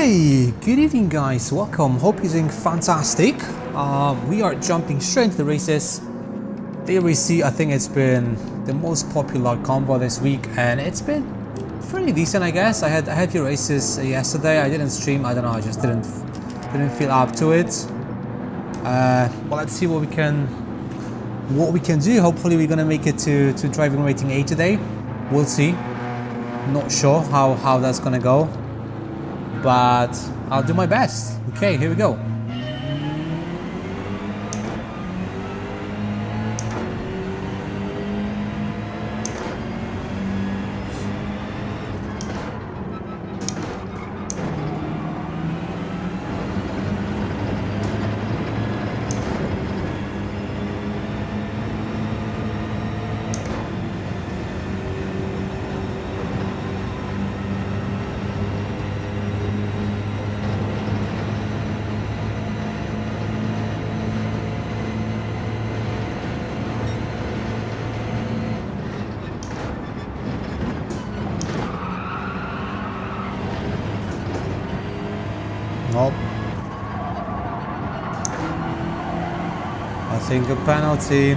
Hey, good evening guys, welcome, hope you're doing fantastic. We are jumping straight into the races. The RC, I think it's been the most popular combo this week and it's been pretty decent, I guess. I had a few races yesterday. I didn't stream, I don't know, I just didn't feel up to it. Well, let's see what we can do. Hopefully we're gonna make it to driving rating 8 today. We'll see. Not sure how that's gonna go, but I'll do my best. Okay, here we go. Nope. I think a penalty.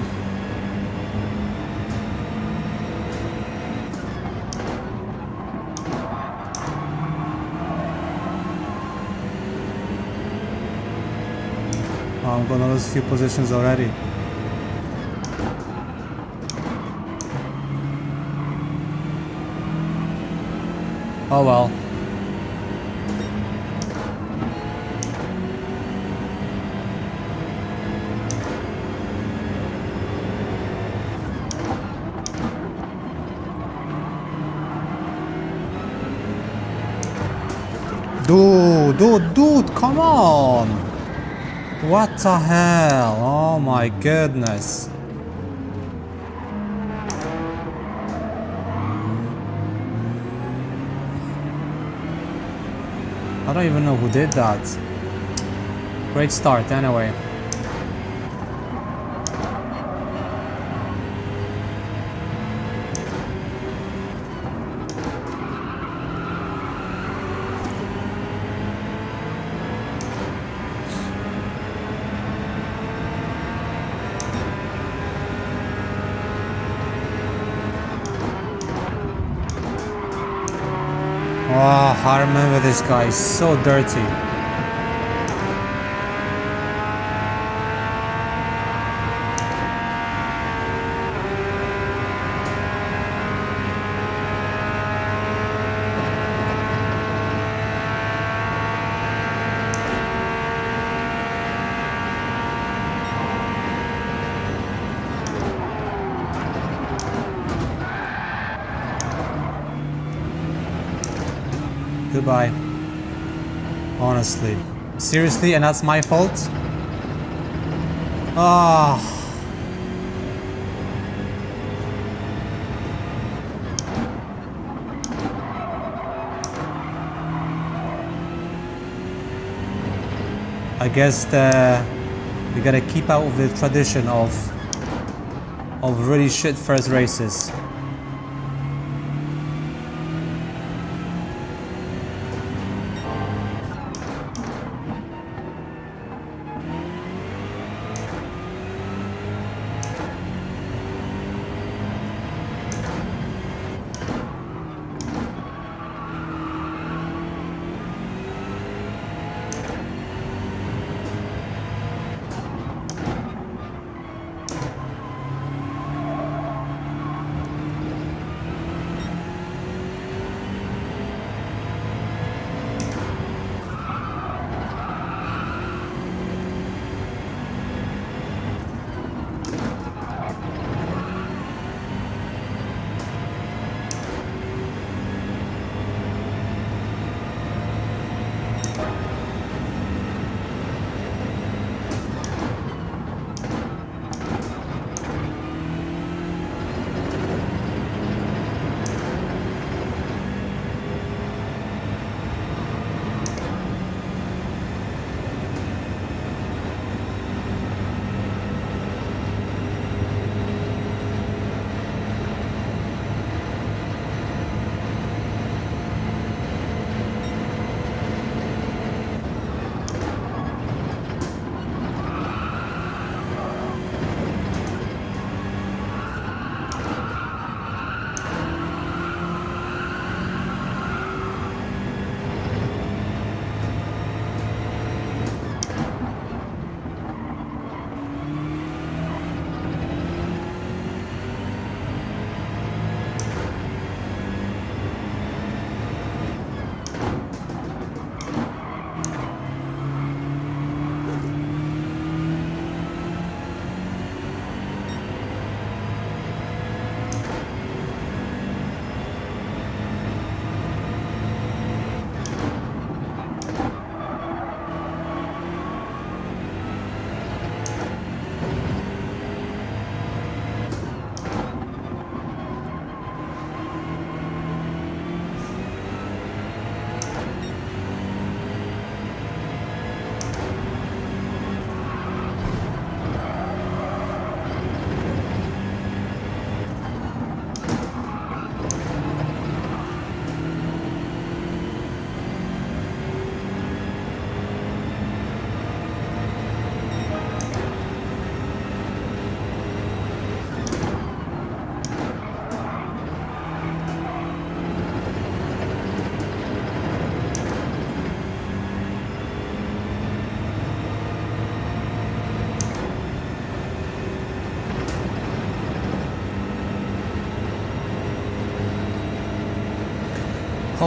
I'm gonna lose a few positions already. Oh well. Dude, come on! What the hell? Oh my goodness. I don't even know who did that. Great start anyway. Oh, I remember this guy, he's so dirty. Goodbye. Honestly. Seriously, and that's my fault? Ah. I guess we gotta keep out of the tradition of really shit first races.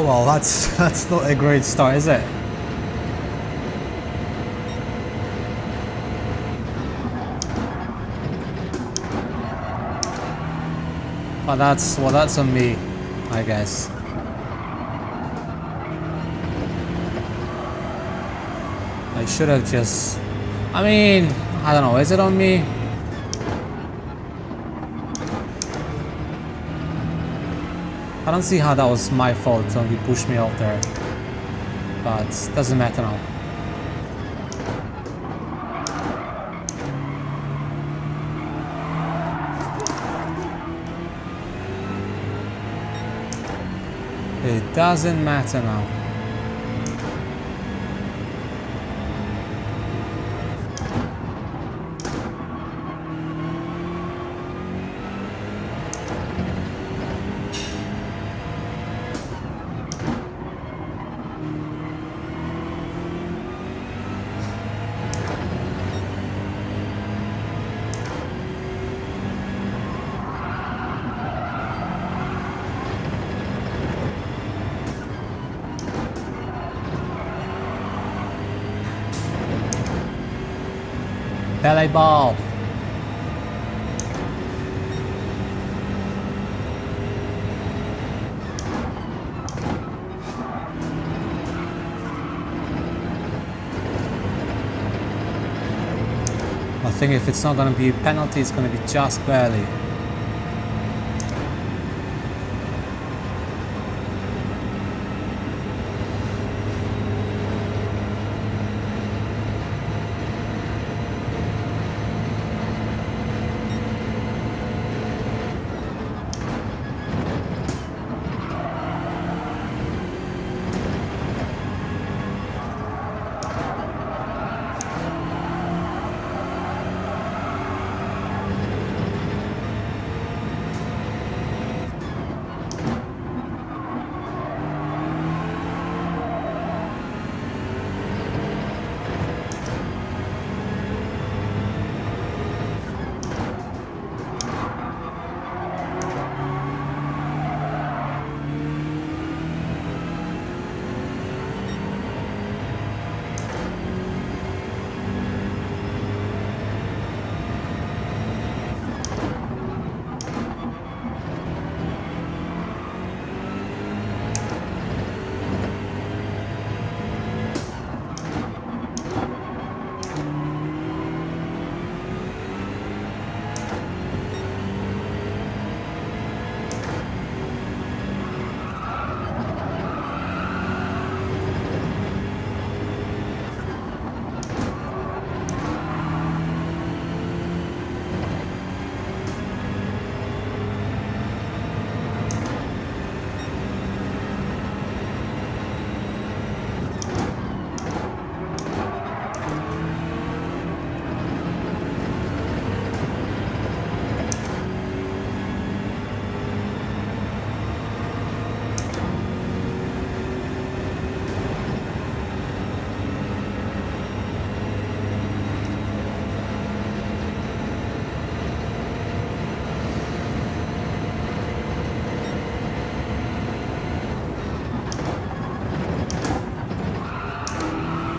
Oh well, that's not a great start, is it? But that's on me, I guess. I should have just... I mean, I don't know, is it on me? I don't see how that was my fault until he pushed me off there. But doesn't matter now. It doesn't matter now. Belly ball. I think if it's not going to be a penalty, it's going to be just barely.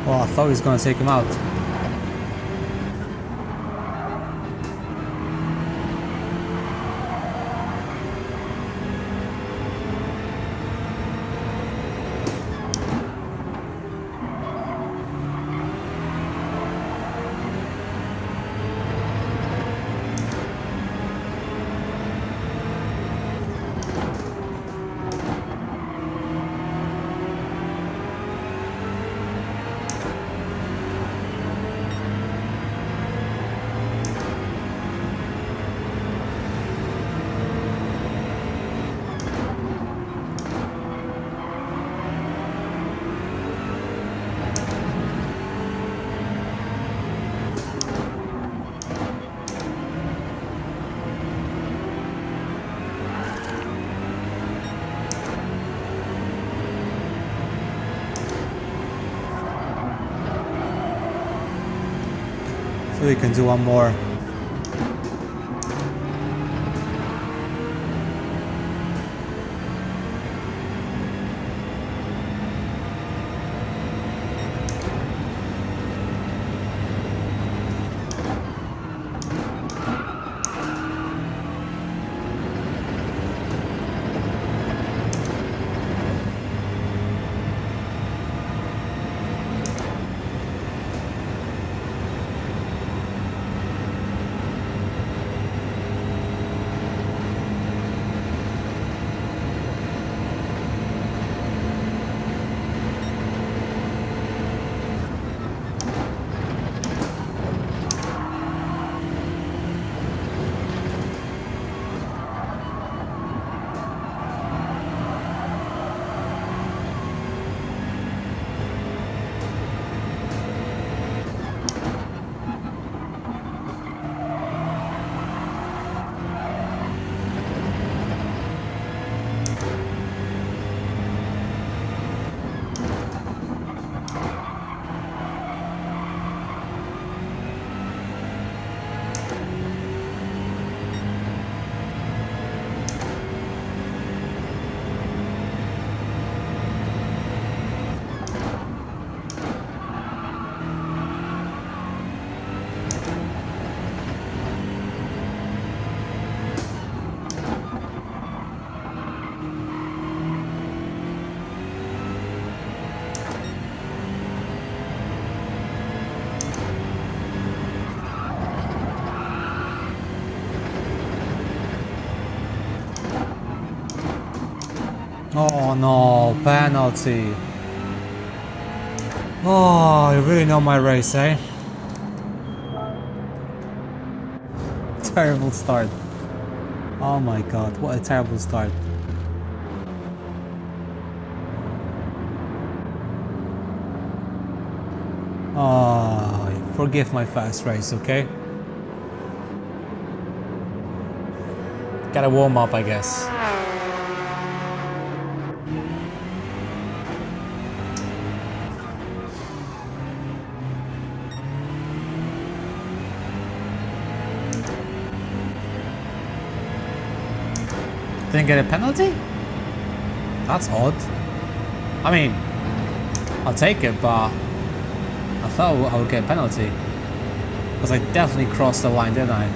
Oh, I thought he was going to take him out. So we can do one more. Oh no, penalty. Oh, you really know my race, eh? Terrible start. Oh my god, what a terrible start. Oh, forgive my fast race, okay? Gotta warm up, I guess. Didn't get a penalty? That's odd. I mean, I'll take it, but I thought I would get a penalty. Because I definitely crossed the line, didn't I?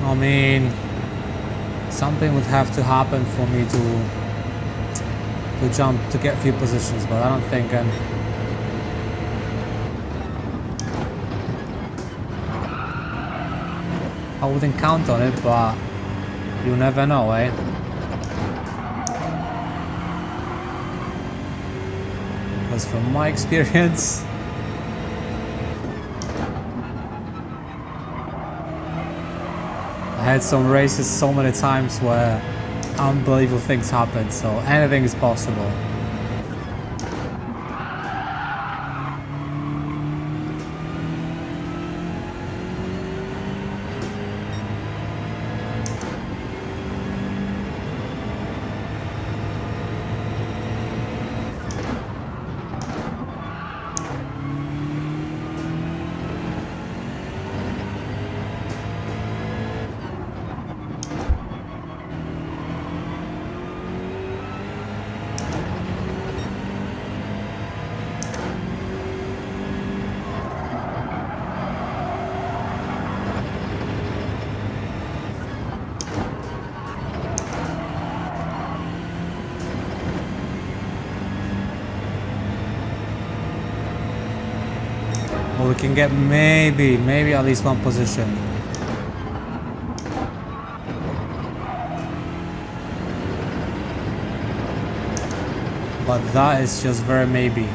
I mean, something would have to happen for me to jump to get a few positions, but I don't think I wouldn't count on it, but you never know, eh? Because from my experience, I had some races so many times where unbelievable things happen, so anything is possible. Or we can get maybe at least one position. But that is just very maybe.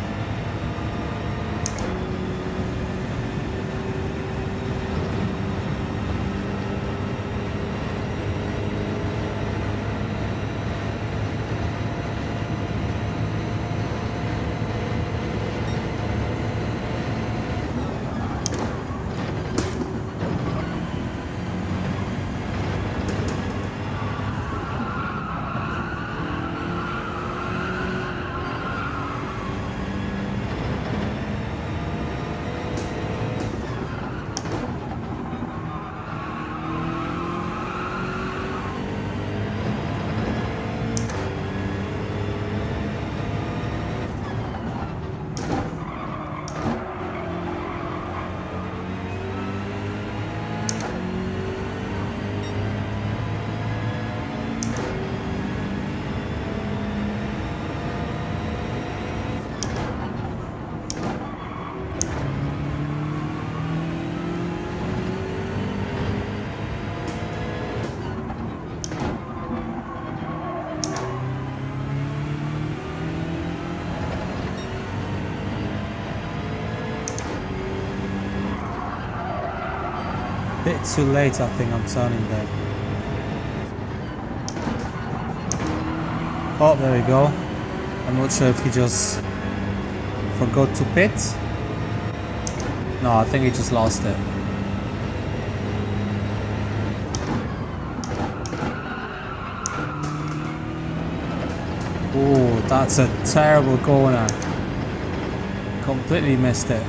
bit too late, I think I'm turning there. Oh, there we go. I'm not sure if he just forgot to pit. No, I think he just lost it. Oh, that's a terrible corner. Completely missed it.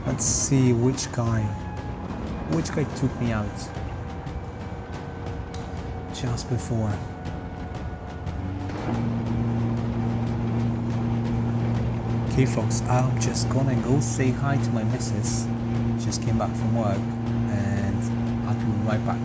Let's see which guy took me out just before. Okay folks, I'm just gonna go say hi to my missus. Just came back from work and I'll be right back.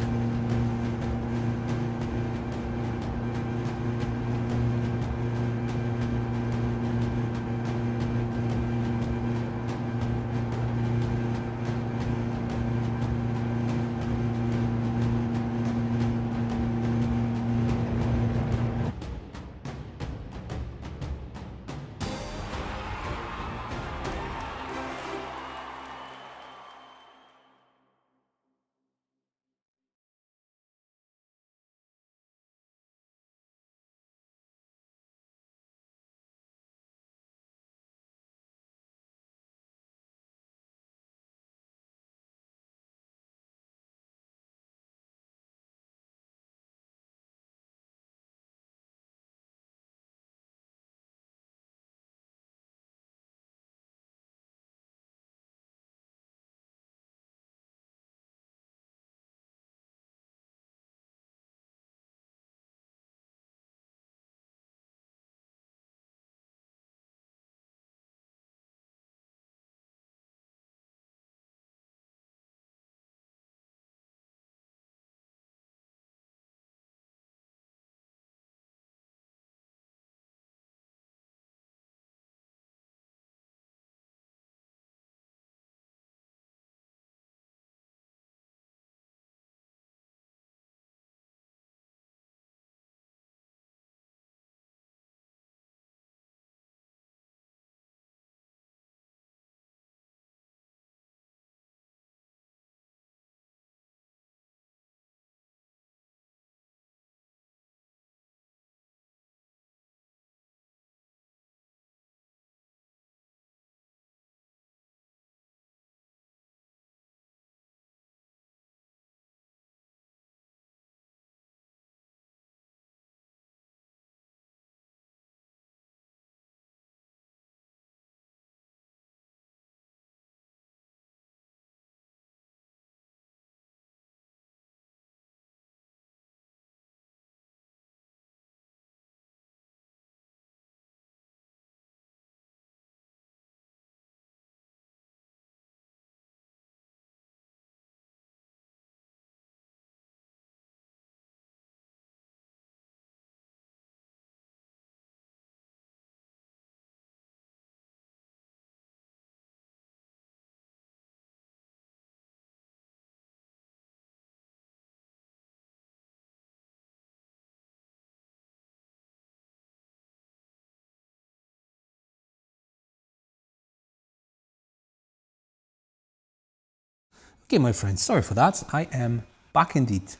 Okay, my friends, sorry for that. I am back indeed.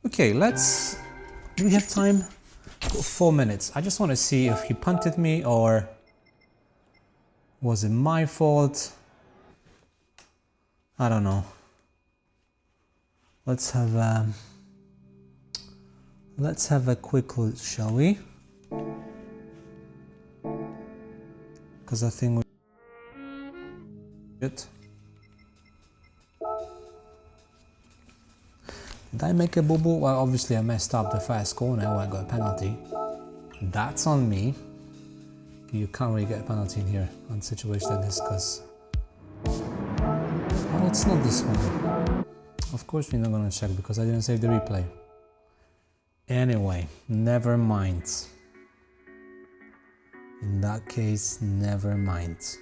Okay, do we have time? 4 minutes. I just want to see if he punted me or was it my fault? I don't know. Let's have a quick look, shall we? Because I think we should. Did I make a boo-boo? Well, obviously I messed up the first corner where I got a penalty. That's on me. You can't really get a penalty in here on situations like this because... Oh, it's not this one. Of course we're not gonna check because I didn't save the replay. Anyway, never mind. In that case, never mind.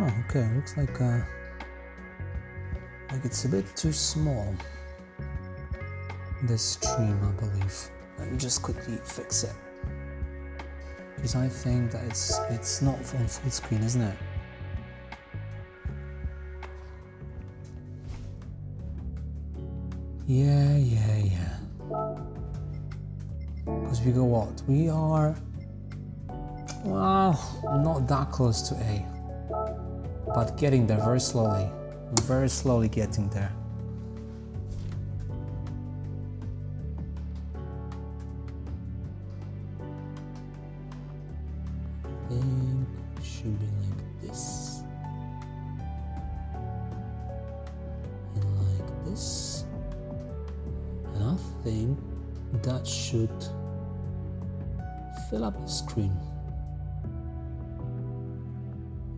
Oh, okay, looks like it's a bit too small. This stream, I believe. Let me just quickly fix it. Because I think that it's not on full screen, isn't it? Yeah. Because we go what? We are... well, not that close to A. But getting there very slowly. Very slowly getting there. I think it should be like this. And like this. And I think that should fill up the screen.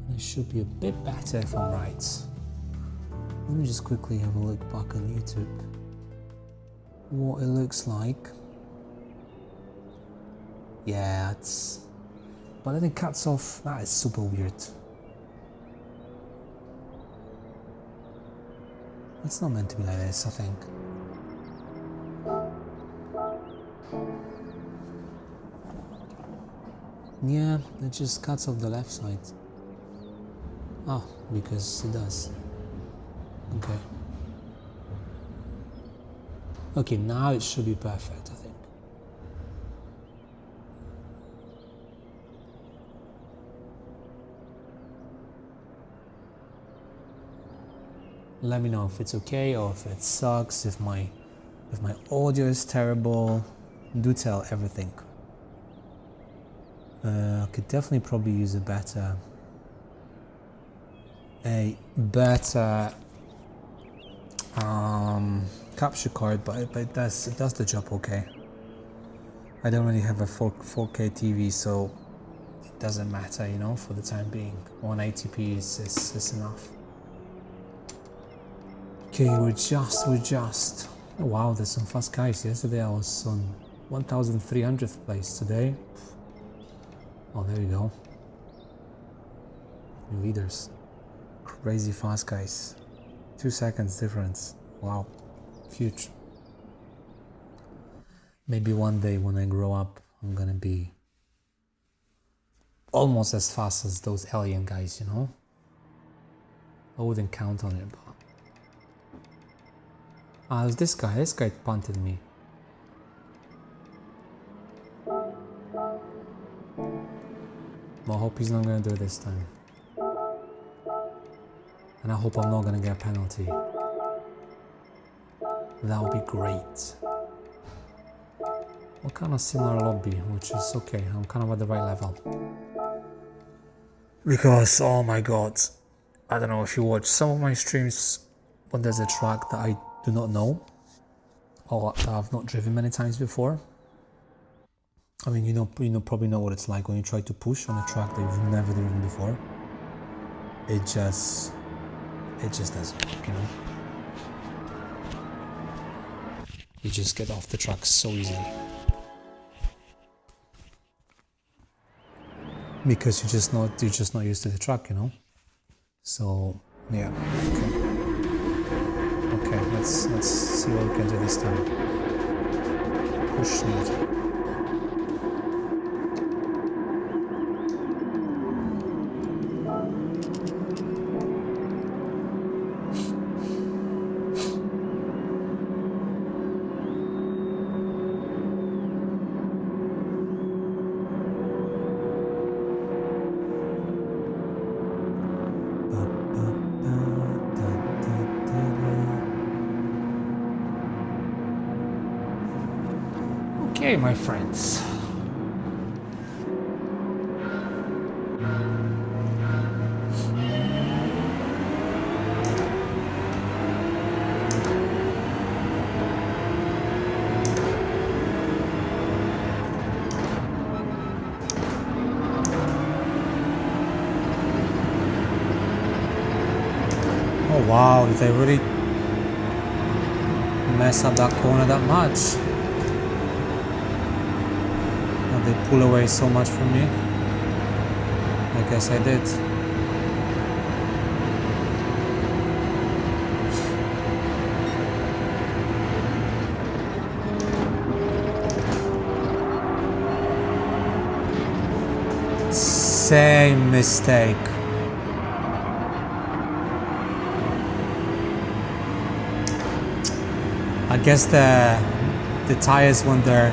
And it should be a bit better if I'm right. Let me just quickly have a look back on YouTube. What it looks like. Yeah, it's... but then it cuts off. That is super weird. It's not meant to be like this, I think. Yeah, it just cuts off the left side. Oh, because it does. Okay. Okay, now it should be perfect, I think. Let me know if it's okay or if it sucks, if my audio is terrible. Do tell everything. I could definitely probably use a better capture card, but it does the job okay. I don't really have a 4K TV, so it doesn't matter, you know, for the time being. 180p is enough. Okay, we're just. Oh, wow, there's some fast guys. Yesterday I was on 1300th place. Today, oh, there you go. New leaders. Crazy fast guys. 2 seconds difference. Wow, huge. Maybe one day when I grow up, I'm gonna be almost as fast as those alien guys, you know? I wouldn't count on it, but... ah, there's this guy. This guy punted me. Well, I hope he's not gonna do it this time. And I hope I'm not gonna get a penalty. That would be great. What kind of similar lobby, which is okay. I'm kind of at the right level. Because, oh my god, I don't know if you watch some of my streams when there's a track that I do not know or that I've not driven many times before. I mean, you probably know what it's like when you try to push on a track that you've never driven before. It just doesn't work, you know. You just get off the track so easily because you're just not used to the track, you know. So Yeah. Okay, let's see what we can do this time. Push need. Okay, my friends. Oh wow, did they really mess up that corner that much? They pull away so much from me. I guess I did. Same mistake. I guess the tires when they're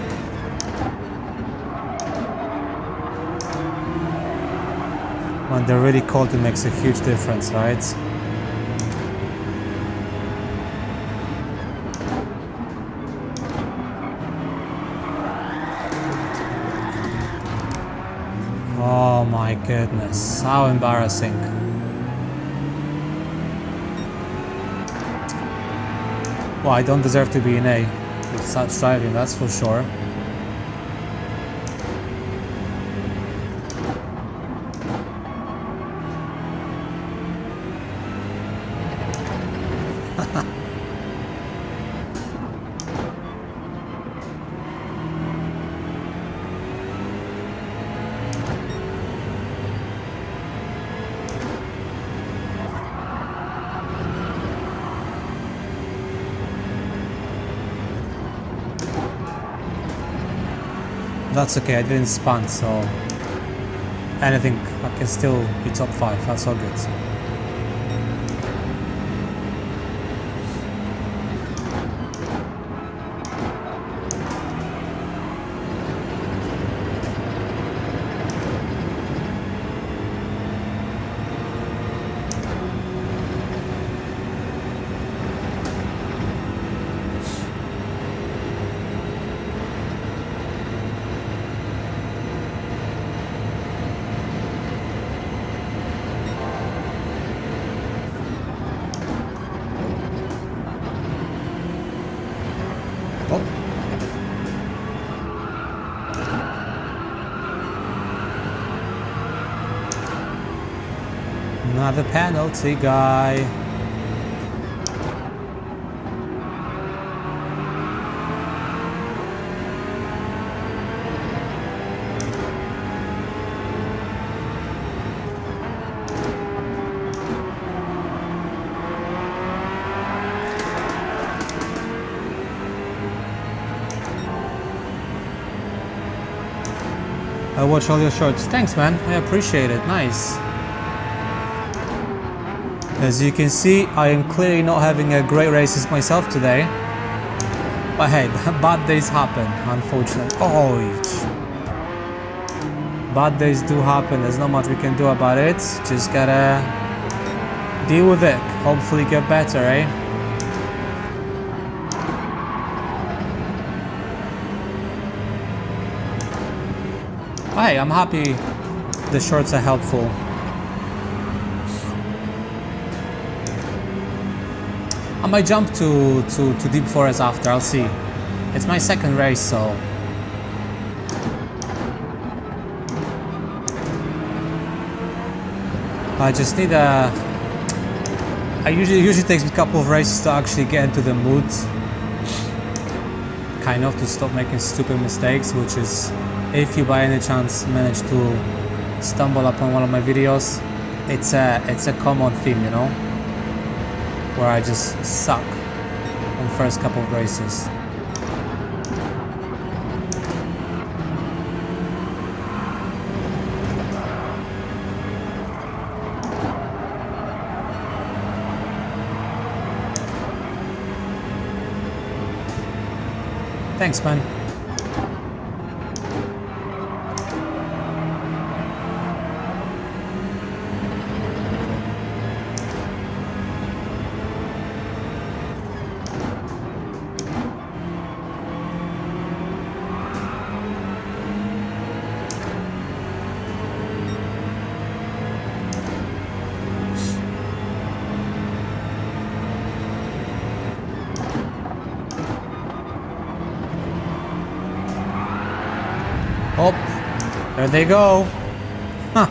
really cold, it makes a huge difference, right? Oh my goodness, how embarrassing. Well, I don't deserve to be in A with such driving, that's for sure. That's okay, I didn't spun, so anything, I can still be top 5, that's all good. Another penalty, guy. I watch all your shorts. Thanks, man. I appreciate it. Nice. As you can see, I am clearly not having a great races myself today. But hey, bad days happen, unfortunately. Oh, bad days do happen. There's not much we can do about it. Just gotta deal with it. Hopefully get better, eh? But hey, I'm happy the shorts are helpful. I might jump to Deep Forest after, I'll see. It's my second race, so... I just need a... It usually takes me a couple of races to actually get into the mood. Kind of, to stop making stupid mistakes, which is... If you by any chance manage to stumble upon one of my videos, it's a common theme, you know? where I just suck on first couple of races. Thanks, man. Oh, there they go. Huh.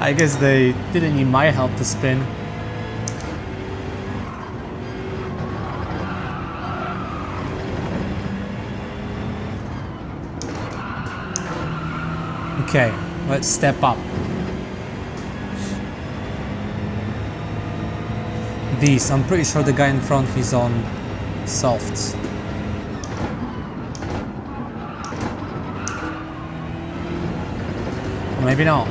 I guess they didn't need my help to spin. Okay, let's step up. These, I'm pretty sure the guy in front is on softs. Or maybe not.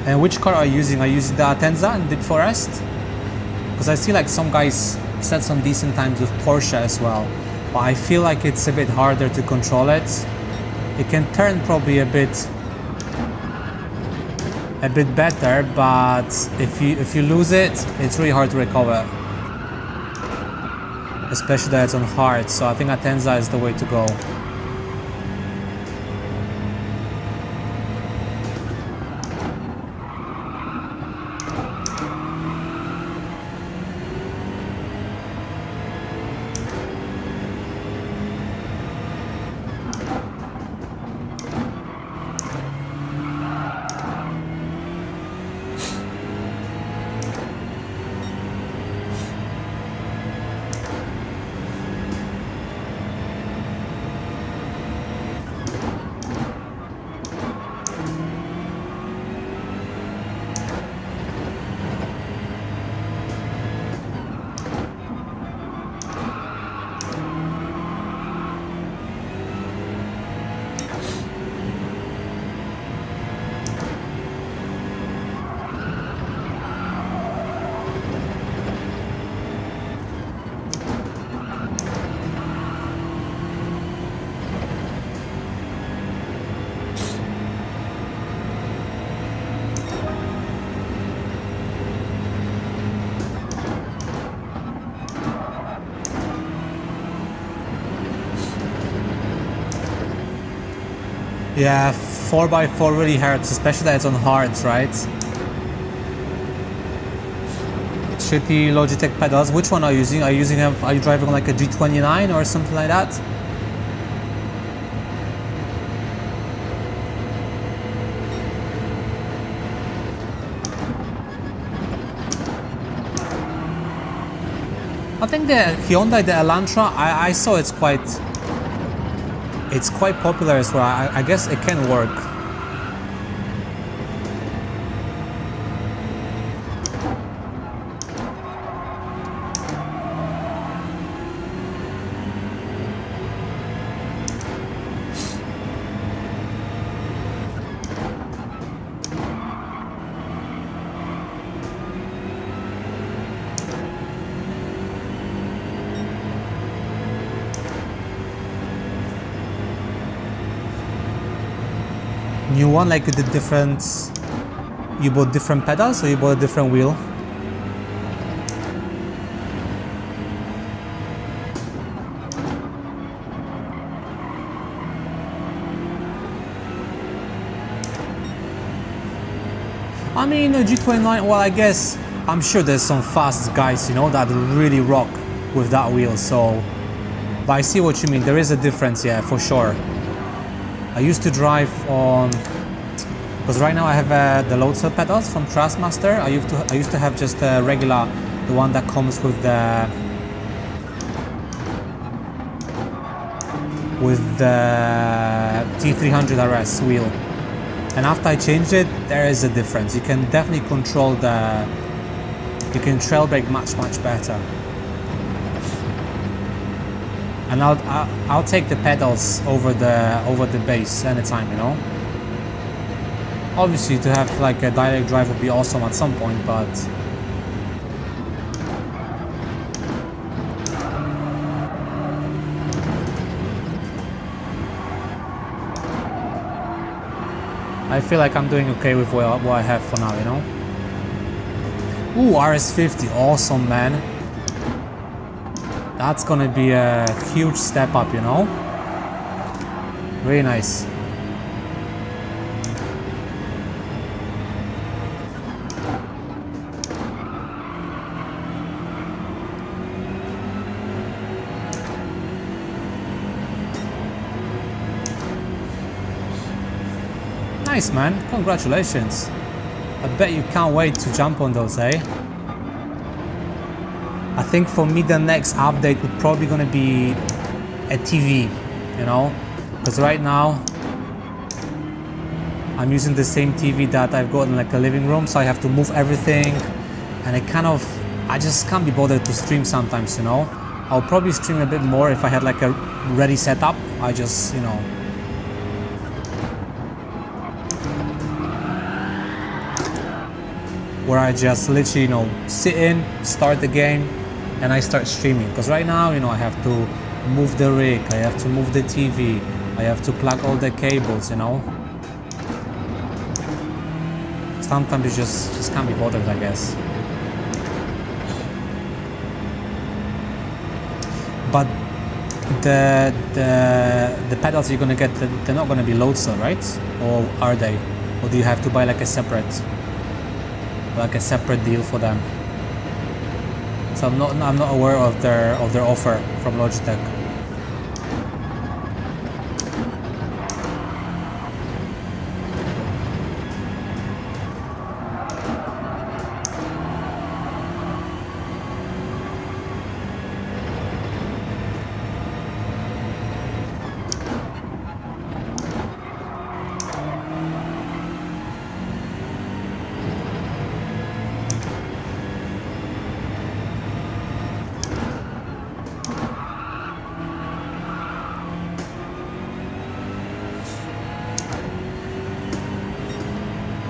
And which car are you using? Are you using the Atenza in Deep Forest? Because I see like some guys set some decent times with Porsche as well. But I feel like it's a bit harder to control it. It can turn probably a bit better, but if you lose it, it's really hard to recover. Especially that it's on hard, so I think Atenza is the way to go. Yeah, 4x4 really hurts, especially that it's on hards, right? Shitty Logitech pedals. Which one are you using? Are you driving on like a G29 or something like that? I think the Hyundai, the Elantra, I saw it's quite popular as well. I guess it can work. New one, like the different, you bought different pedals or you bought a different wheel? I mean, a G29, well, I guess, I'm sure there's some fast guys, you know, that really rock with that wheel, so, but I see what you mean, there is a difference, yeah, for sure. I used to drive on, because right now I have the Loadcell pedals from Thrustmaster. I used to have just a regular, the one that comes with the with the T300RS wheel, and after I changed it, there is a difference. You can definitely control you can trail brake much better. And I'll take the pedals over the bass anytime, you know. Obviously, to have like a direct drive would be awesome at some point, but I feel like I'm doing okay with what I have for now, you know. Ooh, RS50, awesome, man. That's gonna be a huge step up, you know. Very nice. Nice, man. Congratulations. I bet you can't wait to jump on those, eh? I think for me the next update would probably gonna be a TV, you know? Because right now I'm using the same TV that I've got in like a living room, so I have to move everything, and I just can't be bothered to stream sometimes, you know? I'll probably stream a bit more if I had like a ready setup. I just, you know, where I just literally, you know, sit in, start the game, and I start streaming. Because right now, you know, I have to move the rig, I have to move the TV, I have to plug all the cables, you know. Sometimes you just can't be bothered, I guess. But the pedals you're gonna get, they're not gonna be Loadcell, right? Or are they? Or do you have to buy like a separate deal for them? So I'm not aware of their offer from Logitech.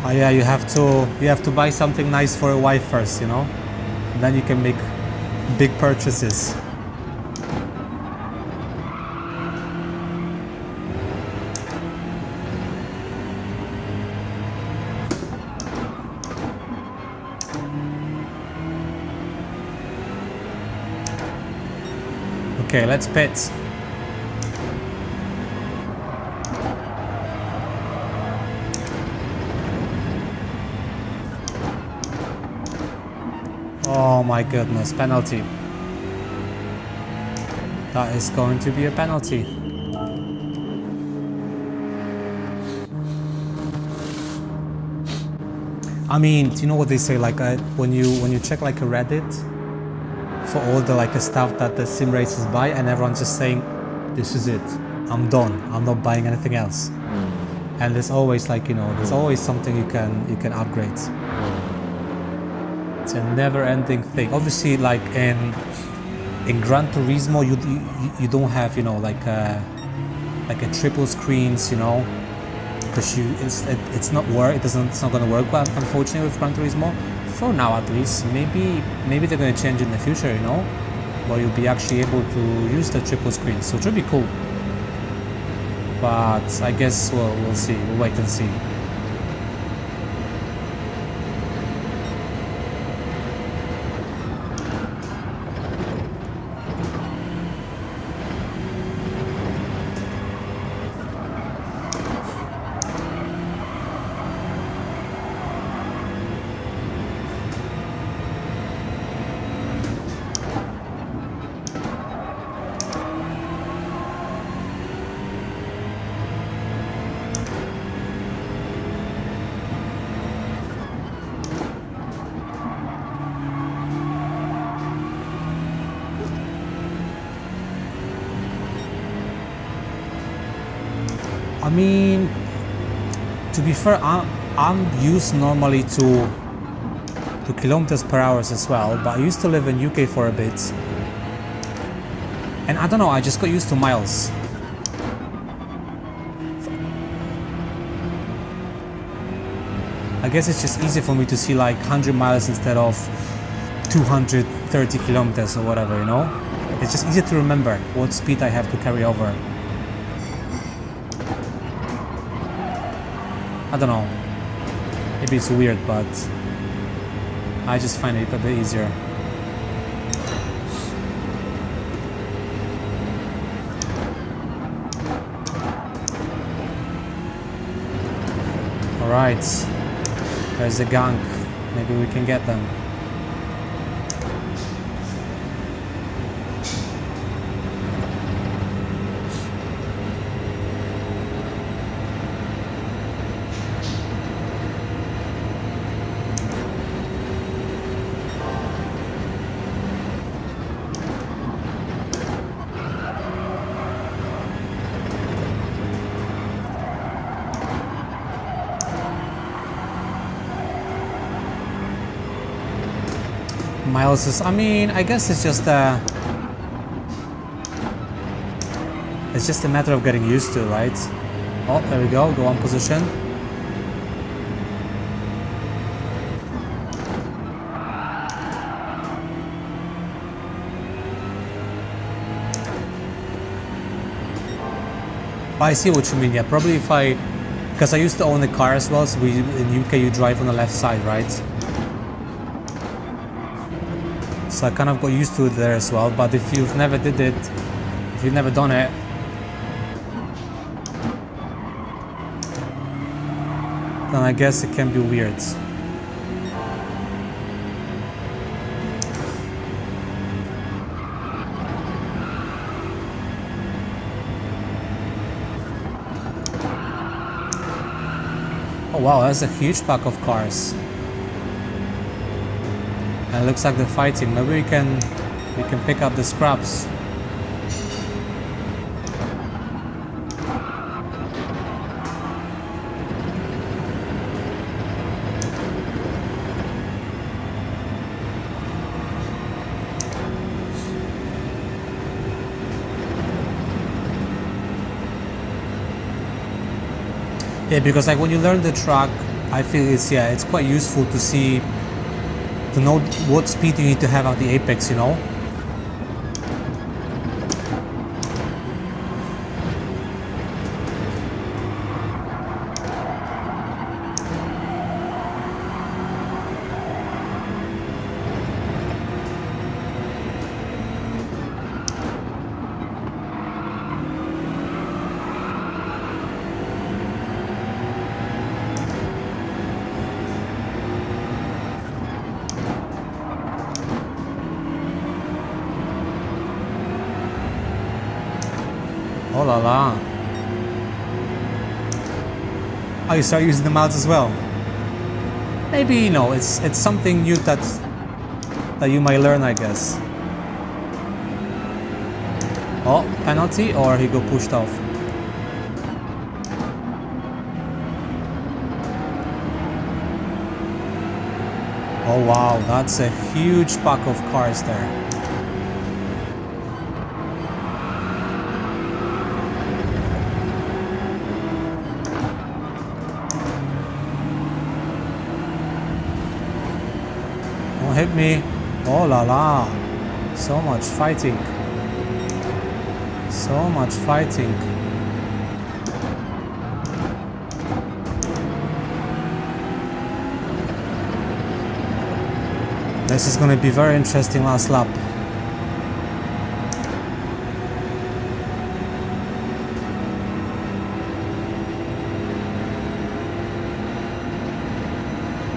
Oh yeah, you have to buy something nice for your wife first, you know, and then you can make big purchases. Okay, let's pit. Oh my goodness, penalty. That is going to be a penalty. I mean, do you know what they say? Like when you check like a Reddit for all the like stuff that the sim racers buy, and everyone's just saying, "This is it. I'm done. I'm not buying anything else." And there's always like, you know, there's always something you can upgrade. It's a never-ending thing. Obviously, like in Gran Turismo, you don't have, you know, like a triple screens, you know, because it's not gonna work well, unfortunately, with Gran Turismo. For now, at least. Maybe they're gonna change in the future, you know, where you'll be actually able to use the triple screens. So it should be cool. But I guess we'll see. We'll wait and see. I mean, to be fair, I'm used normally to kilometers per hour as well, but I used to live in UK for a bit, and I don't know, I just got used to miles. I guess it's just easy for me to see like 100 miles instead of 230 kilometers or whatever, you know? It's just easier to remember what speed I have to carry over. I don't know. Maybe it's weird, but I just find it a bit easier. Alright. There's a gang. Maybe we can get them. Miles is, I mean, I guess it's just a matter of getting used to, right? Oh, there we go, go on position. I see what you mean, yeah, probably if because I used to own a car as well, so in UK you drive on the left side, right? So I kind of got used to it there as well, but if you've never did it, if you've never done it, then I guess it can be weird. Oh wow, that's a huge pack of cars. And it looks like they're fighting. Maybe we can pick up the scraps. Yeah, because like when you learn the track, I feel it's quite useful to know what speed you need to have at the apex, you know? Oh la la. Oh, you start using the mods as well? Maybe, you know, it's something new that you might learn, I guess. Oh, penalty, or he got pushed off. Oh wow, that's a huge pack of cars there. Hit me. Oh la la. So much fighting. So much fighting. This is going to be very interesting last lap.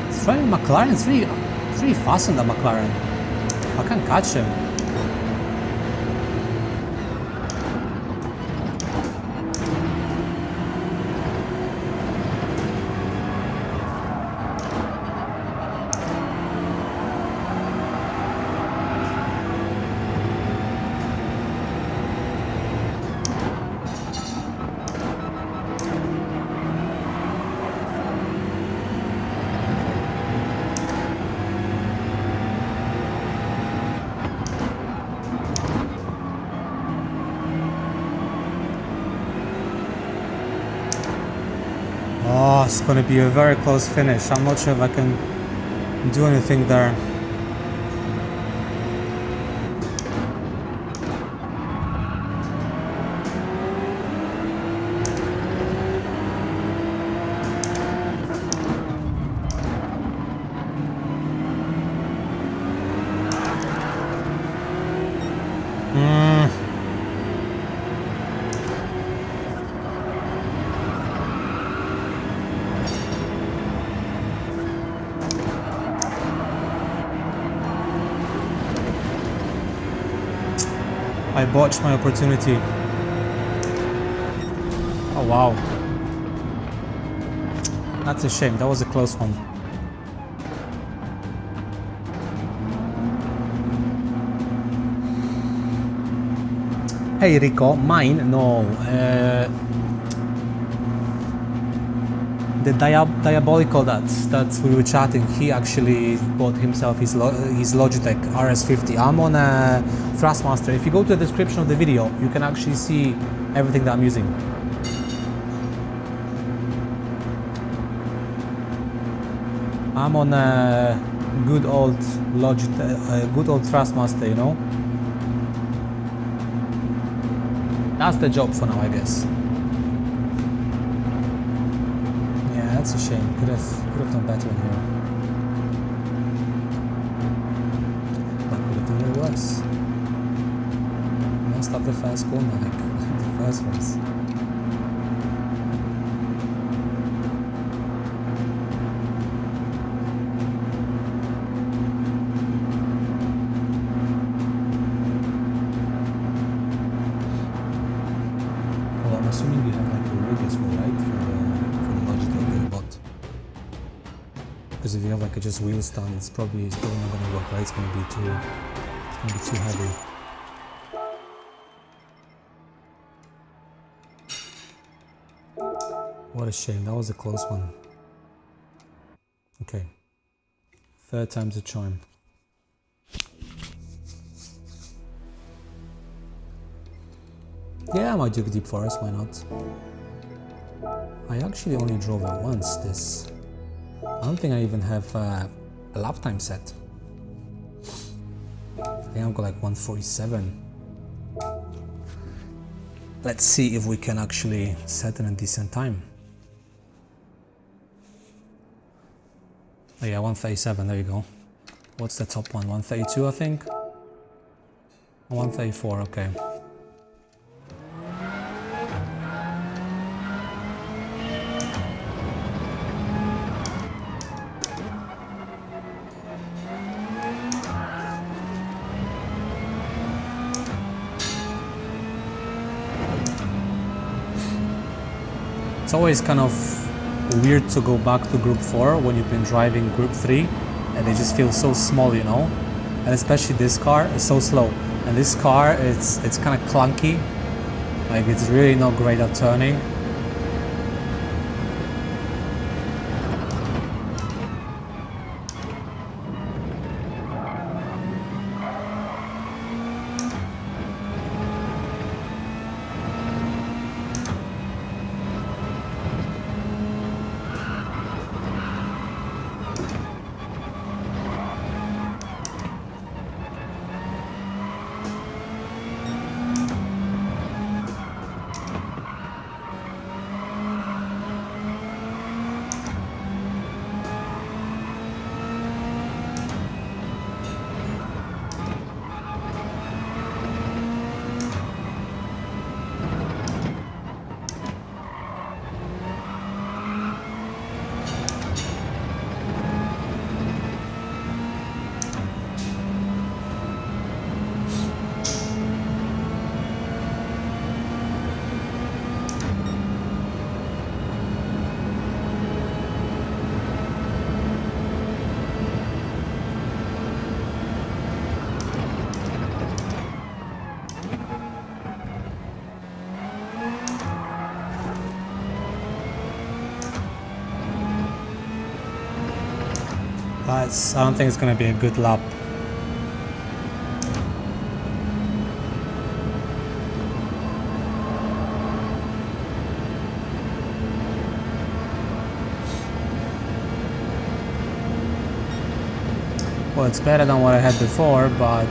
It's driving McLaren's really fast in the McLaren. I can't catch him. Oh, it's gonna be a very close finish. I'm not sure if I can do anything there. I botched my opportunity. Oh wow. That's a shame, that was a close one. Hey Rico, mine? No. The diabolical that we were chatting, he actually bought himself his Logitech RS50. I'm on a Thrustmaster. If you go to the description of the video, you can actually see everything that I'm using. I'm on a good old Logitech, good old Thrustmaster, you know. That's the job for now, I guess. Yeah, that's a shame. Could have done better in here. But could have done it worse. Messed up the first corner, like the first race. Well, I'm assuming you have like a rig as well, right? For the Logitech bot. Because if you have like a just wheel stand, it's probably not going to work, right? It's going to be too heavy. What a shame, that was a close one. Okay, third time's a charm. Yeah, I might do Deep Forest, why not? I actually only drove it once, this. I don't think I even have a lap time set. I think I've got like 147. Let's see if we can actually set in a decent time. Oh yeah, 137, there you go. What's the top one? 132, I think? 134, okay. It's always kind of weird to go back to Group 4 when you've been driving Group 3 and they just feel so small, you know? And especially this car is so slow. And this car, it's kind of clunky. Like, it's really not great at turning. I don't think it's going to be a good lap. Well, it's better than what I had before, but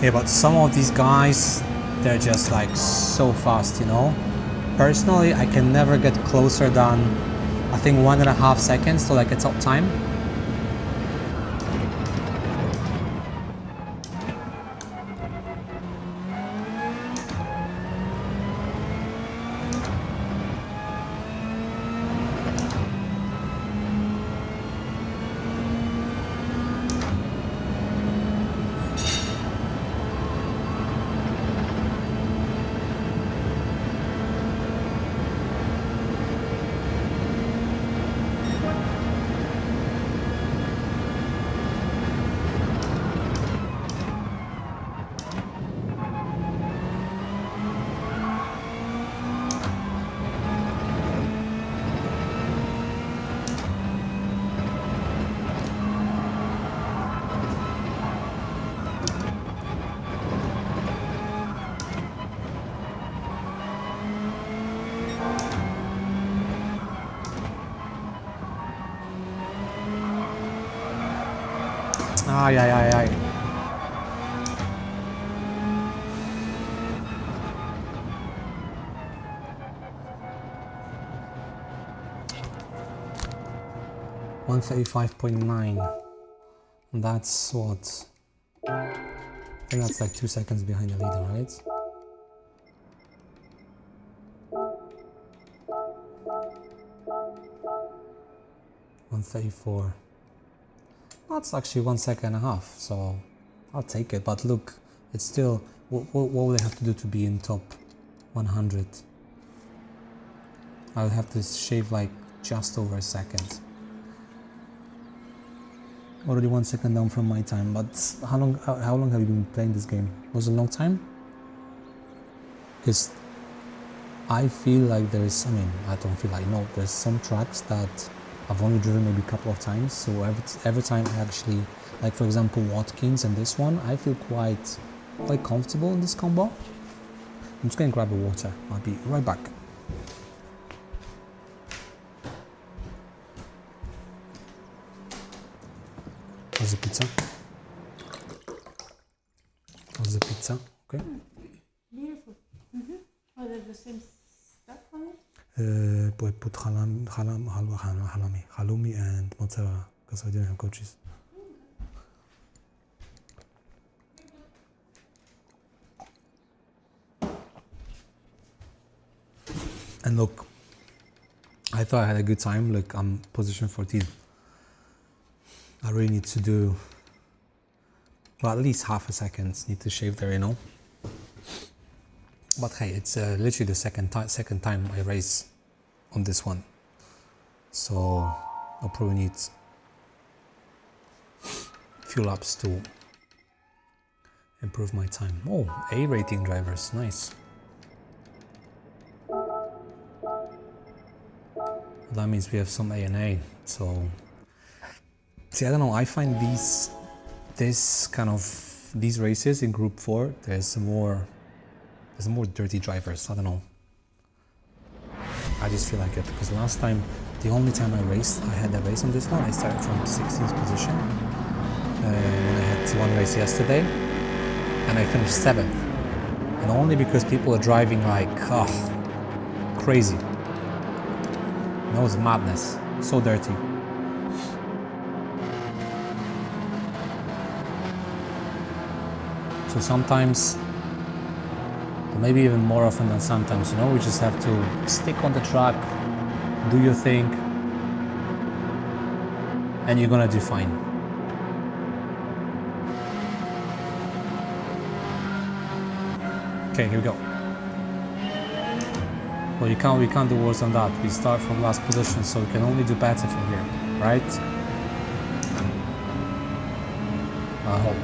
yeah, but some of these guys, they're just like so fast, you know. Personally, I can never get closer than, I think, 1.5 seconds to like a top time. Ai, ai, ai, ai. .9. That's what? I think that's like 2 seconds behind the leader, right? .134. That's actually 1.5 seconds, so I'll take it. But look, it's still, what will I have to do to be in top 100? I would have to shave like just over a second. Already 1 second down from my time, but how long have you been playing this game? Was it a long time? Because I feel like there's, I mean, I don't feel like, no, there's some tracks that I've only driven maybe a couple of times, so every time I actually, like for example Watkins and this one, I feel quite comfortable in this combo. I'm just gonna grab a water, I'll be right back. How's the pizza? How's the pizza? Okay. Beautiful. Oh, they're the same stuff on it? We put halloumi and mozzarella because I didn't have goat cheese. And look, I thought I had a good time. Look, I'm position 14. I really need to do, well, at least half a second. Need to shave there, you know. But hey, it's literally the second time I race on this one, so I'll probably need few laps to improve my time. Oh, A rating drivers, nice. That means we have some A and A. So, see, I don't know. I find these races in Group 4, there's more dirty drivers. I don't know. I just feel like it because last time, the only time I raced, I had a race on this one. I started from 16th position. When I had one race yesterday, and I finished 7th. And only because people are driving like, crazy. That was madness. So dirty. So sometimes the maybe even more often than sometimes, you know. We just have to stick on the track, do your thing, and you're gonna do fine. Okay, here we go. Well, we can't do worse than that. We start from last position, so we can only do better from here, right? I hope.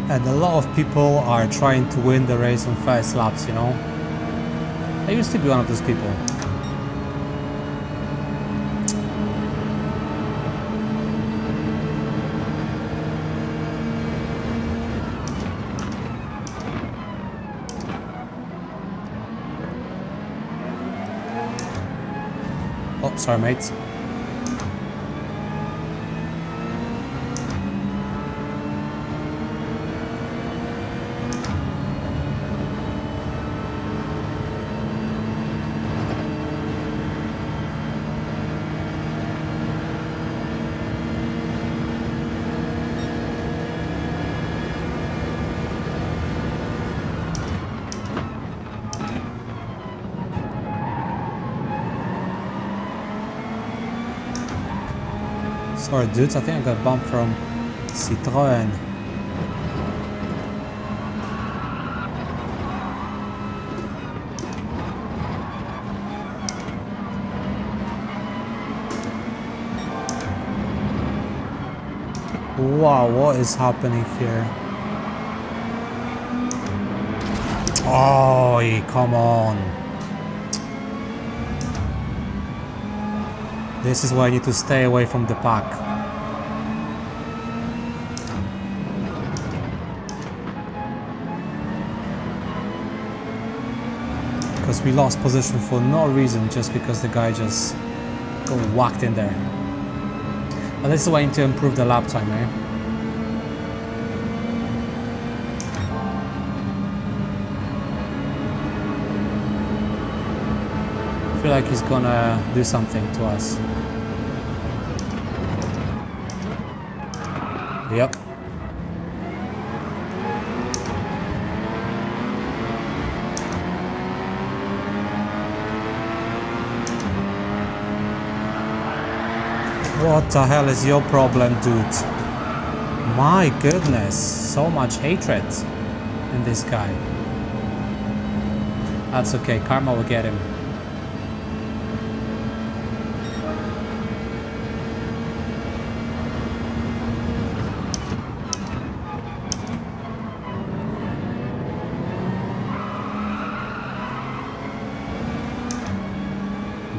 And a lot of people are trying to win the race on first laps, you know. I used to be one of those people. Oh, sorry, mate. Sorry dudes, I think I got bumped from Citroën. Wow, what is happening here? Oh, come on. This is why I need to stay away from the pack. Because we lost position for no reason, just because the guy just got whacked in there. But this is why I need to improve the lap time, eh? I feel like he's gonna do something to us. Yep. What the hell is your problem, dude? My goodness, so much hatred in this guy. That's okay, karma will get him.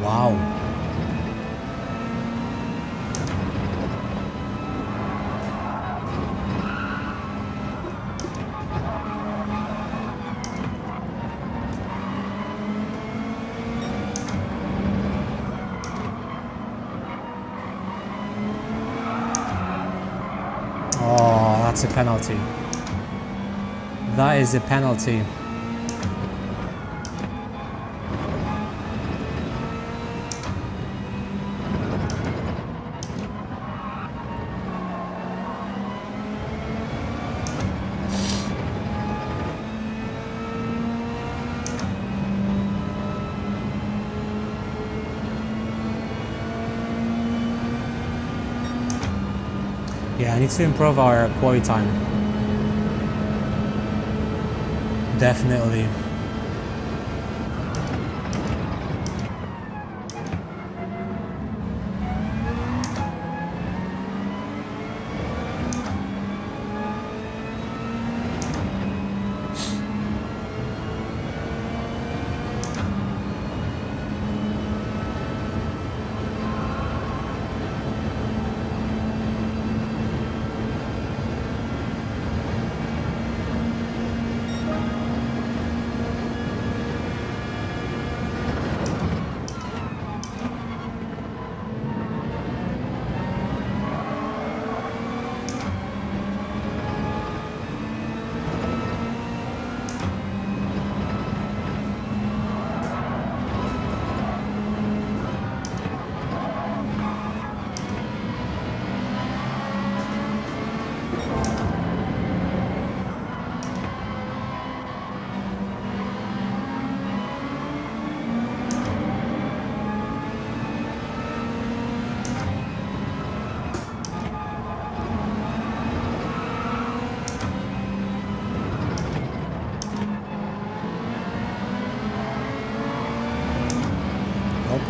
Wow. Oh, that's a penalty. That is a penalty. Yeah, I need to improve our quali time. Definitely.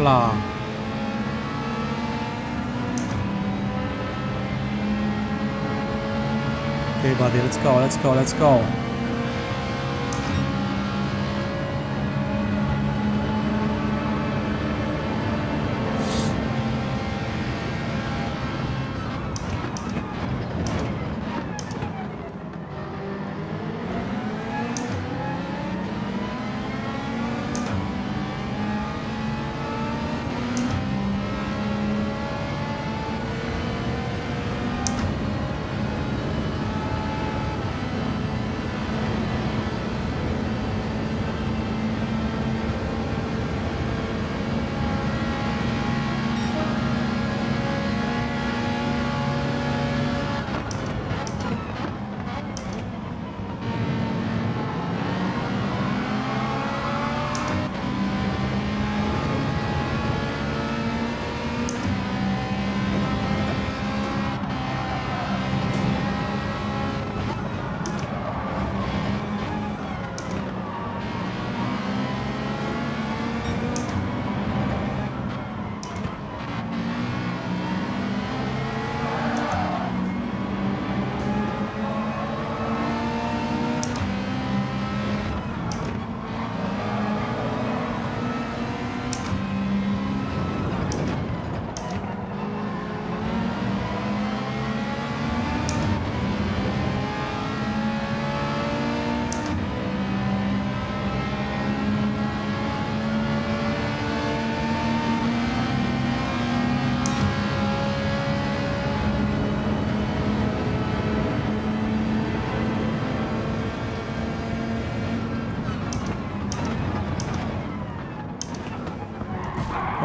Hopla. Okay, buddy, let's go, let's go, let's go.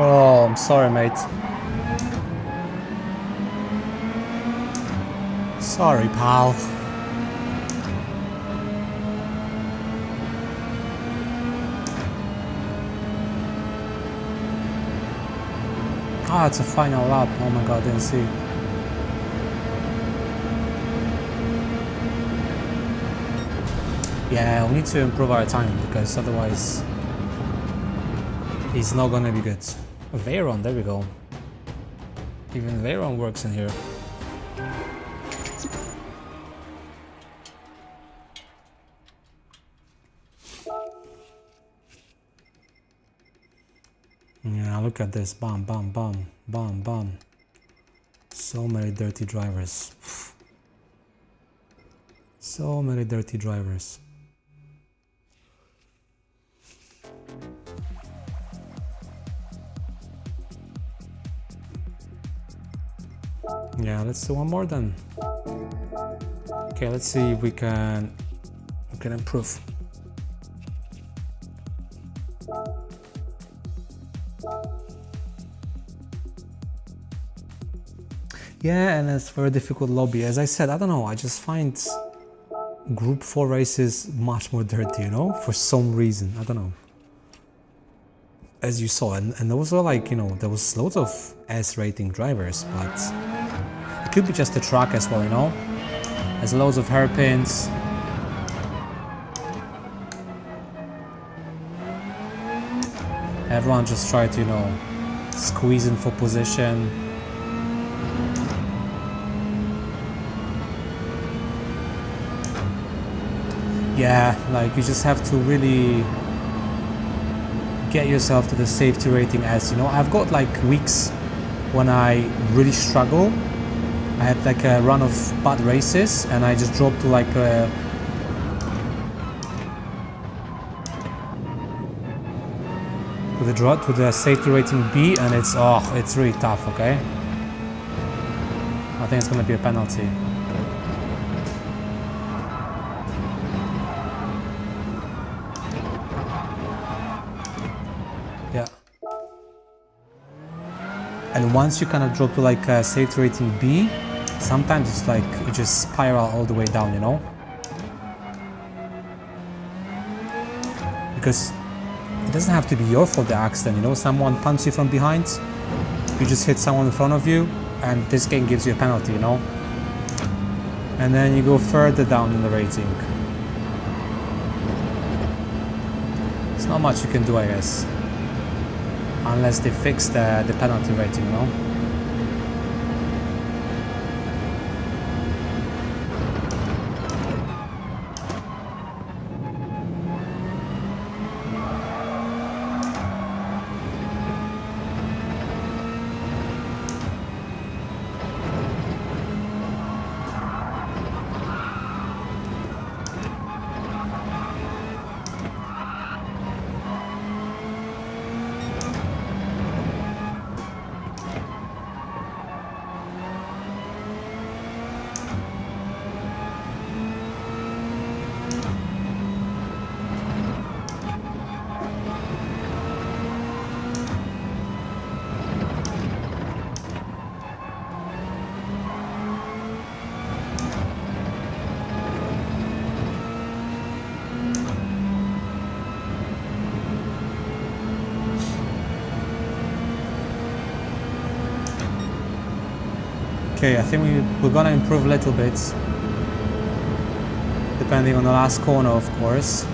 Oh, I'm sorry, mate. Sorry, pal. Ah, it's a final lap. Oh my god, I didn't see. Yeah, we need to improve our time because otherwise it's not gonna be good. Veyron, there we go. Even Veyron works in here. Yeah, look at this. Bam, bam, bam, bam, bam. So many dirty drivers. So many dirty drivers. Yeah, let's do one more then. Okay, let's see if we can improve. Yeah, and it's very difficult lobby. As I said, I don't know, I just find Group 4 races much more dirty, you know, for some reason, I don't know. As you saw, and also like, you know, there was loads of S rating drivers, but it could be just the track as well, you know. There's loads of hairpins. Everyone just tried to, you know, squeeze in for position. Yeah, like you just have to really get yourself to the safety rating S, you know. I've got like weeks when I really struggle. I had like a run of bad races and I just dropped to like to the safety rating B, and it's really tough, okay? I think it's gonna be a penalty. Yeah. And once you kind of drop to like a safety rating B, sometimes it's like you just spiral all the way down, you know? Because it doesn't have to be your fault, the accident, you know? Someone punches you from behind, you just hit someone in front of you, and this game gives you a penalty, you know? And then you go further down in the rating. There's not much you can do, I guess. Unless they fix the penalty rating, you know? Okay, I think we're gonna improve a little bit. Depending on the last corner, of course.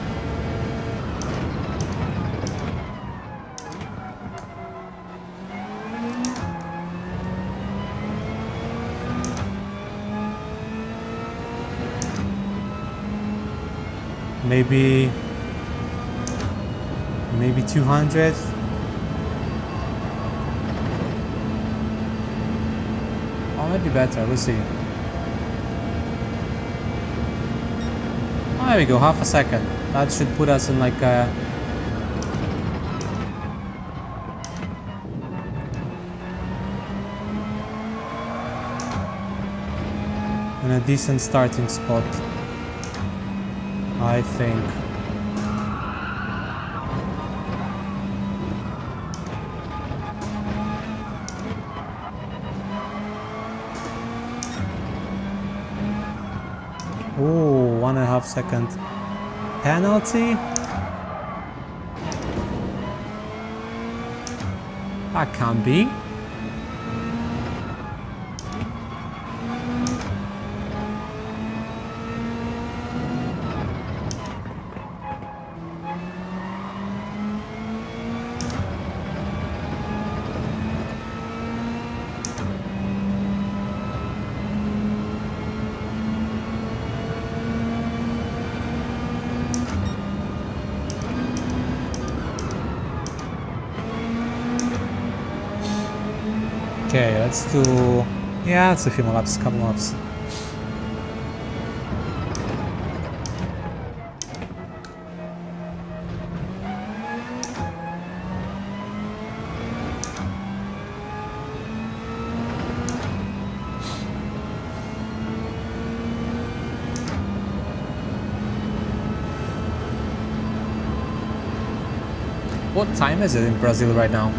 Maybe 200. Or maybe better, we'll see. Oh, there we go, half a second. That should put us in like a... in a decent starting spot, I think. Oh, 1.5 second penalty. That can't be. Okay, let's do... yeah, let's do a few more laps, couple more laps. What time is it in Brazil right now?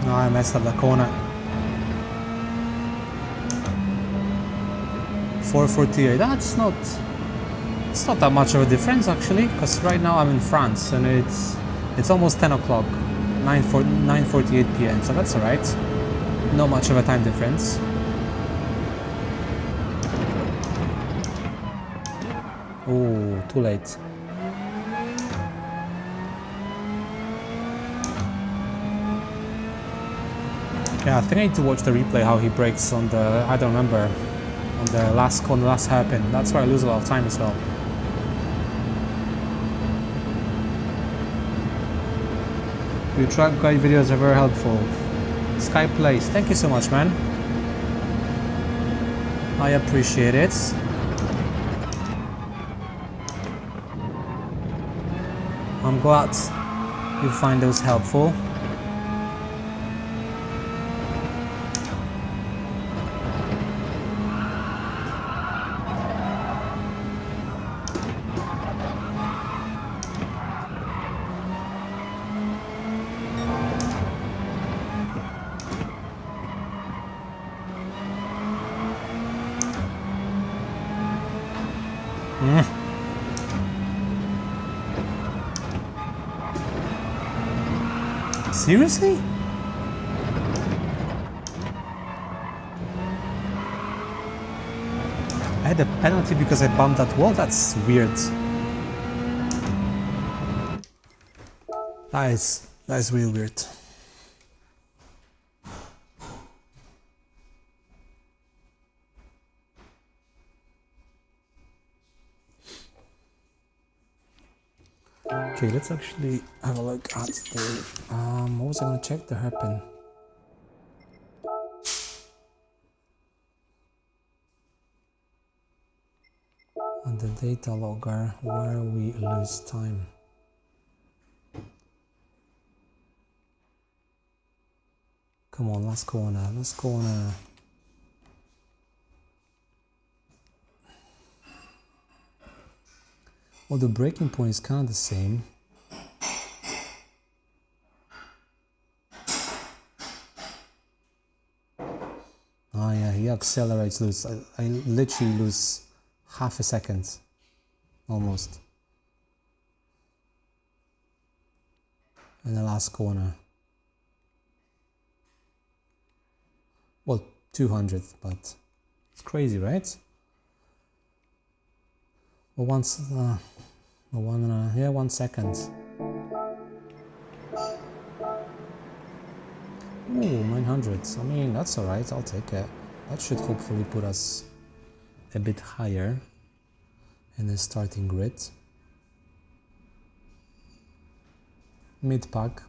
No, I messed up the corner. 448. That's not... it's not that much of a difference actually, because right now I'm in France and it's almost 10 o'clock, 9:48 p.m. So that's alright. Not much of a time difference. Oh, too late. Yeah, I think I need to watch the replay how he brakes on the, I don't remember, on the last corner, last hairpin. That's where I lose a lot of time as well. Your track guide videos are very helpful. Sky Place, thank you so much, man. I appreciate it. I'm glad you find those helpful. Seriously? I had a penalty because I bumped that wall? That's weird. That is real weird. Okay, let's actually have a look at the, what was I gonna check? The hairpin. On the data logger where we lose time. Come on, last corner, last corner. Well, the braking point is kind of the same. Oh yeah, he accelerates loose. I literally lose half a second, almost. In the last corner. Well, 200th, but it's crazy, right? Well, once, 1 second. Ooh, 900s. I mean, that's alright, I'll take it. That should hopefully put us a bit higher in the starting grid. Mid-pack,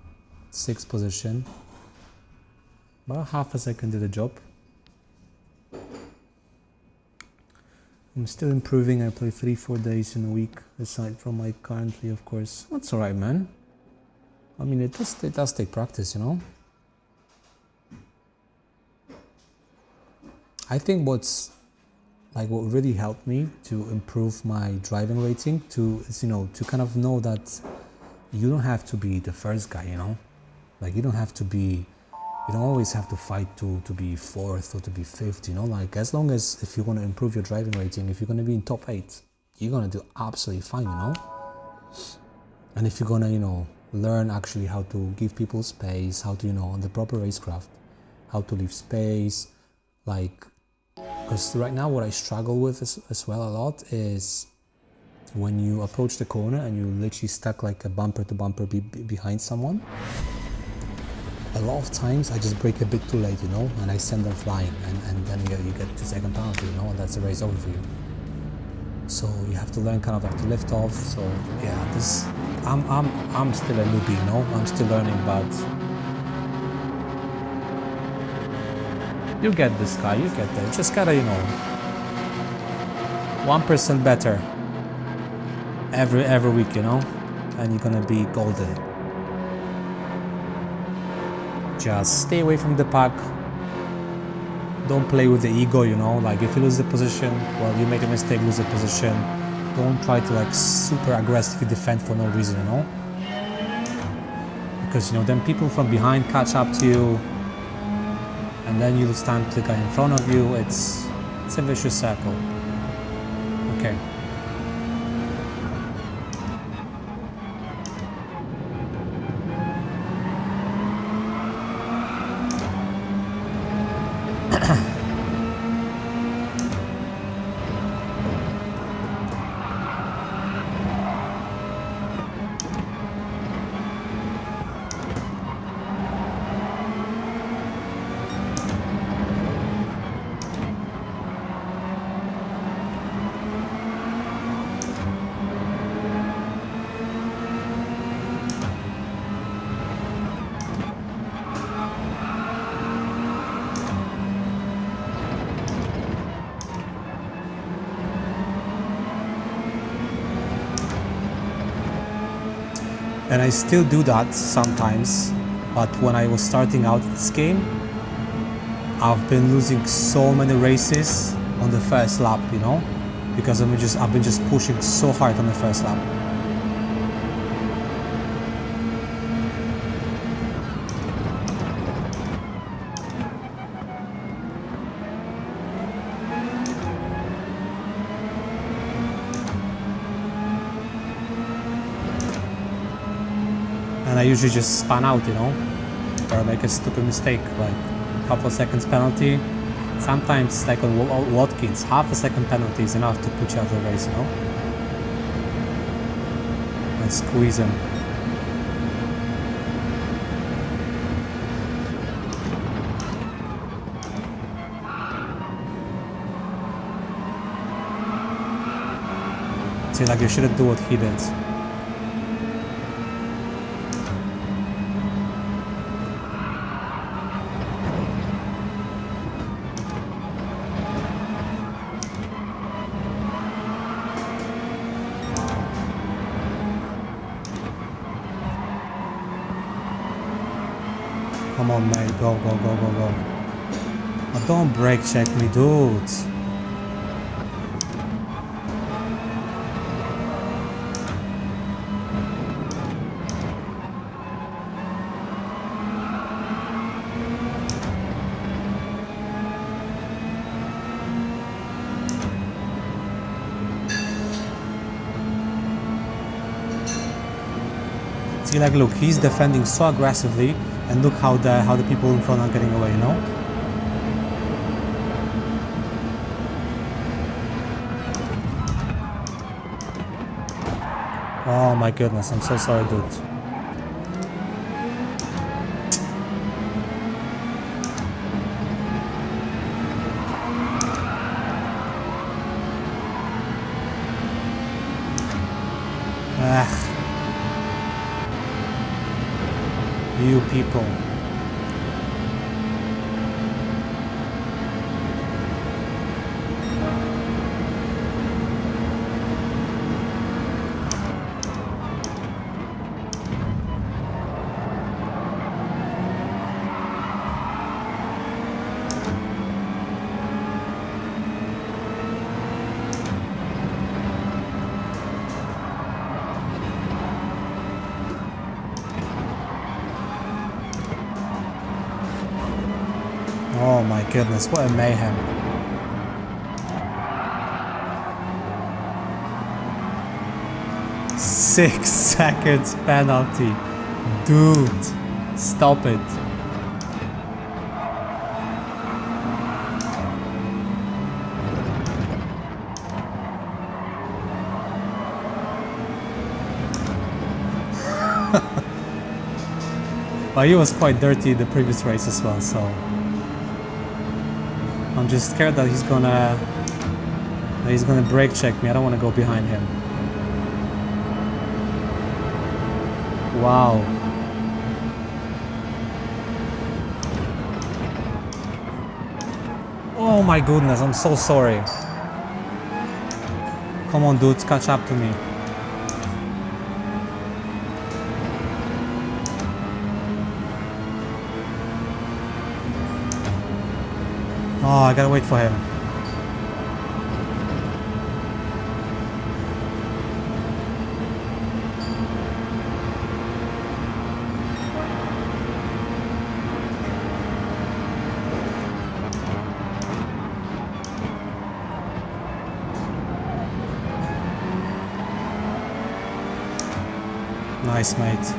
6th position. About half a second to the job. I'm still improving. I play 3-4 days in a week, aside from my currently, of course. That's alright, man. I mean, it does take practice, you know. I think what really helped me to improve my driving rating is, you know, to kind of know that you don't have to be the first guy, you know. Like, you don't have to be, you don't always have to fight to be 4th or to be 5th, you know. Like, as long as if you're going to improve your driving rating, if you're going to be in top 8, you're going to do absolutely fine, you know. And if you're going to, you know, learn actually how to give people space, how to, you know, on the proper racecraft, how to leave space, like, because right now what I struggle with as well a lot is when you approach the corner and you literally stuck like a bumper to bumper behind someone. A lot of times I just brake a bit too late, you know, and I send them flying, and then you get 2-second penalty, you know, and that's a race over for you. So you have to learn kind of like to lift off. So yeah, I'm still a newbie, you know, I'm still learning, but you get this guy, you get there. Just gotta, you know, 1% better every week, you know, and you're gonna be golden. Just stay away from the pack. Don't play with the ego, you know, like if you lose the position, well, you made a mistake, lose the position. Don't try to like super aggressively defend for no reason, you know, because, you know, then people from behind catch up to you, and then you lose time to the guy in front of you. It's a vicious circle. Okay. And I still do that sometimes, but when I was starting out this game, I've been losing so many races on the first lap, you know, because I've been just pushing so hard on the first lap. And I usually just spun out, you know, or make a stupid mistake, like a couple of seconds penalty. Sometimes, like on Watkins, half a second penalty is enough to put you out of the race, you know? And squeeze him. See, like you shouldn't do what he did. Come on, mate, go, go, go, go, go. Oh, don't brake check me, dude. See, like, look, he's defending so aggressively. And look how the people in front are getting away, you know? Oh my goodness, I'm so sorry, dude. You people. Oh my goodness, what a mayhem. Six seconds penalty. Dude, stop it. But he was quite dirty the previous race as well, so I'm just scared that he's gonna brake check me. I don't want to go behind him. Wow. Oh my goodness, I'm so sorry. Come on, dudes, catch up to me. Oh, I gotta wait for him. Nice, mate.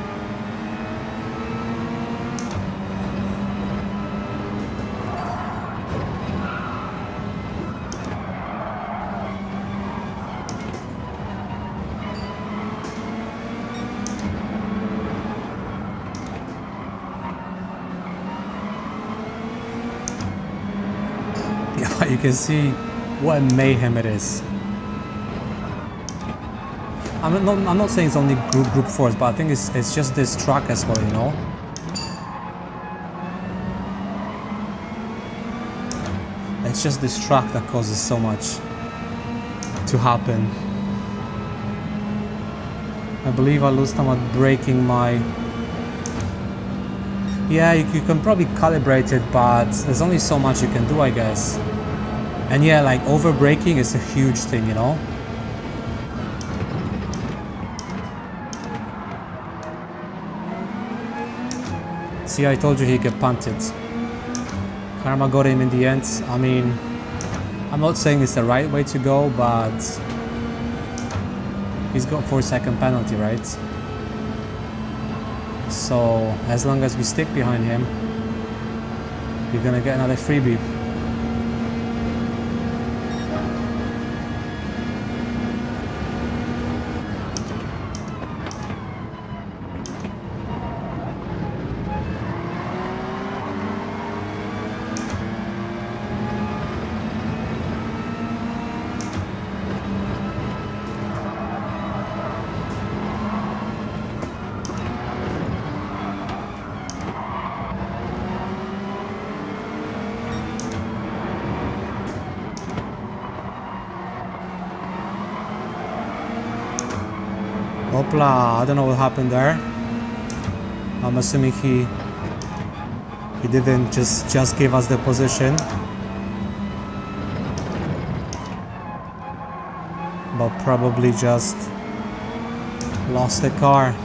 Yeah, you can see what a mayhem it is. I'm not saying it's only group force, but I think it's just this track as well, you know. It's just this track that causes so much to happen. I believe I lose time at braking my... Yeah, you can probably calibrate it, but there's only so much you can do, I guess. And yeah, like over braking is a huge thing, you know? See, I told you he could punt it. Karma got him in the end. I mean, I'm not saying it's the right way to go, but he's got 4-second penalty, right? So as long as we stick behind him, we're gonna get another freebie. Opla, I don't know what happened there. I'm assuming he didn't just give us the position, but probably just lost the car.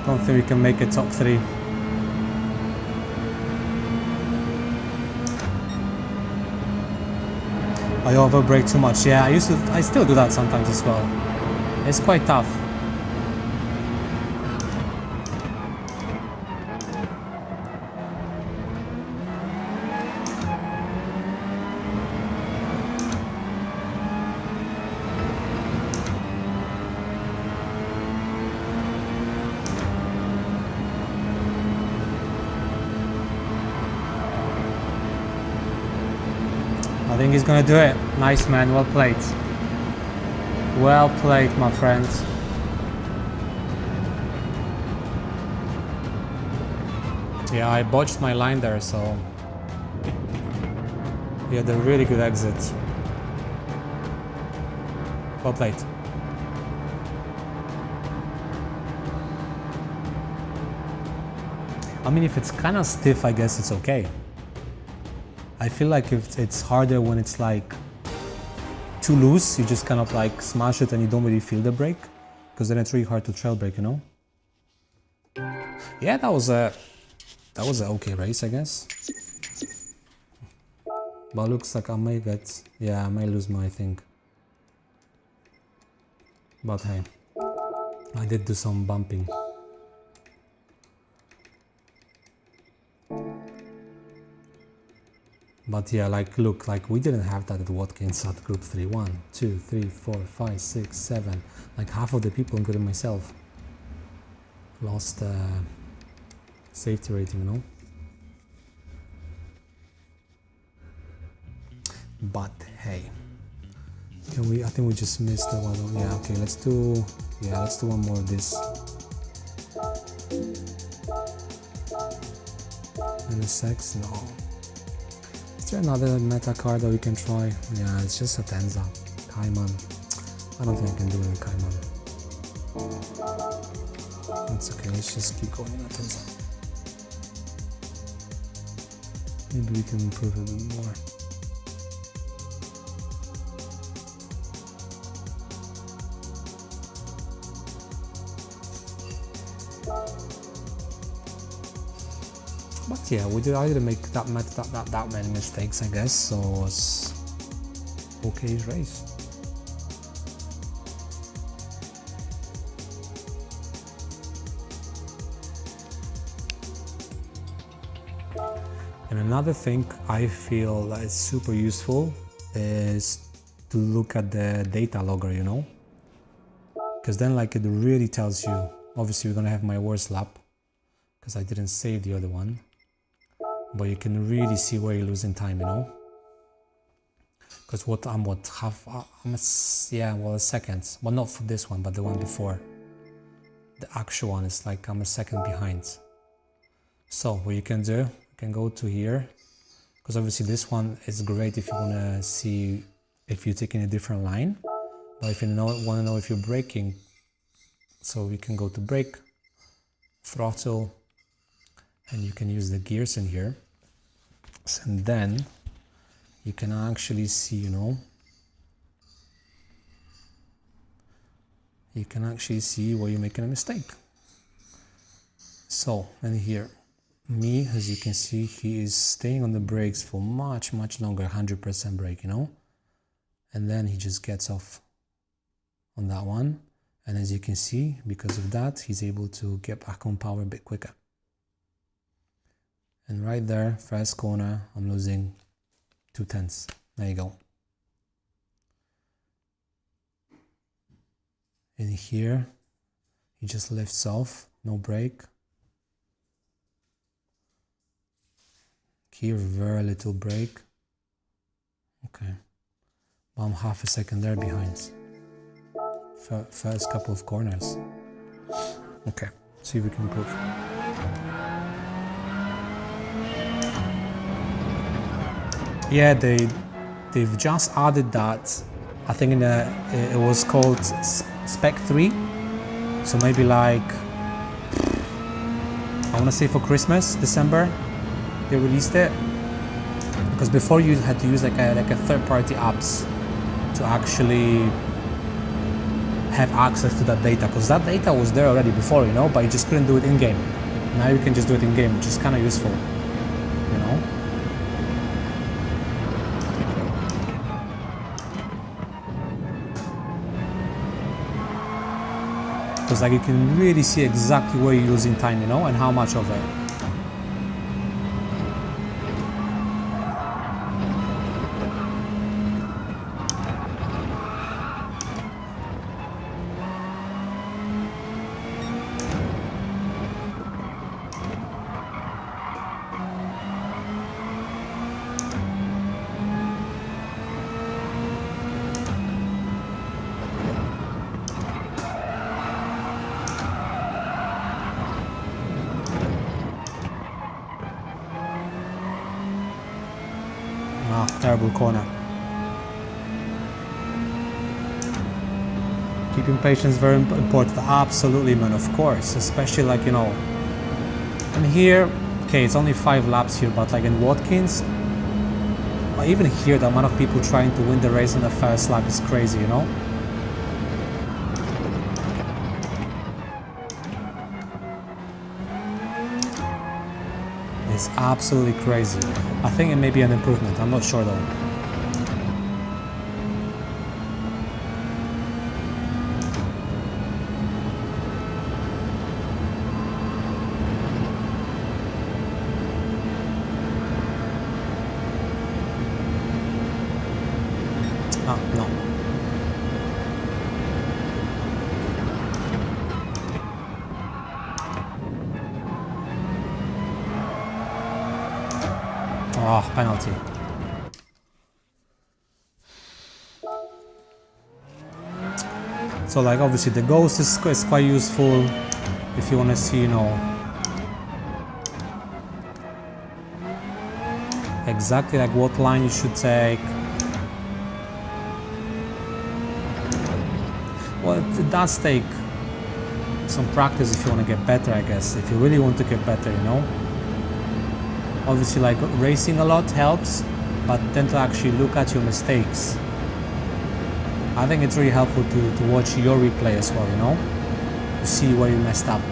Don't think we can make it top 3. I overbrake too much. Yeah, I still do that sometimes as well. It's quite tough. I think he's gonna do it. Nice, man. Well played. Well played, my friends. Yeah, I botched my line there, so he had a really good exit. Well played. I mean, if it's kind of stiff, I guess it's okay. I feel like if it's harder when it's like too loose, you just kind of like smash it and you don't really feel the brake, because then it's really hard to trail brake, you know? Yeah, that was a okay race, I guess. But looks like I may get, yeah, I may lose my thing. But hey, I did do some bumping. But yeah, like look, like we didn't have that at Watkins at group 3. 1, 2, 3, 4, 5, 6, 7. Like half of the people, including myself, lost safety rating, you know. But hey, can we? I think we just missed the one. Yeah, okay. Let's do one more of this. NSX, no. Is there another meta card that we can try? Yeah, it's just a Tenza. Kaiman. I don't think I can do it in Kaiman. That's okay, let's just keep going in Tenza. Maybe we can improve a bit more. But yeah, I didn't make that many mistakes, I guess, so it's okay race. And another thing I feel that is super useful is to look at the data logger, you know? Because then like it really tells you, obviously we're gonna have my worst lap, because I didn't save the other one. But you can really see where you're losing time, you know? Because a second. Well, not for this one, but the one before. The actual one is like I'm a second behind. So what you can do, you can go to here, because obviously this one is great if you want to see if you're taking a different line. But if you want to know if you're braking, so you can go to brake, throttle, and you can use the gears in here. And then you can actually see, you can actually see where you're making a mistake. So, and here, as you can see, he is staying on the brakes for much longer, 100% brake, and then he just gets off on that one. And as you can see, because of that, he's able to get back on power a bit quicker. And right there, first corner, I'm losing 0.2. There you go. And here, he just lifts off, no brake. Here, very little brake. Okay. But I'm half a second there behind. First couple of corners. Okay, see if we can improve. Yeah, they've just added that. I think it was called Spec 3. So maybe like, I want to say for Christmas, December, they released it. Because before you had to use like a third-party apps to actually have access to that data, because that data was there already before, but you just couldn't do it in-game. Now you can just do it in-game, which is kind of useful, Because like you can really see exactly where you're losing time, and how much of it. Terrible corner. Keeping patience very important. Absolutely, man, of course. Especially like, and here, okay, it's only 5 laps here, but like in Watkins, even here, the amount of people trying to win the race in the first lap is crazy, It's absolutely crazy. I think it may be an improvement. I'm not sure though. No. Oh, penalty. So like obviously the ghost is quite useful if you want to see, exactly like what line you should take. Well, it does take some practice if you want to get better, I guess, if you really want to get better, Obviously, like racing a lot helps, but then to actually look at your mistakes. I think it's really helpful to watch your replay as well, to see where you messed up.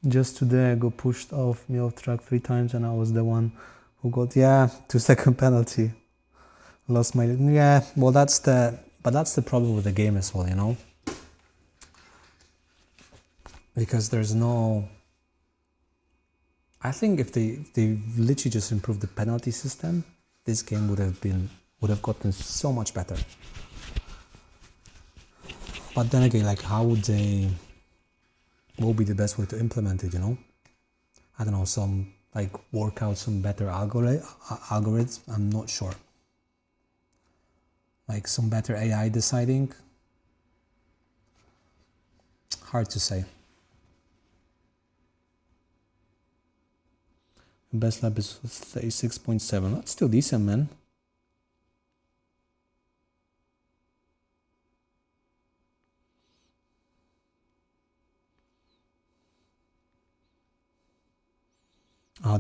Just today I got pushed off track 3 times and I was the one who got 2-second penalty. Lost my well that's the problem with the game as well, because there's no, I think if they literally just improve the penalty system, this game would have gotten so much better. But then again, like, how would they, what would be the best way to implement it, you know? I don't know, some, like, work out some better algorithms, I'm not sure. Like, some better AI deciding? Hard to say. Best lap is 36.7, that's still decent, man.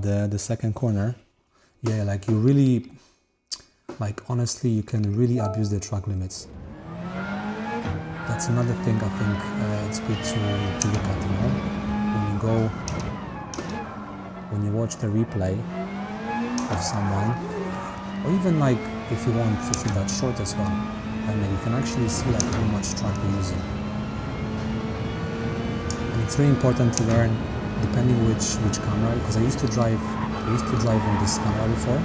The second corner, yeah, like you really, like honestly, you can really abuse the track limits. That's another thing I think it's good to look at, you know, when you watch the replay of someone, or even like if you want to see that short as well, I mean, you can actually see like how much track you're using. And it's really important to learn depending which camera, because I used to drive on this camera before,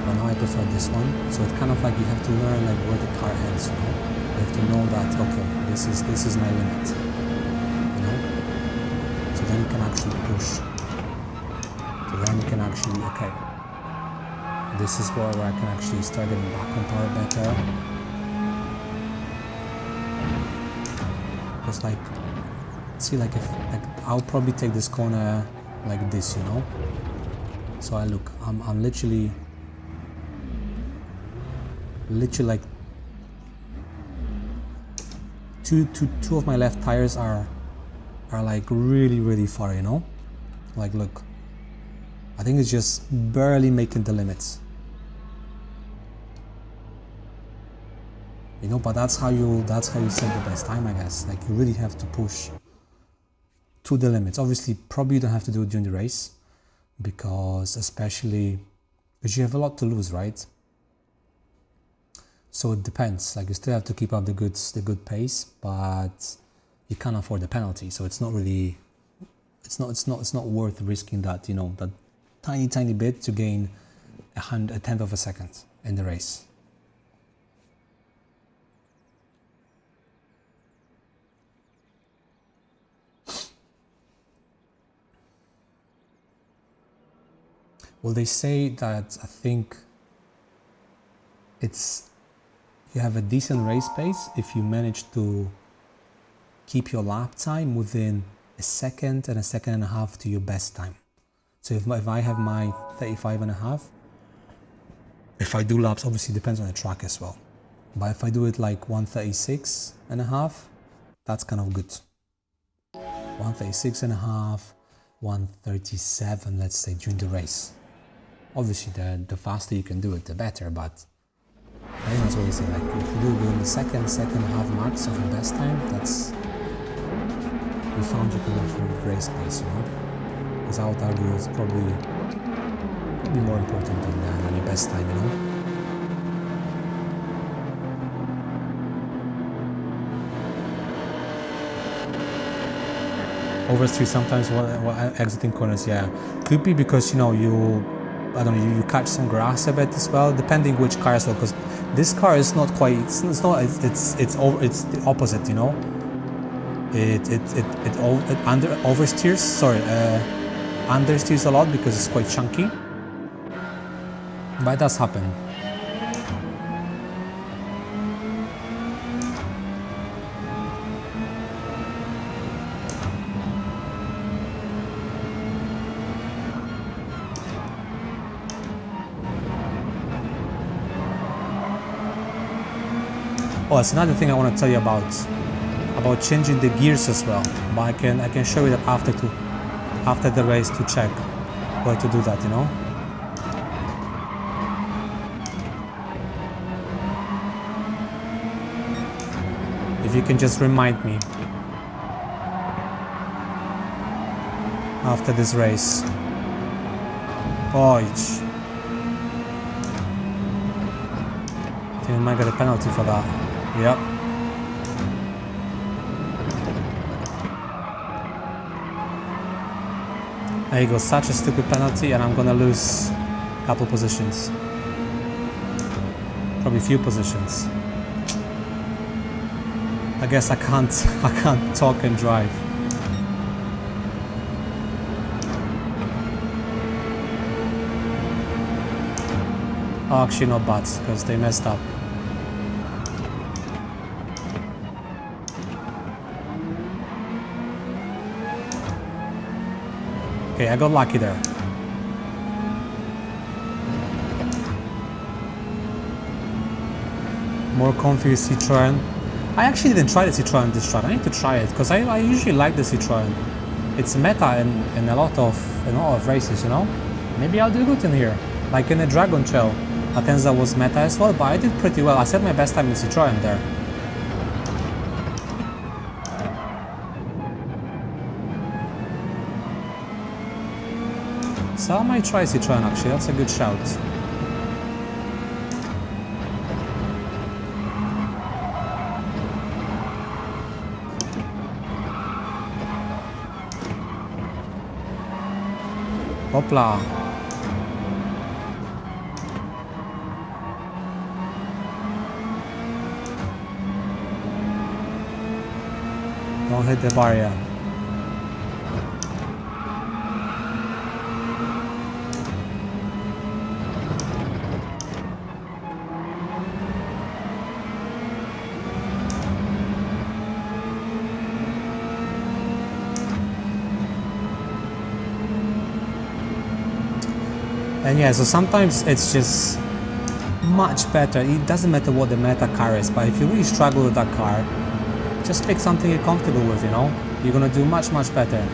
but now I prefer this one. So it's kind of like you have to learn like where the car ends, you know. You have to know that, okay, this is my limit, you know. So then you can actually push. So then you can actually, okay, this is where I can actually start getting back on power better. Just like, see, like if like I'll probably take this corner like this, you know. So I look, I'm literally like two of my left tires are like really far, you know. Like look, I think it's just barely making the limits, you know. But that's how you set the best time, I guess. Like you really have to push to the limits. Obviously, probably you don't have to do it during the race, because especially because you have a lot to lose, right? So it depends. Like you still have to keep up the good pace, but you can't afford the penalty. So it's not really, it's not worth risking that, you know, that tiny bit to gain a tenth of a second in the race. Well, they say that, I think you have a decent race pace if you manage to keep your lap time within a second and a half to your best time. So if I have my 35.5, if I do laps, obviously depends on the track as well. But if I do it like 136.5, that's kind of good. 136.5, 137, let's say, during the race. Obviously, the faster you can do it, the better, but I think that's what we say, like, if you do it within the second half max of your best time, that's, you found your kind of race pace, you know? Because I would argue it's probably more important than your best time, you know? Oversteer sometimes while exiting corners, yeah. Could be because, you know, I don't know, you catch some grass a bit as well, depending which car as well, because this car is not quite, it's the opposite, you know. It understeers a lot because it's quite chunky, but it does happen. Oh, it's another thing I want to tell you about changing the gears as well. But I can show you that after the race to check where to do that, you know. If you can just remind me after this race. Oh, I think I might get a penalty for that. Yep. There you go, such a stupid penalty, and I'm gonna lose a couple positions. Probably few positions. I guess I can't talk and drive. Oh, actually not bad, because they messed up. Okay, I got lucky there. More comfy Citroen. I actually didn't try the Citroen this track. I need to try it because I usually like the Citroen. It's meta in a lot of races, you know. Maybe I'll do good in here, like in the Dragon Trail. Atenza was meta as well, but I did pretty well. I set my best time in Citroen there. So I might try Citroen actually. That's a good shout. Hopla. Don't hit the barrier. And yeah, so sometimes it's just much better. It doesn't matter what the meta car is, but if you really struggle with that car, just pick something you're comfortable with, you know? You're gonna do much better.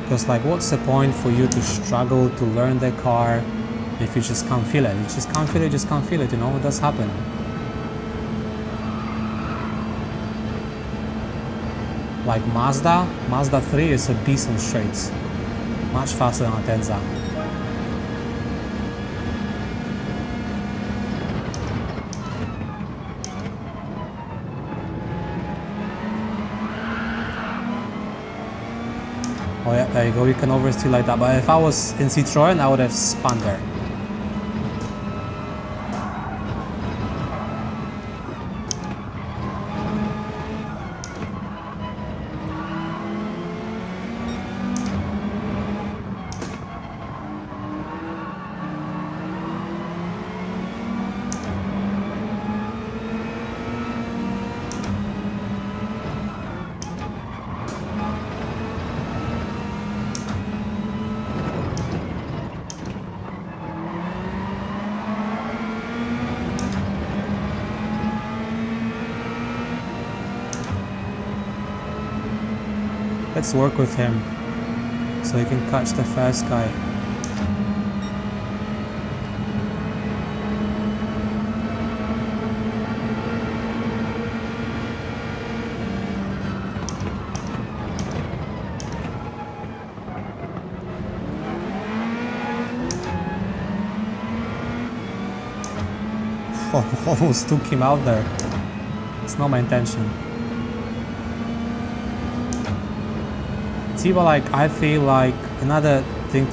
Because like, what's the point for you to struggle to learn the car if you just can't feel it? You just can't feel it, just can't feel it, you know? It does happen. Like Mazda 3 is a beast on straights. Much faster than Atenza. Oh yeah, there you go, you can oversteer like that. But if I was in Citroen, I would have spun there. Let's work with him so he can catch the first guy. Oh, almost took him out there. It's not my intention. See, but like, I feel like another thing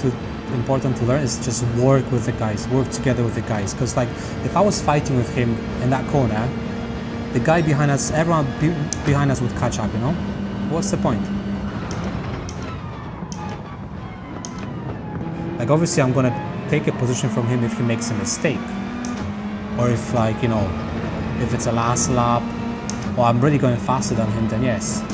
important to learn is just work with the guys, work together with the guys. Because like, if I was fighting with him in that corner, the guy behind us, everyone behind us would catch up, you know? What's the point? Like, obviously I'm gonna take a position from him if he makes a mistake. Or if, like, you know, if it's a last lap, or I'm really going faster than him, then yes.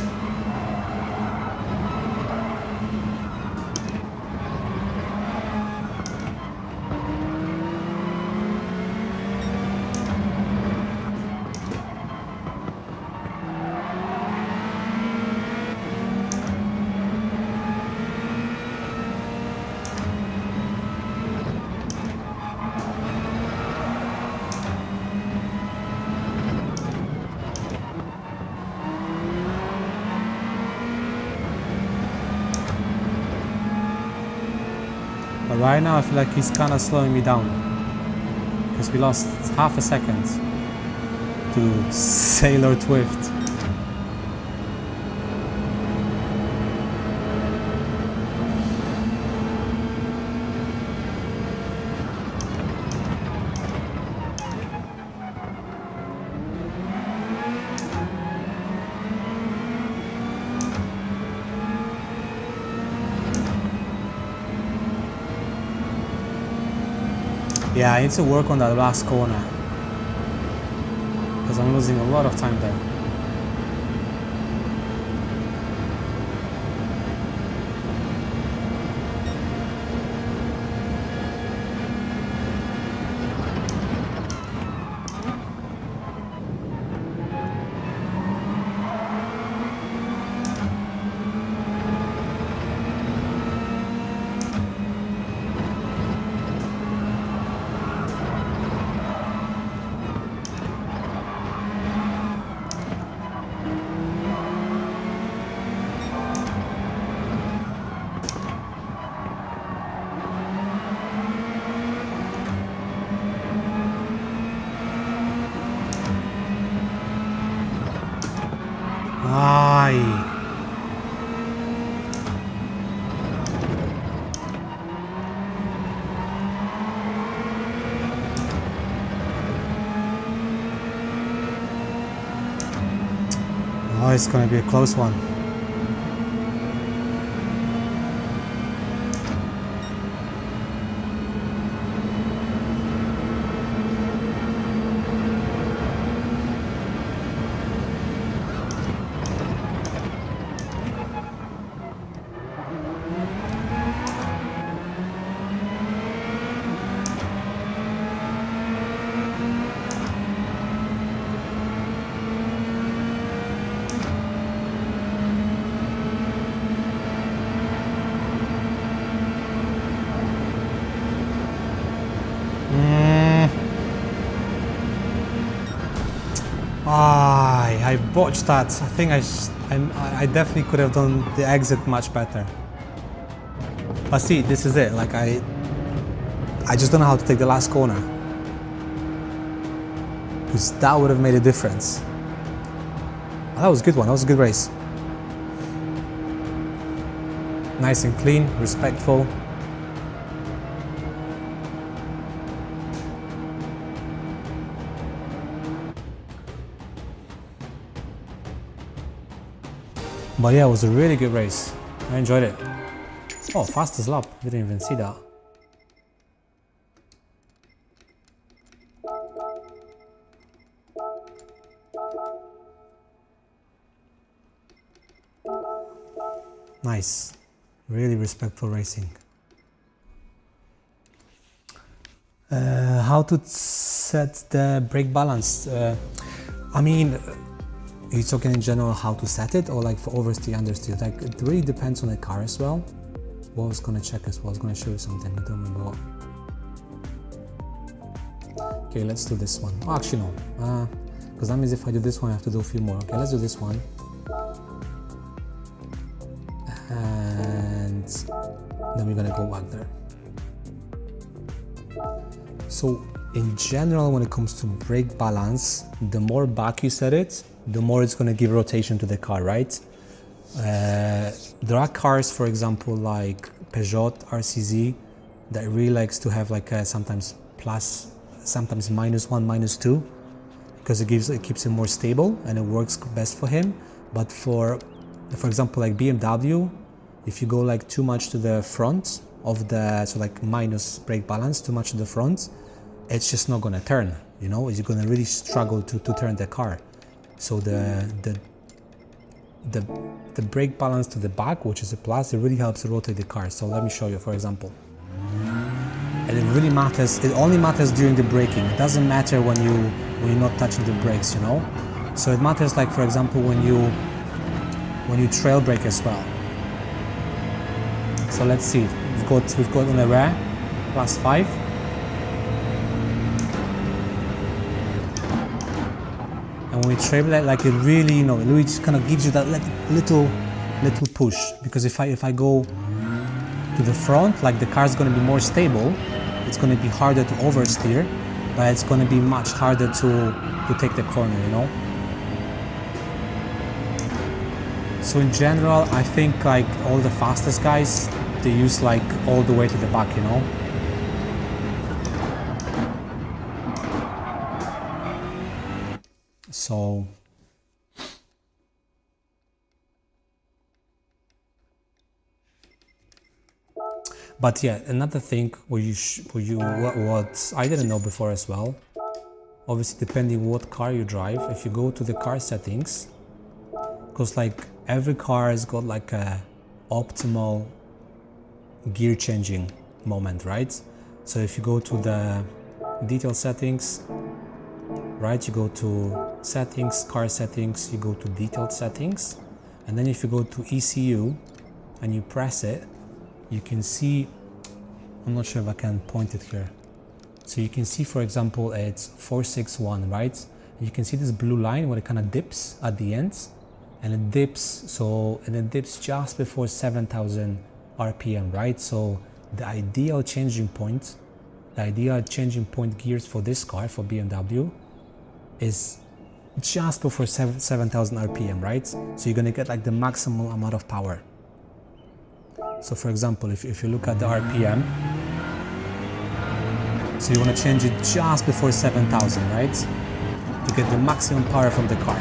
But right now I feel like he's kind of slowing me down because we lost half a second to Sailor Twift. Yeah, I need to work on that last corner because I'm losing a lot of time there. Aye. Oh, it's gonna be a close one. I botched that. I think I definitely could have done the exit much better. But see, this is it. Like I just don't know how to take the last corner. Because that would have made a difference. Oh, that was a good one. That was a good race. Nice and clean, respectful. But yeah, it was a really good race. I enjoyed it. Oh, fastest lap. Didn't even see that. Nice. Really respectful racing. How to set the brake balance? I mean, are you talking in general how to set it, or like for oversteer, understeer? Like it really depends on the car as well. What I was gonna check as well, I was gonna show you something, I don't remember what. Okay, let's do this one. Oh, actually no, because that means if I do this one I have to do a few more. Okay, let's do this one. And then we're gonna go back there. So in general, when it comes to brake balance, the more back you set it, the more it's going to give rotation to the car, right? There are cars, for example, like Peugeot RCZ, that really likes to have like a sometimes plus, sometimes -1, -2, because it keeps him more stable and it works best for him. But for example, like BMW, if you go like too much to the front of the, so like minus brake balance, too much to the front, it's just not going to turn, you know, you're going to really struggle to turn the car. So the brake balance to the back, which is a plus, it really helps to rotate the car. So let me show you, for example. And it really matters, it only matters during the braking. It doesn't matter when you're not touching the brakes, you know. So it matters, like for example, when you trail brake as well. So let's see, we've got on the rear +5. And when we trail it, like it really, you know, it really just kind of gives you that little push. Because if I go to the front, like the car's going to be more stable, it's going to be harder to oversteer, but it's going to be much harder to take the corner, you know. So in general, I think like all the fastest guys, they use like all the way to the back, you know. So But yeah, another thing what I didn't know before as well, obviously depending what car you drive, if you go to the car settings, because like every car has got like a optimal gear changing moment, right? So if you go to the detail settings, right, you go to settings, car settings, you go to detailed settings, and then if you go to ECU and you press it, you can see, I'm not sure if I can point it here. So you can see, for example, it's 461, right? And you can see this blue line where it kind of dips at the end, and it dips just before 7,000 RPM, right? So the ideal changing point gears for this car, for BMW, is just before 7,000 RPM, right? So you're gonna get like the maximum amount of power. So for example, if you look at the RPM, so you want to change it just before 7,000, right? To get the maximum power from the car.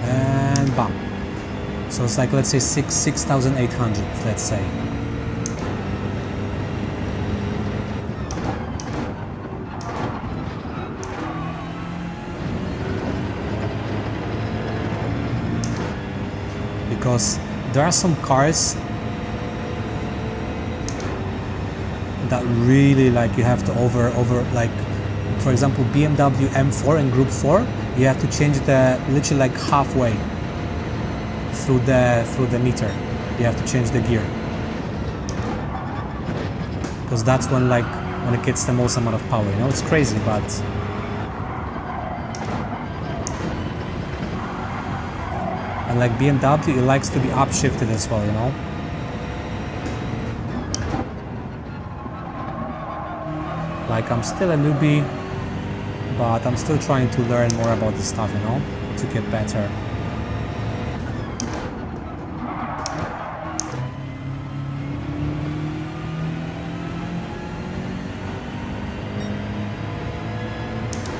And bam. So it's like, let's say 6,800, let's say. Because there are some cars that really, like, you have to over like, for example, BMW M4 and Group 4, you have to change the literally like halfway through the meter. You have to change the gear, because that's when it gets the most amount of power. You know, it's crazy, but and like BMW, it likes to be upshifted as well. You know. Like, I'm still a newbie, but I'm still trying to learn more about this stuff, you know, to get better.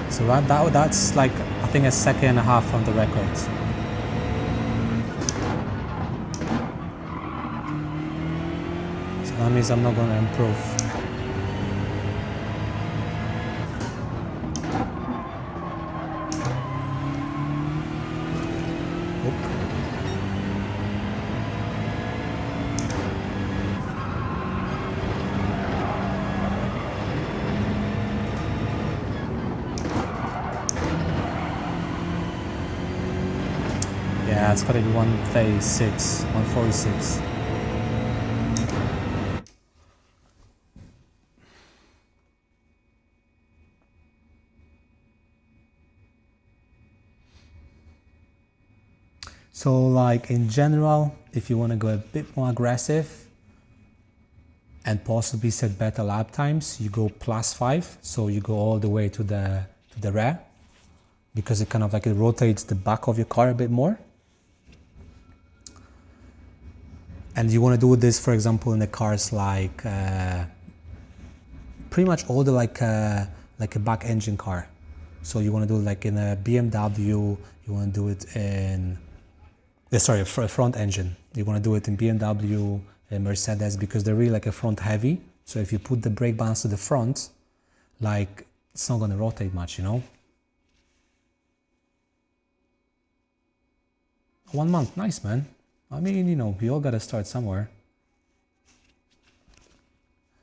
So that's like, I think, a second and a half on the record. So that means I'm not going to improve. Yeah, it's gotta be 136, 146. So like in general, if you want to go a bit more aggressive and possibly set better lap times, you go +5. So you go all the way to the rear, because it kind of like, it rotates the back of your car a bit more. And you want to do this, for example, in the cars like pretty much all the like a back engine car. So you want to do it like in a BMW, you want to do it in, for a front engine. You want to do it in BMW and Mercedes, because they're really like a front heavy. So if you put the brake bands to the front, like, it's not going to rotate much, you know. 1 month, nice, man. I mean, you know, we all gotta start somewhere.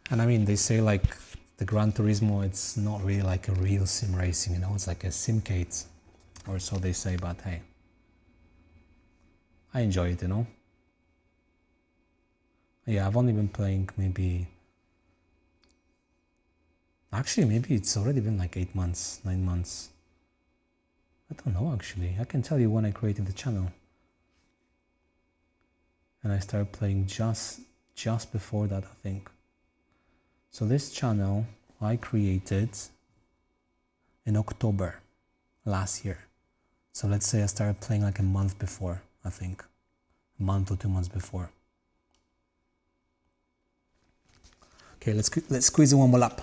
And I mean, they say like the Gran Turismo, it's not really like a real sim racing, you know, it's like a simcade, or so they say, but hey, I enjoy it, you know. Yeah, I've only been playing maybe it's already been like 8 months, 9 months. I don't know, actually. I can tell you when I created the channel. And I started playing just before that, I think. So this channel I created in October last year. So let's say I started playing like a month before, I think. A month or 2 months before. Okay, let's squeeze in one more lap.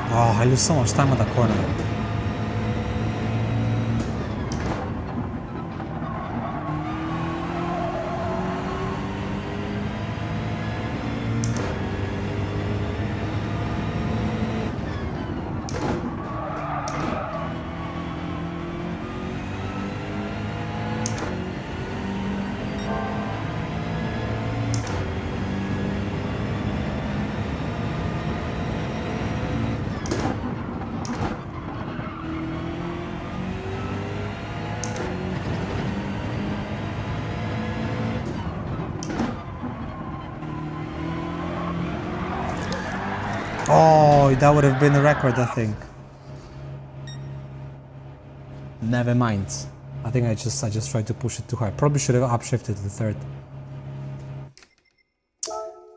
Oh, I lose so much time on the corner. Oh, that would have been a record, I think. Never mind. I think I just tried to push it too hard. Probably should have upshifted to the third.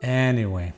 Anyway.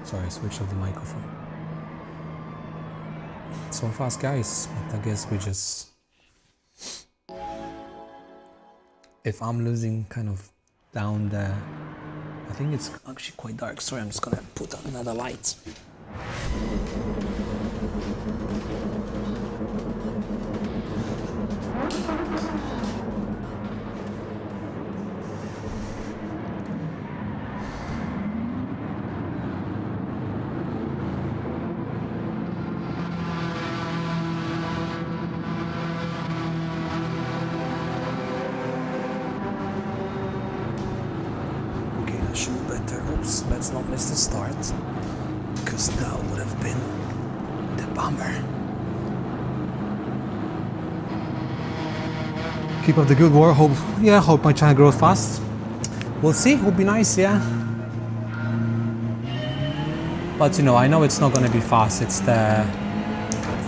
Sorry, I switched off the microphone. So fast, guys, but I guess we just... If I'm losing kind of down there... I think it's actually quite dark. Sorry, I'm just gonna put on another light. Let's not miss the start, because that would have been the bummer. Keep up the good work. Hope my channel grows fast. We'll see. Would be nice, yeah. But you know, I know it's not going to be fast. It's the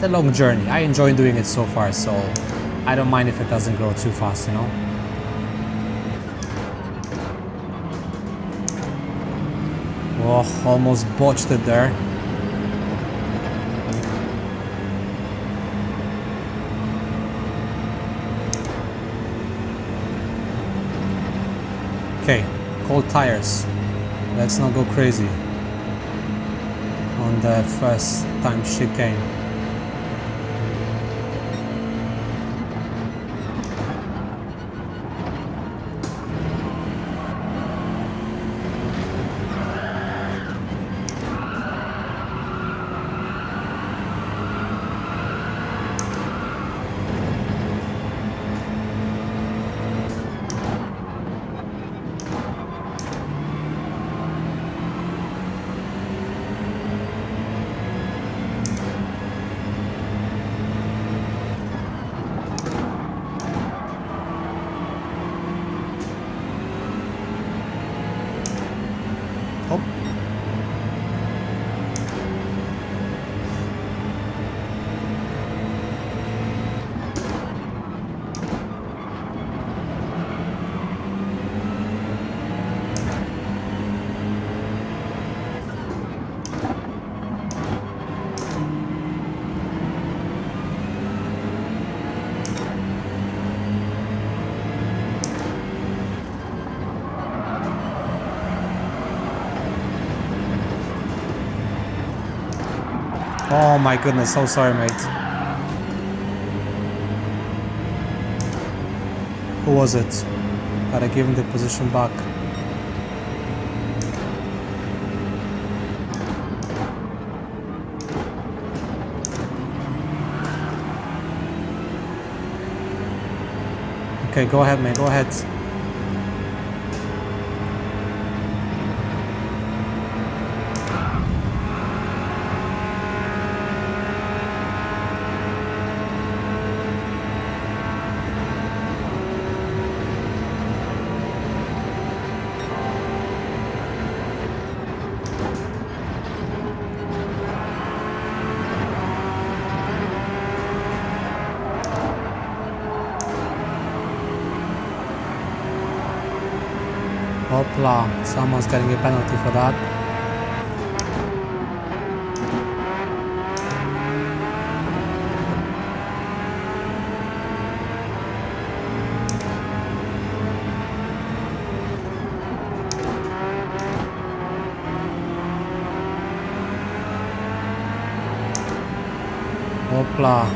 long journey. I enjoy doing it so far, so I don't mind if it doesn't grow too fast, you know. Oh, almost botched it there. Okay, cold tires. Let's not go crazy on the first time chicane. Oh my goodness, so sorry, mate. Who was it? Gotta give him the position back. Okay, go ahead, mate, go ahead. Hopla, someone's getting a penalty for that. Hopla.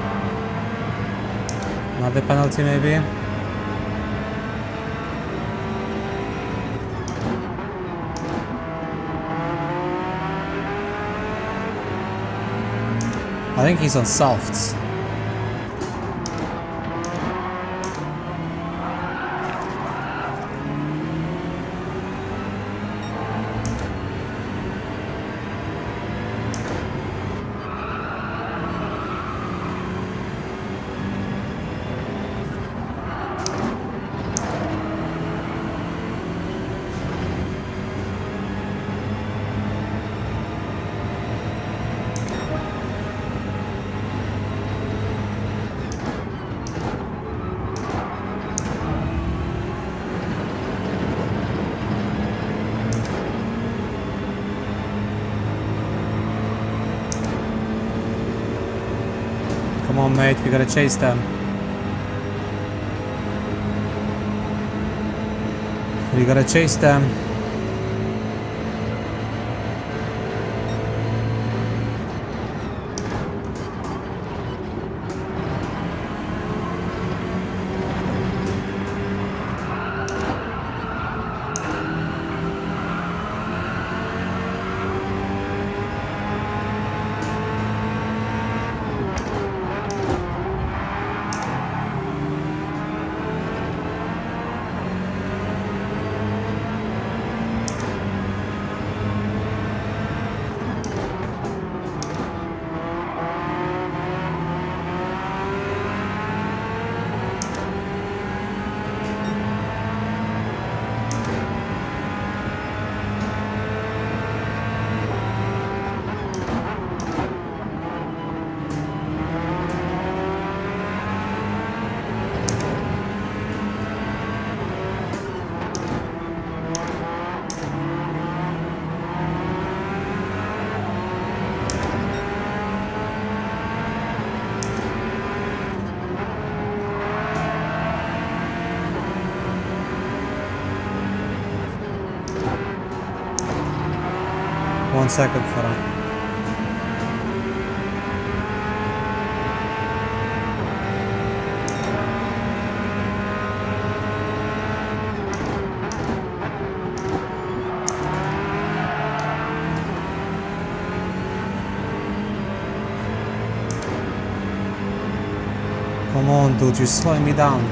Another penalty maybe? I think he's on softs. Come on, mate, we gotta chase them. We gotta chase them. One second, Farah. Come on, dude, you're slowing me down.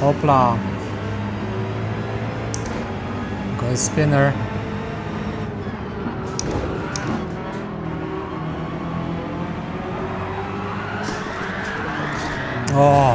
Hopla. Got a spinner. Oh,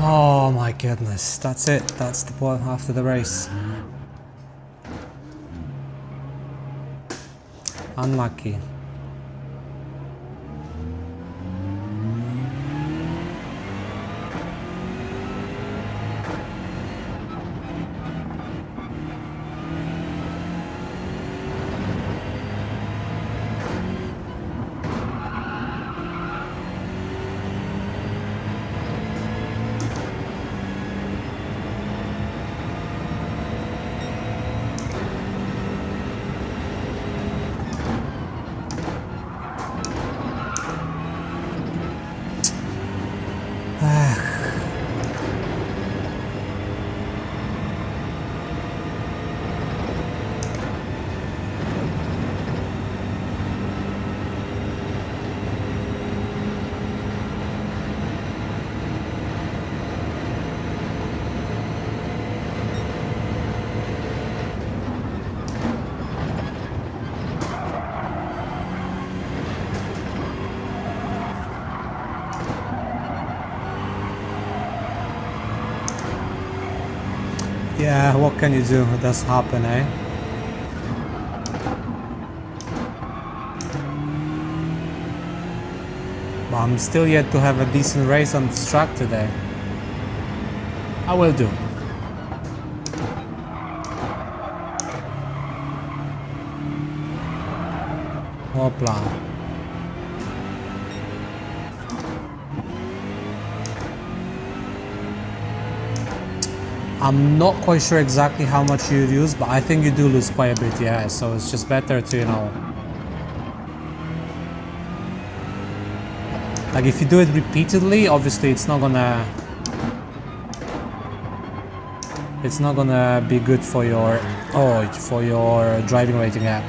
Oh my goodness, that's it. That's the point after the race. Unlucky. Yeah, what can you do? It does happen, eh? But I'm still yet to have a decent race on this track today. I will do. Oplite. I'm not quite sure exactly how much you use, but I think you do lose quite a bit, yeah. So it's just better to, you know, like if you do it repeatedly, obviously it's not gonna be good for your driving rating, yeah.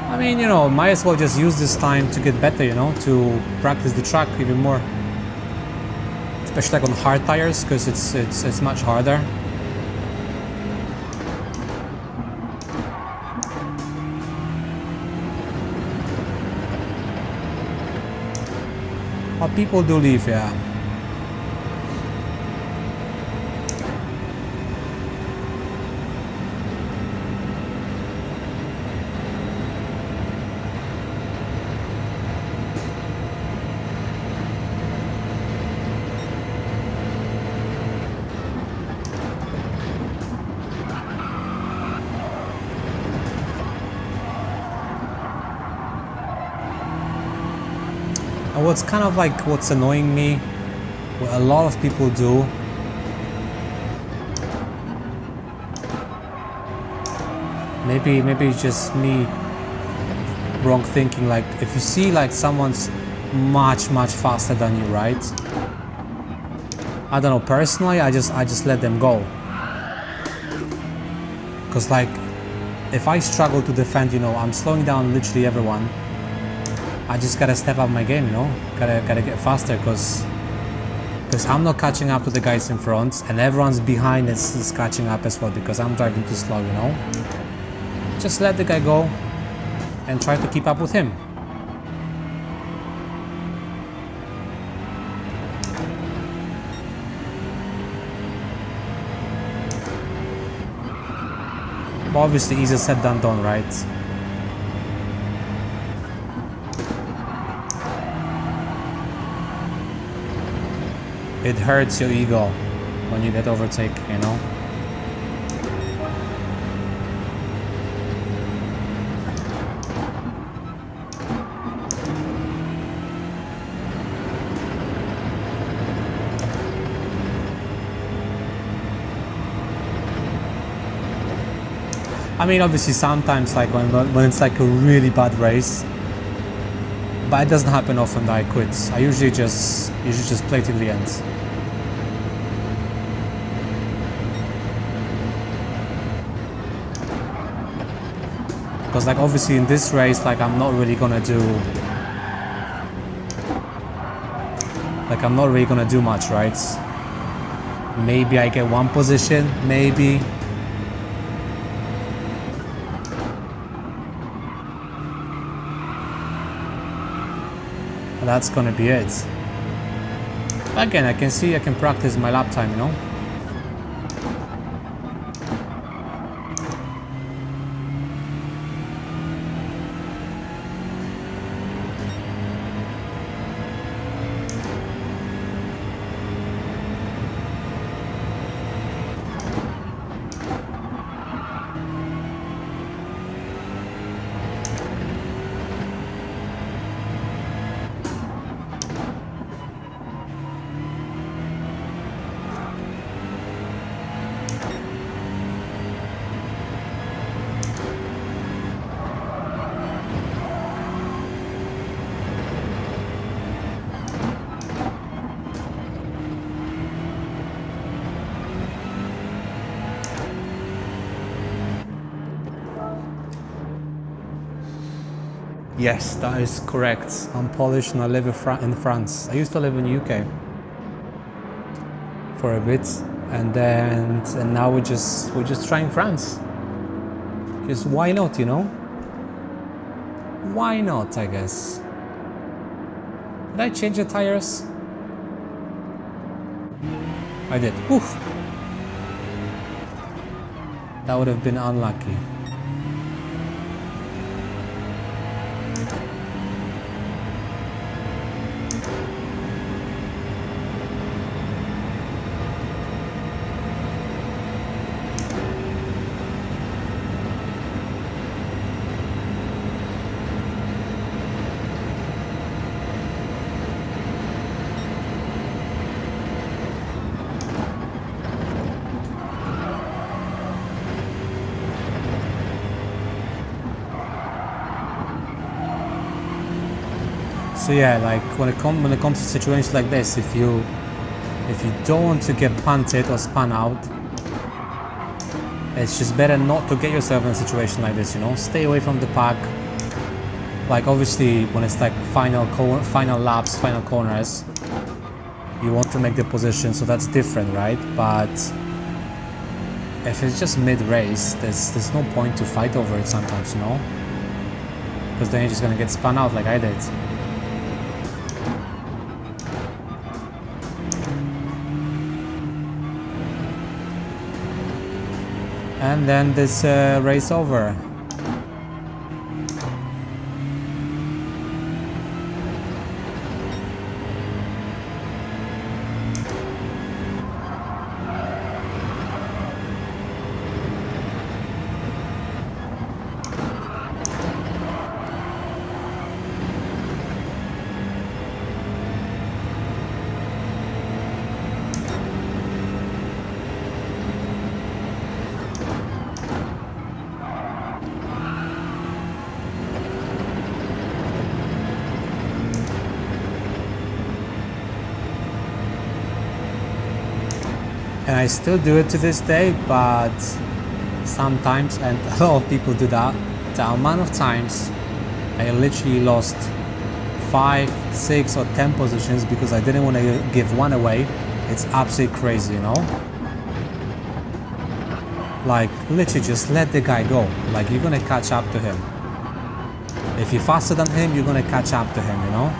I mean, you know, might as well just use this time to get better, you know, to practice the track even more. Especially like on hard tires, because it's much harder. But people do leave, yeah. And what's kind of like what's annoying me, what a lot of people do, maybe it's just me wrong thinking, like if you see like someone's much faster than you, right? I don't know, personally I just let them go. Because like if I struggle to defend, you know, I'm slowing down literally everyone. I just gotta step up my game, you know, gotta get faster, because I'm not catching up to the guys in front, and everyone's behind is catching up as well because I'm driving too slow, you know. Just let the guy go and try to keep up with him. But obviously easier said than done, right? It hurts your ego when you get overtaken, you know? I mean, obviously sometimes like when it's like a really bad race, but it doesn't happen often that I quit. I usually just play till the end. Because like obviously in this race, like I'm not really gonna do much, right? Maybe I get one position, maybe. And that's gonna be it. Again, I can practice my lap time, you know? Yes, that is correct. I'm Polish and I live in France. I used to live in the UK for a bit, and now we're just trying France. Because why not, you know? Why not, I guess. Did I change the tires? I did. Oof. That would have been unlucky. So yeah, like when it comes to situations like this, if you don't want to get punted or spun out, it's just better not to get yourself in a situation like this, you know? Stay away from the pack. Like obviously when it's like final laps, final corners, you want to make the position, so that's different, right? But if it's just mid-race, there's no point to fight over it sometimes, you know? Because then you're just gonna get spun out like I did. And then this race over. And I still do it to this day, but sometimes, and a lot of people do that, the amount of times I literally lost 5, 6 or 10 positions because I didn't want to give one away, it's absolutely crazy, you know? Like, literally just let the guy go. Like, you're gonna catch up to him. If you're faster than him, you're gonna catch up to him, you know?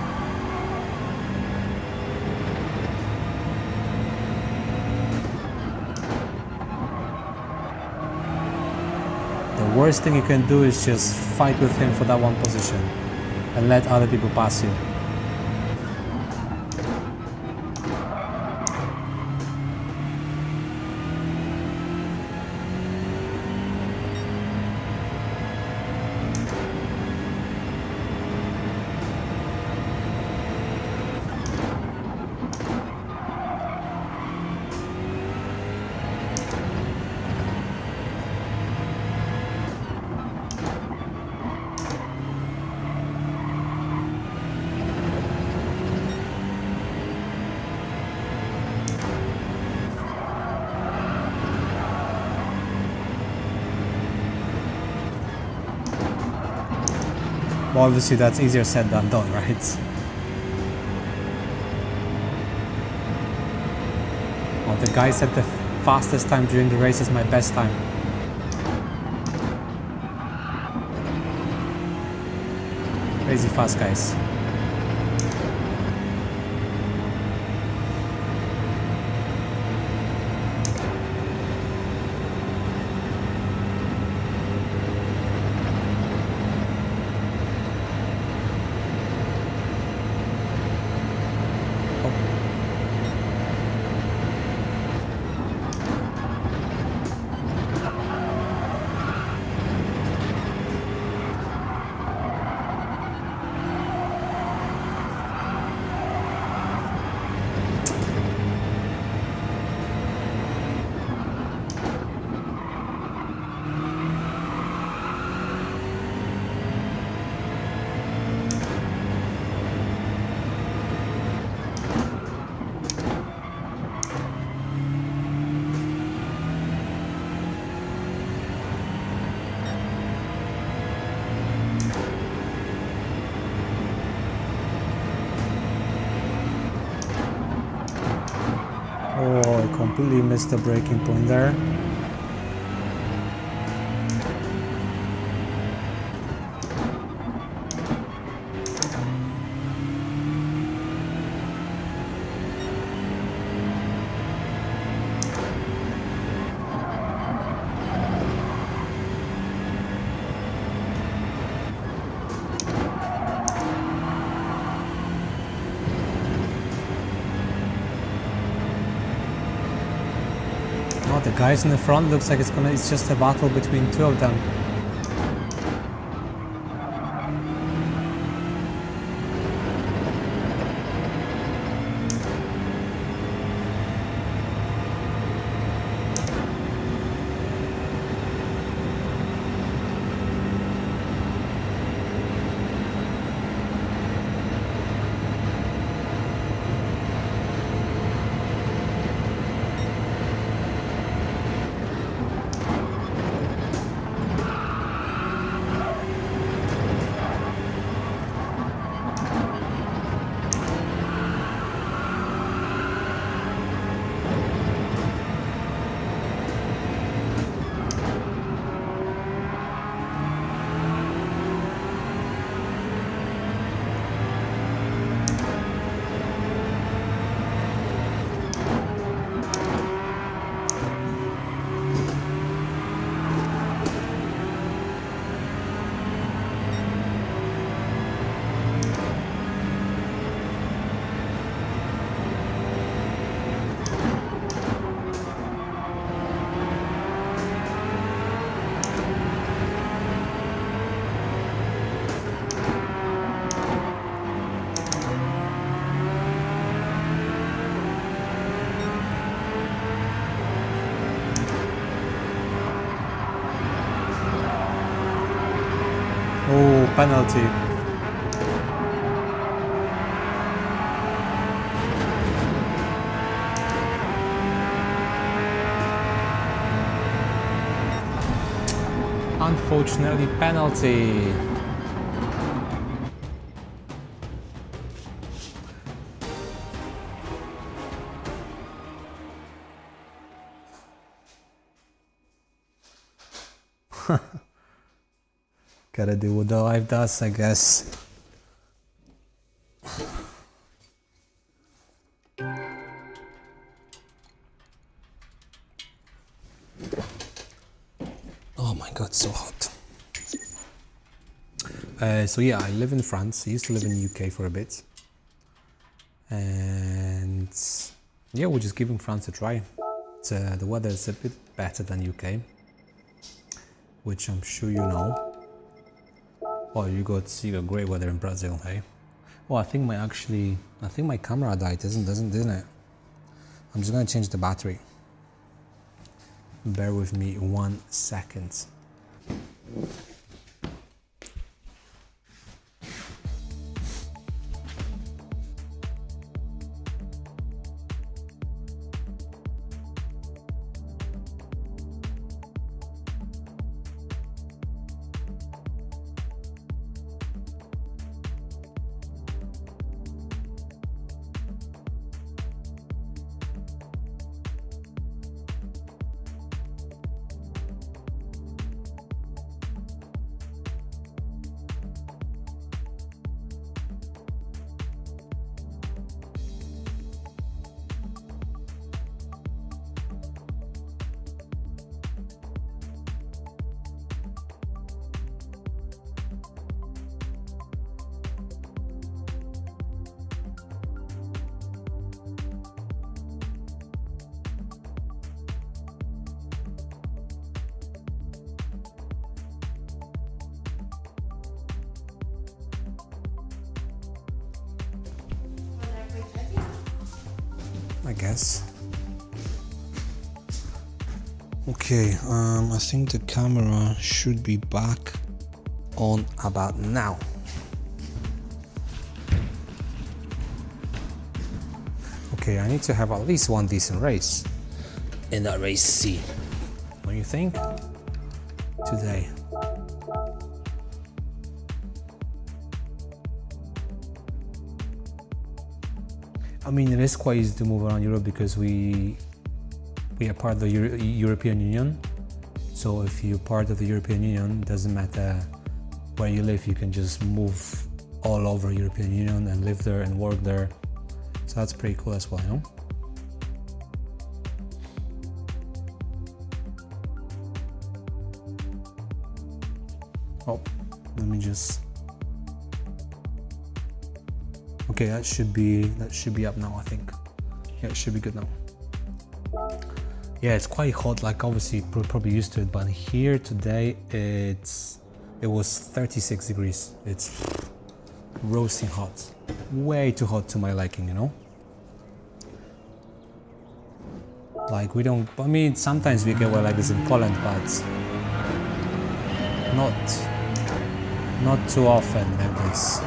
The worst thing you can do is just fight with him for that one position and let other people pass you. Well, obviously that's easier said than done, right? Well, the guy said the fastest time during the race is my best time. Crazy fast, guys. Oh, I completely missed the braking point there. Oh, the guys in the front looks like it's just a battle between two of them. Oh, penalty. Unfortunately, penalty. Gotta do what the life does, I guess. Oh my god, so hot. So yeah, I live in France. I used to live in the UK for a bit. And yeah, we're just giving France a try. The weather is a bit better than UK, which I'm sure you know. Oh, you got great weather in Brazil, hey? Oh, I think my camera died, didn't it? I'm just gonna change the battery. Bear with me 1 second. I guess. Okay, I think the camera should be back on about now. Okay, I need to have at least one decent race in that race C. What do you think? Today. I mean, it is quite easy to move around Europe because we are part of the European Union. So if you're part of the European Union, doesn't matter where you live, you can just move all over European Union and live there and work there. So that's pretty cool as well, you know? Oh, let me just... Okay, that should be up now, I think. Yeah, it should be good now. Yeah, it's quite hot, like obviously probably used to it, but here today it was 36 degrees. It's roasting hot. Way too hot to my liking, you know? Like we don't, I mean, sometimes we get weather like this in Poland, but not too often like this.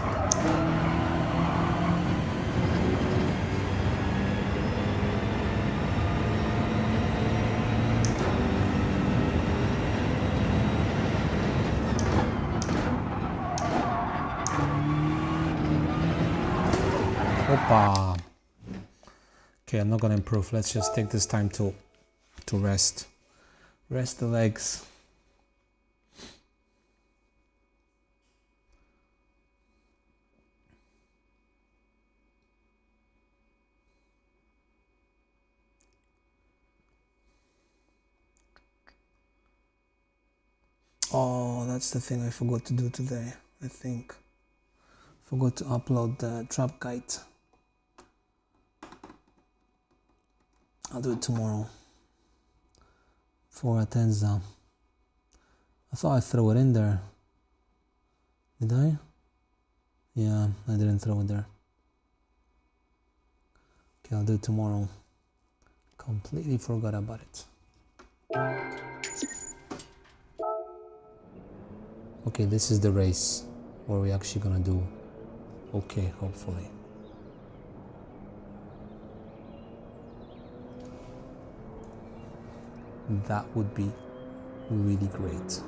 Opa. Okay, I'm not gonna improve. Let's just take this time to rest the legs. Oh, that's the thing I forgot to do today. I think forgot to upload the trap guide. I'll do it tomorrow for Atenza. I thought I'd throw it in there. Did I? Yeah, I didn't throw it there. Okay, I'll do it tomorrow. Completely forgot about it. Okay, this is the race where we're actually gonna do okay, hopefully. That would be really great.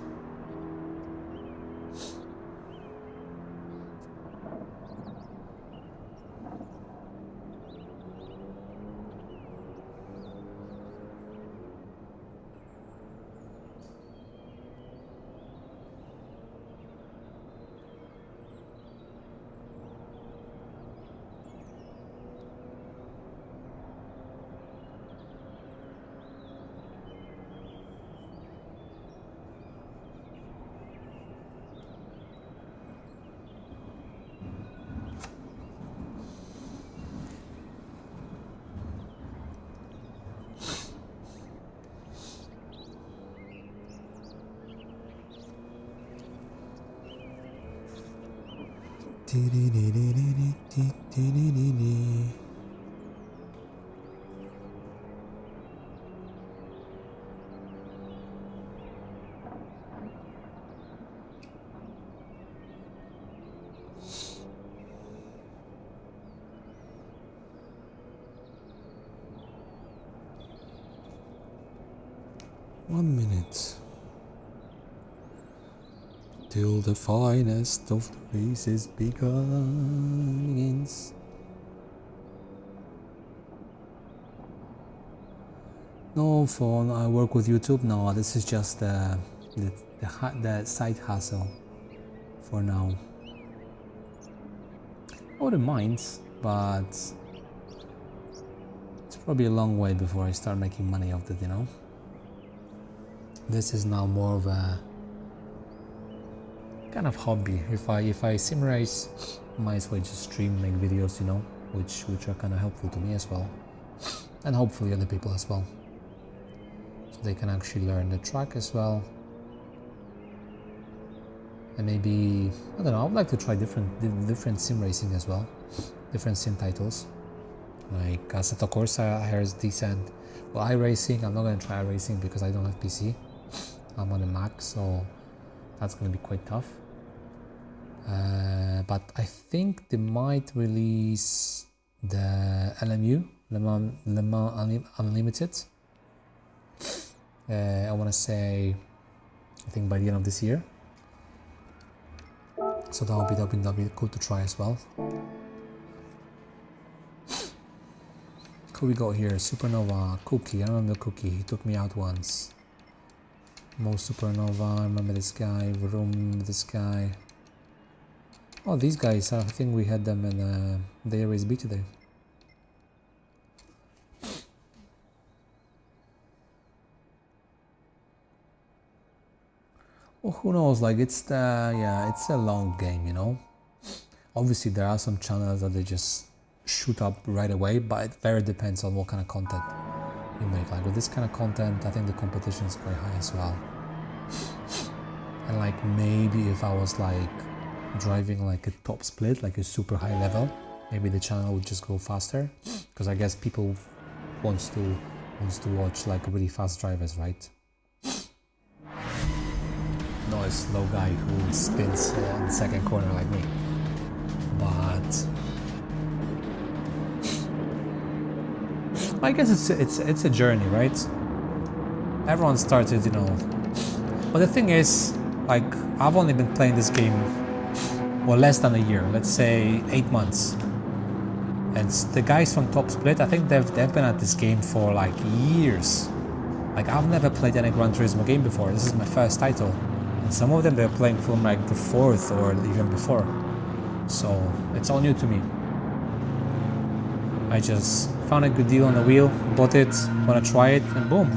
One minute till the finest of the races begins. No phone, I work with YouTube. No, this is just the side hustle for now. I wouldn't mind, but it's probably a long way before I start making money off it, you know? This is now more of a kind of hobby. If I sim race, might as well just stream, make videos, you know, which are kind of helpful to me as well, and hopefully other people as well, so they can actually learn the track as well. And maybe, I don't know, I would like to try different sim racing as well, different sim titles. Like Assetto Corsa, I heard is decent. Well, iRacing, I'm not going to try iRacing because I don't have PC. I'm on a Mac, so that's going to be quite tough. But I think they might release the LMU, Le Mans Unlimited. I want to say, I think by the end of this year. So that'll be cool to try as well. Who we got here? Supernova, Cookie. I remember Cookie. He took me out once. Mo Supernova. I remember this guy. Vroom, this guy. Oh, these guys. I think we had them in the Race B today. Well, who knows? Like it's a long game, you know. Obviously, there are some channels that they just shoot up right away, but it very depends on what kind of content you make. Like with this kind of content, I think the competition is quite high as well. And like maybe if I was like driving like a top split, like a super high level, maybe the channel would just go faster, because I guess people wants to watch like really fast drivers, right? Not a slow guy who spins in the second corner like me. But I guess it's a journey, right? Everyone started, you know. But the thing is, like, I've only been playing this game, well, less than a year. Let's say 8 months. And the guys from Top Split, I think they've been at this game for like years. Like, I've never played any Gran Turismo game before. This is my first title. And some of them they're playing from like the 4th or even before. So it's all new to me. I just found a good deal on the wheel, bought it, wanna try it, and boom.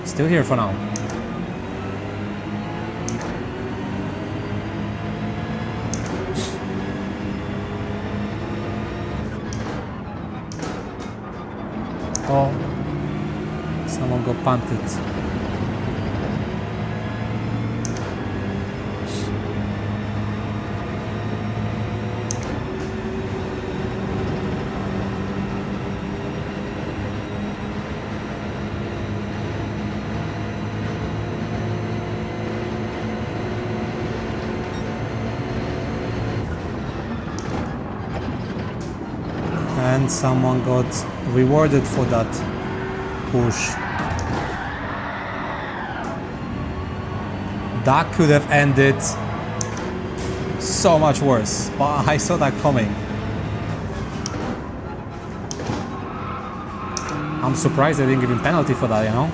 Still here for now. Oh, someone got punted. And someone got rewarded for that push. That could have ended so much worse, but I saw that coming. I'm surprised they didn't give him penalty for that, you know?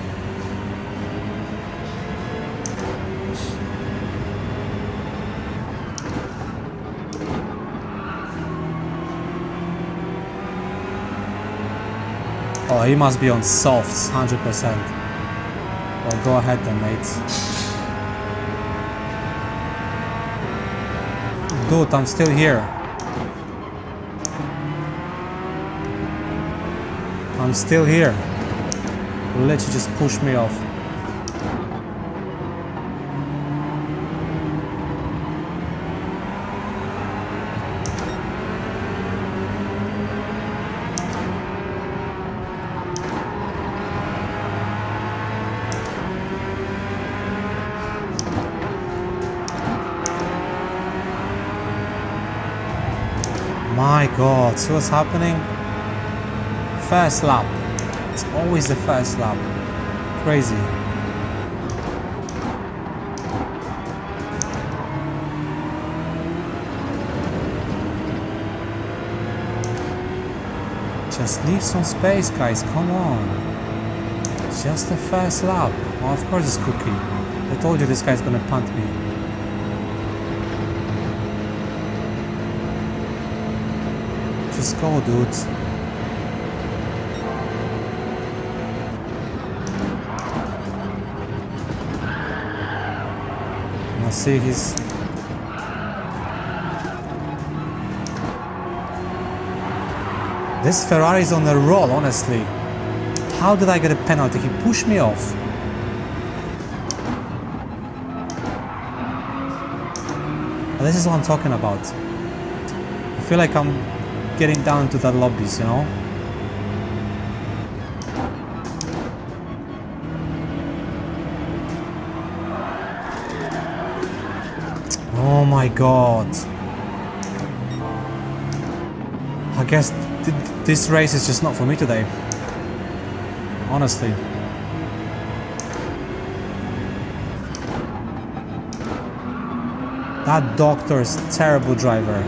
Oh, he must be on softs, 100%. Well, go ahead then, mate. Dude, I'm still here. I'm still here. Let you just push me off. My god, see what's happening? First lap. It's always the first lap. Crazy. Just leave some space, guys, come on. It's just the first lap. Oh, of course it's Cookie. I told you this guy's gonna punt me. Just go, dude. I see his... This Ferrari's on a roll, honestly. How did I get a penalty? He pushed me off. And this is what I'm talking about. I feel like I'm getting down to the lobbies, you know? Oh my god. I guess this race is just not for me today. Honestly. That doctor's a terrible driver.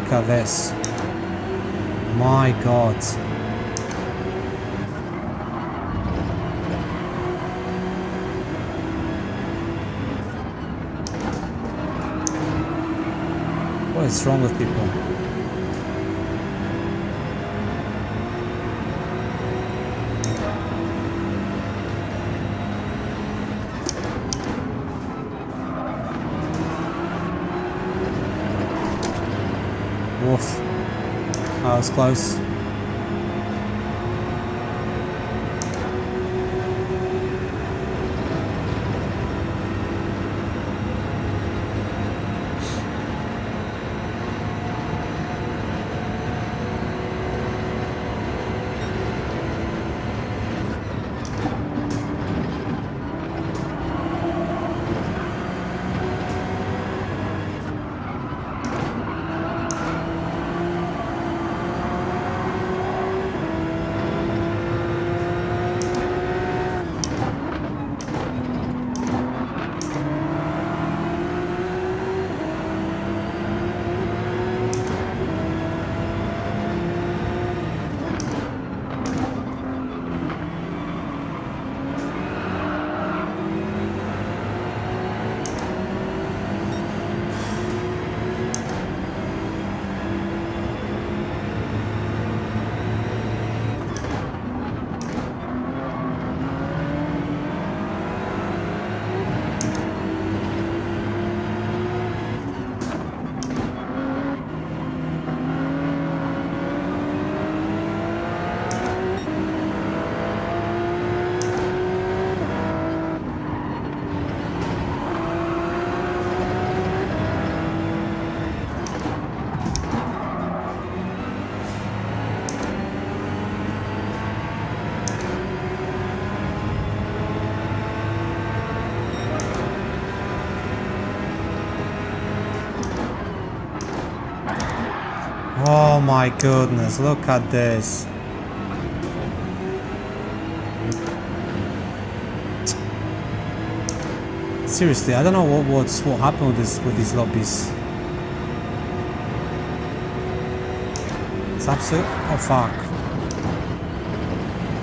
Look at this. My God. What is wrong with people? Woof. That was close. Oh my goodness, look at this. Seriously, I don't know what happened with these lobbies. It's absolute. Oh fuck.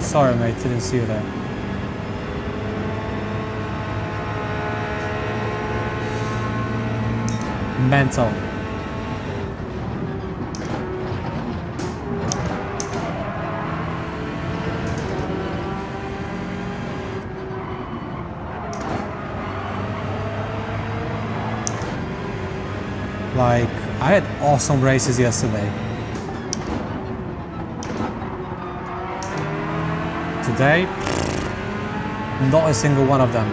Sorry mate, didn't see you there. Mental. Like, I had awesome races yesterday. Today, not a single one of them.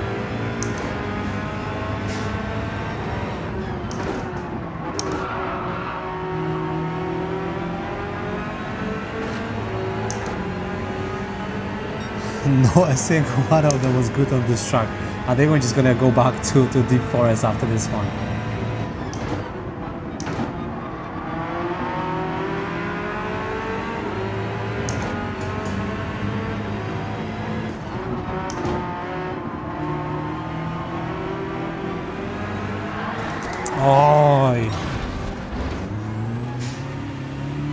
Not a single one of them was good on this track. I think we're just gonna go back to Deep Forest after this one.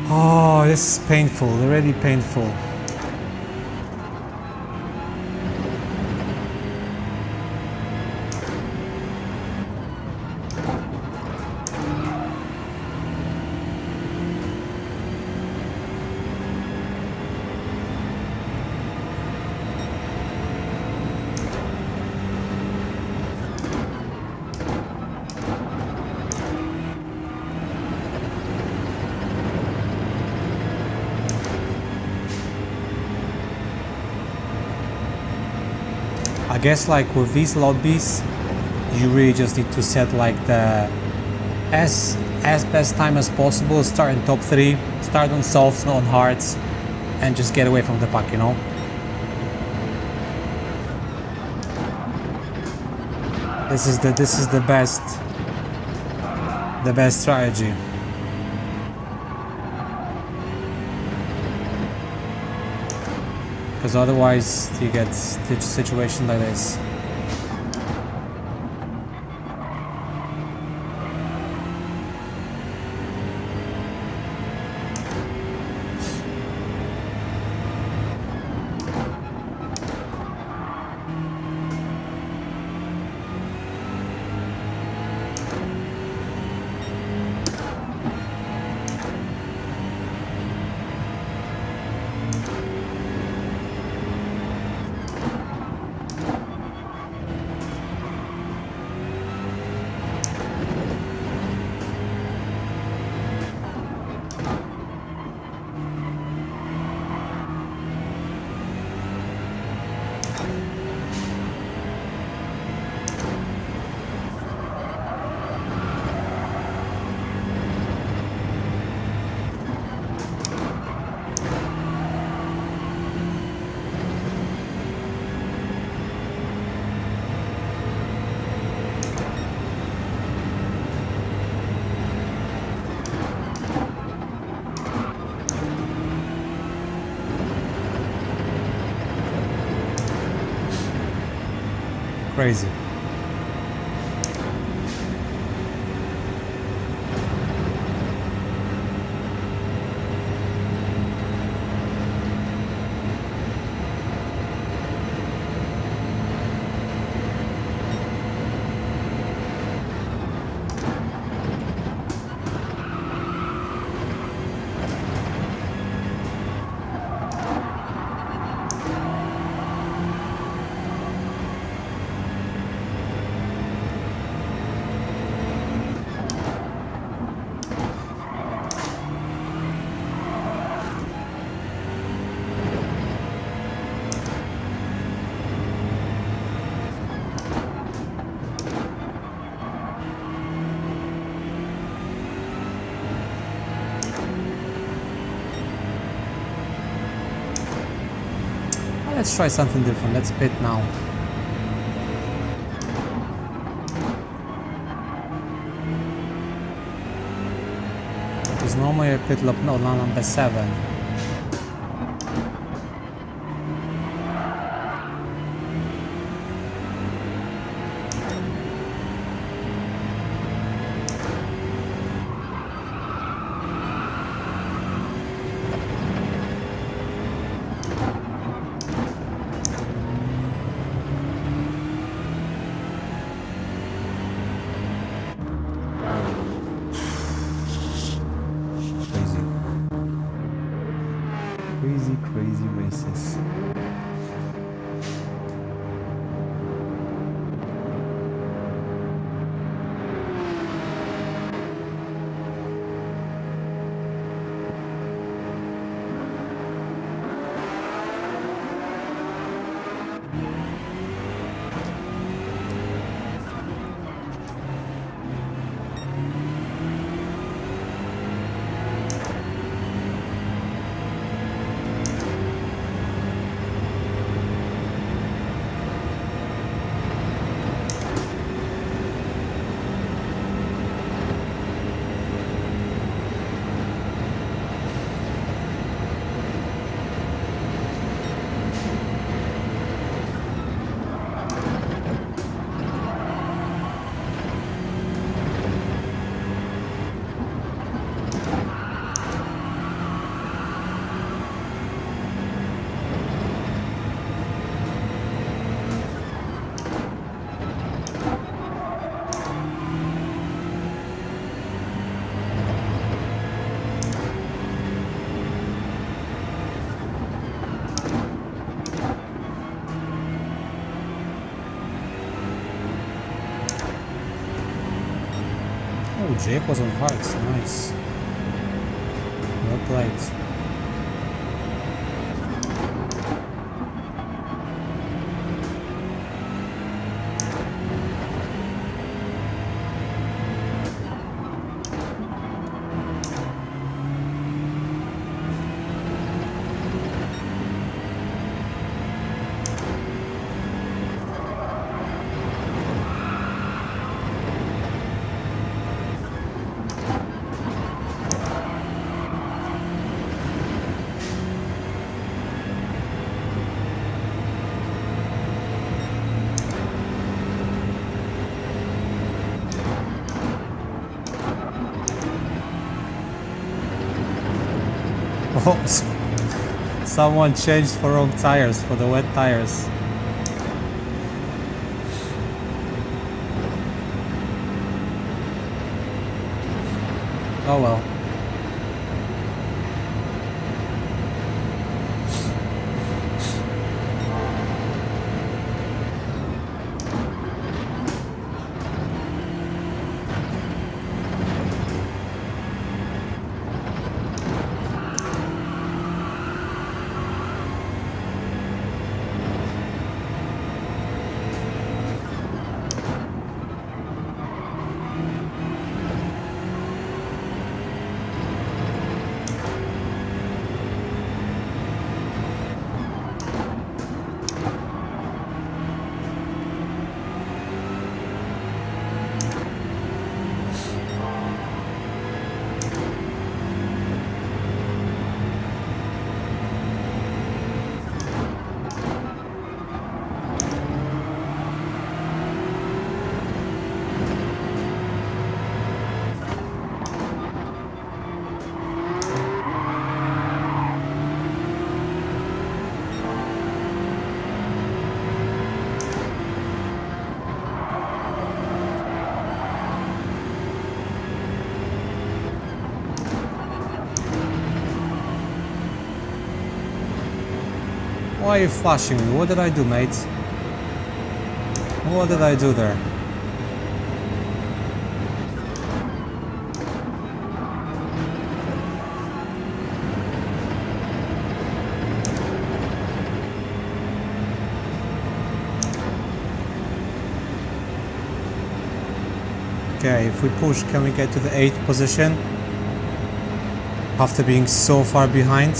Oh, this is painful, already painful. I guess like with these lobbies, you really just need to set like the as best time as possible, start in top 3, start on softs, not on hards, and just get away from the pack, you know? This is the best strategy. Because otherwise you get a situation like this. Crazy. Let's try something different. Let's pit now. Because normally I pit lap no, number 7. Crazy races. Oh, Jake was on hearts, nice. Well played. Oh, someone changed for wrong tires, for the wet tires. Oh well. Why are you flashing me? What did I do, mate? What did I do there? Okay, if we push, can we get to the 8th position? After being so far behind.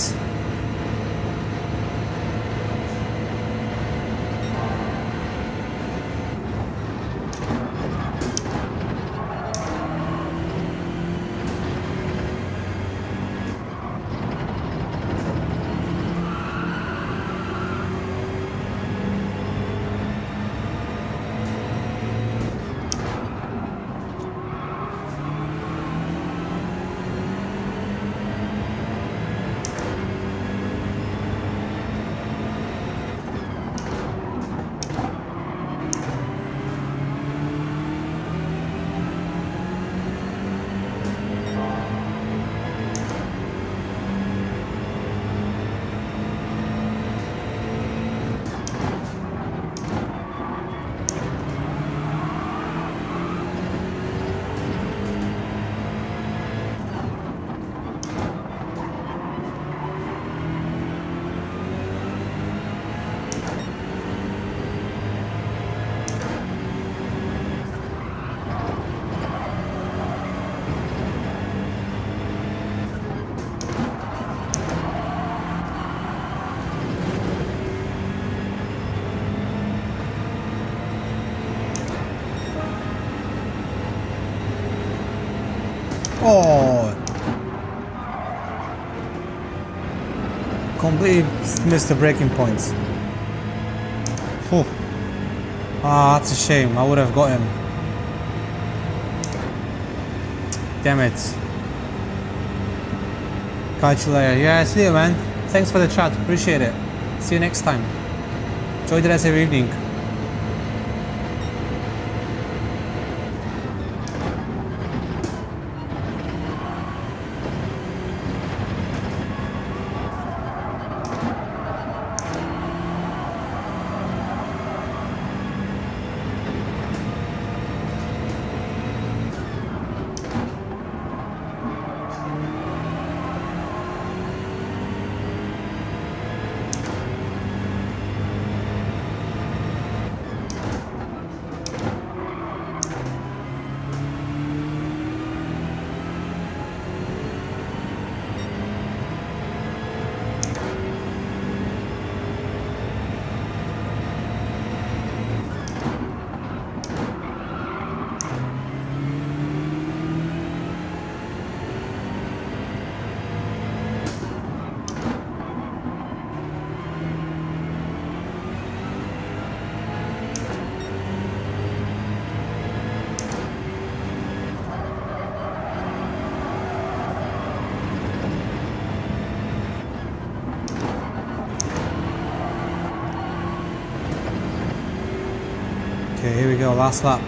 Oh! Completely missed the braking points. Whew. Ah, that's a shame. I would have got him. Damn it. Catch you later. Yeah, see you, man. Thanks for the chat. Appreciate it. See you next time. Enjoy the rest of your evening. Okay, here we go, last lap.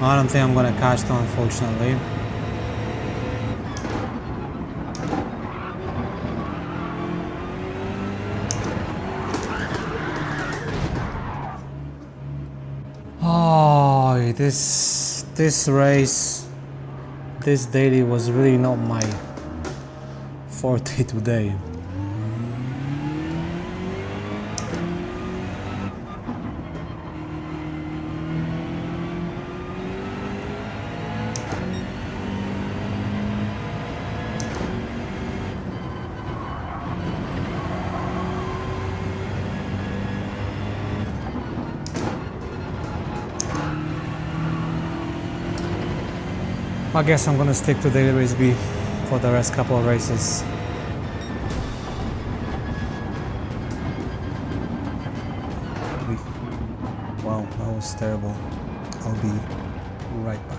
I don't think I'm gonna catch them, unfortunately. Oh, This race, this daily was really not my forte today. I guess I'm gonna stick to daily race B for the rest couple of races. Wow, that was terrible. I'll be right back.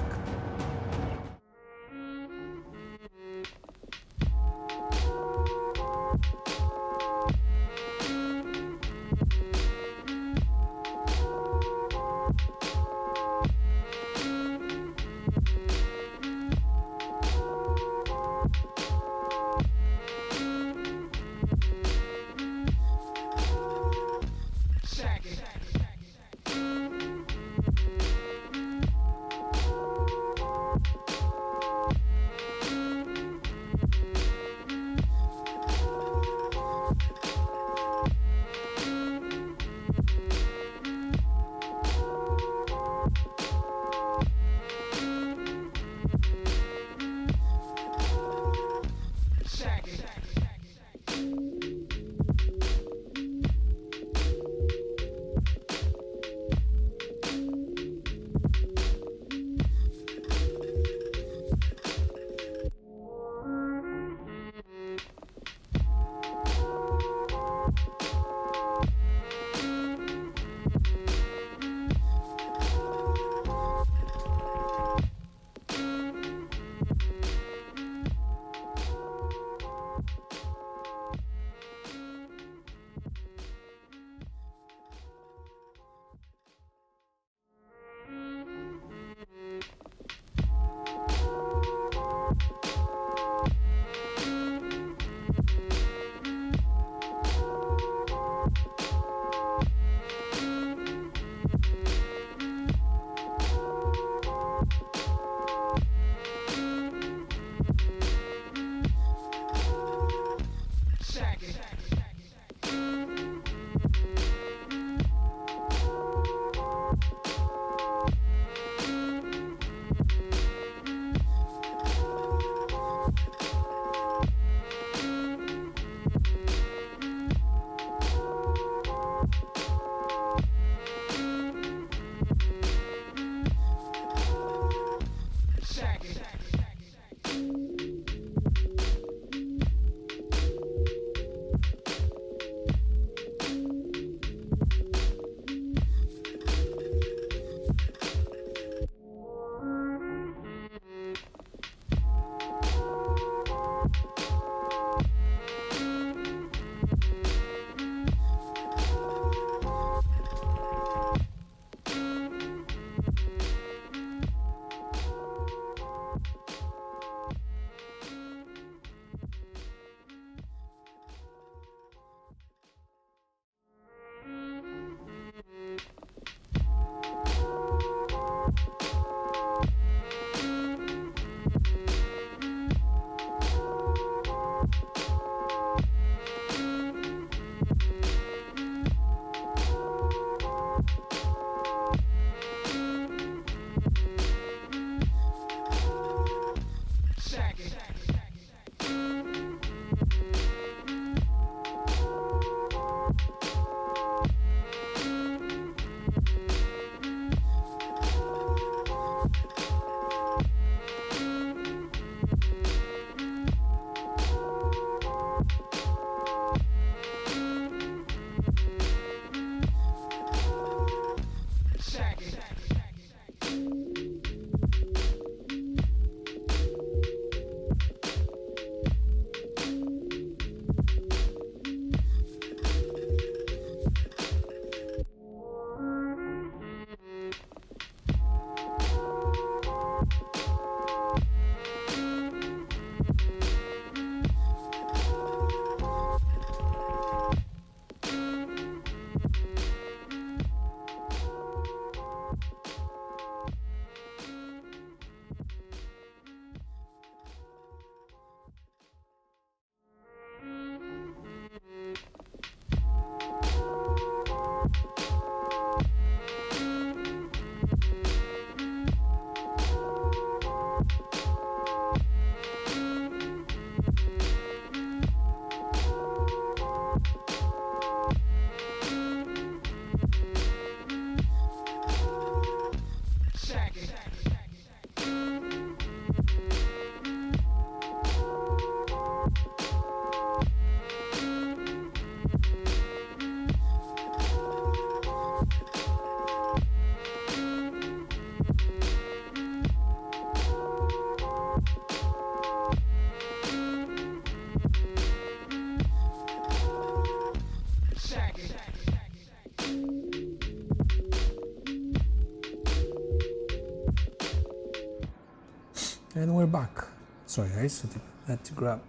And we're back. Sorry guys, I had to grab,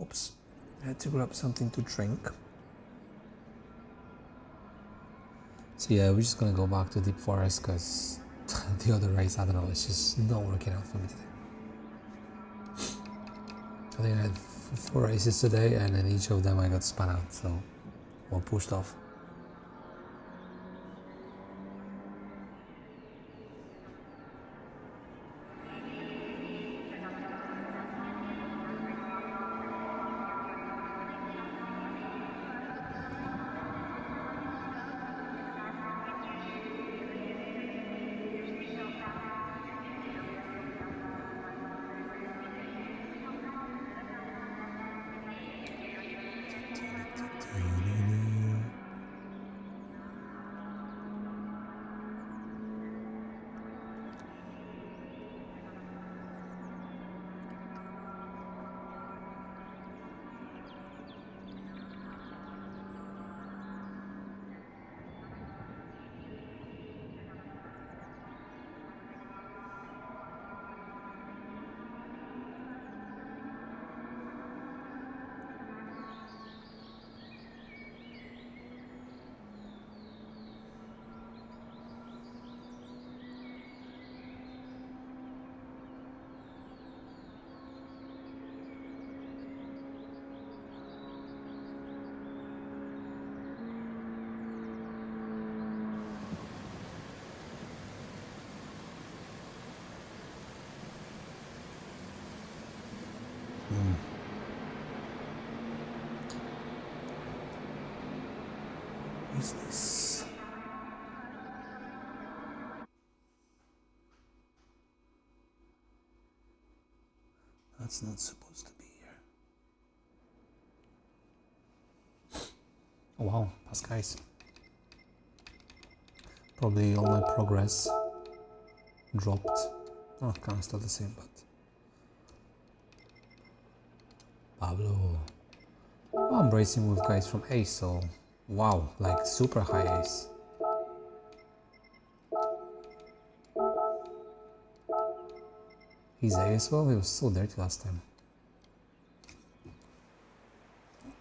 oops, I had to grab something to drink. So yeah, we're just gonna go back to Deep Forest because the other race, I don't know, it's just not working out for me today. I think I had 4 races today and in each of them I got spun out, so or pushed off. What is this? That's not supposed to be here. Oh wow, past guys. Probably all my progress dropped. Oh, kind of still the same, but Pablo. Oh, I'm racing with guys from Ace, so wow, like super high Ace. He's A as well? He was so dirty last time.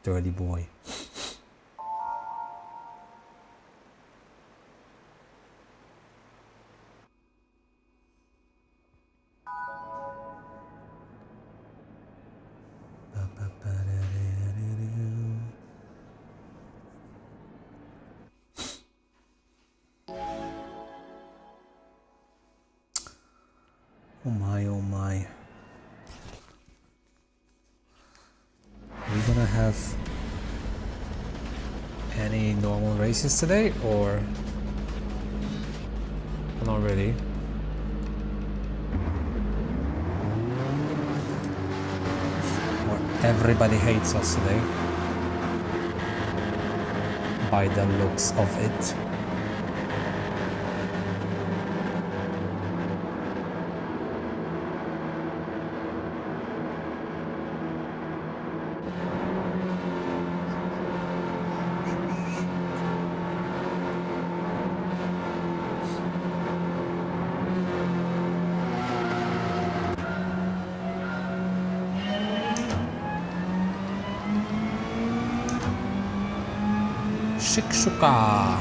Dirty boy. Oh my, oh my. Are we gonna have any normal races today or not really? Or everybody hates us today by the looks of it. Shikshuka.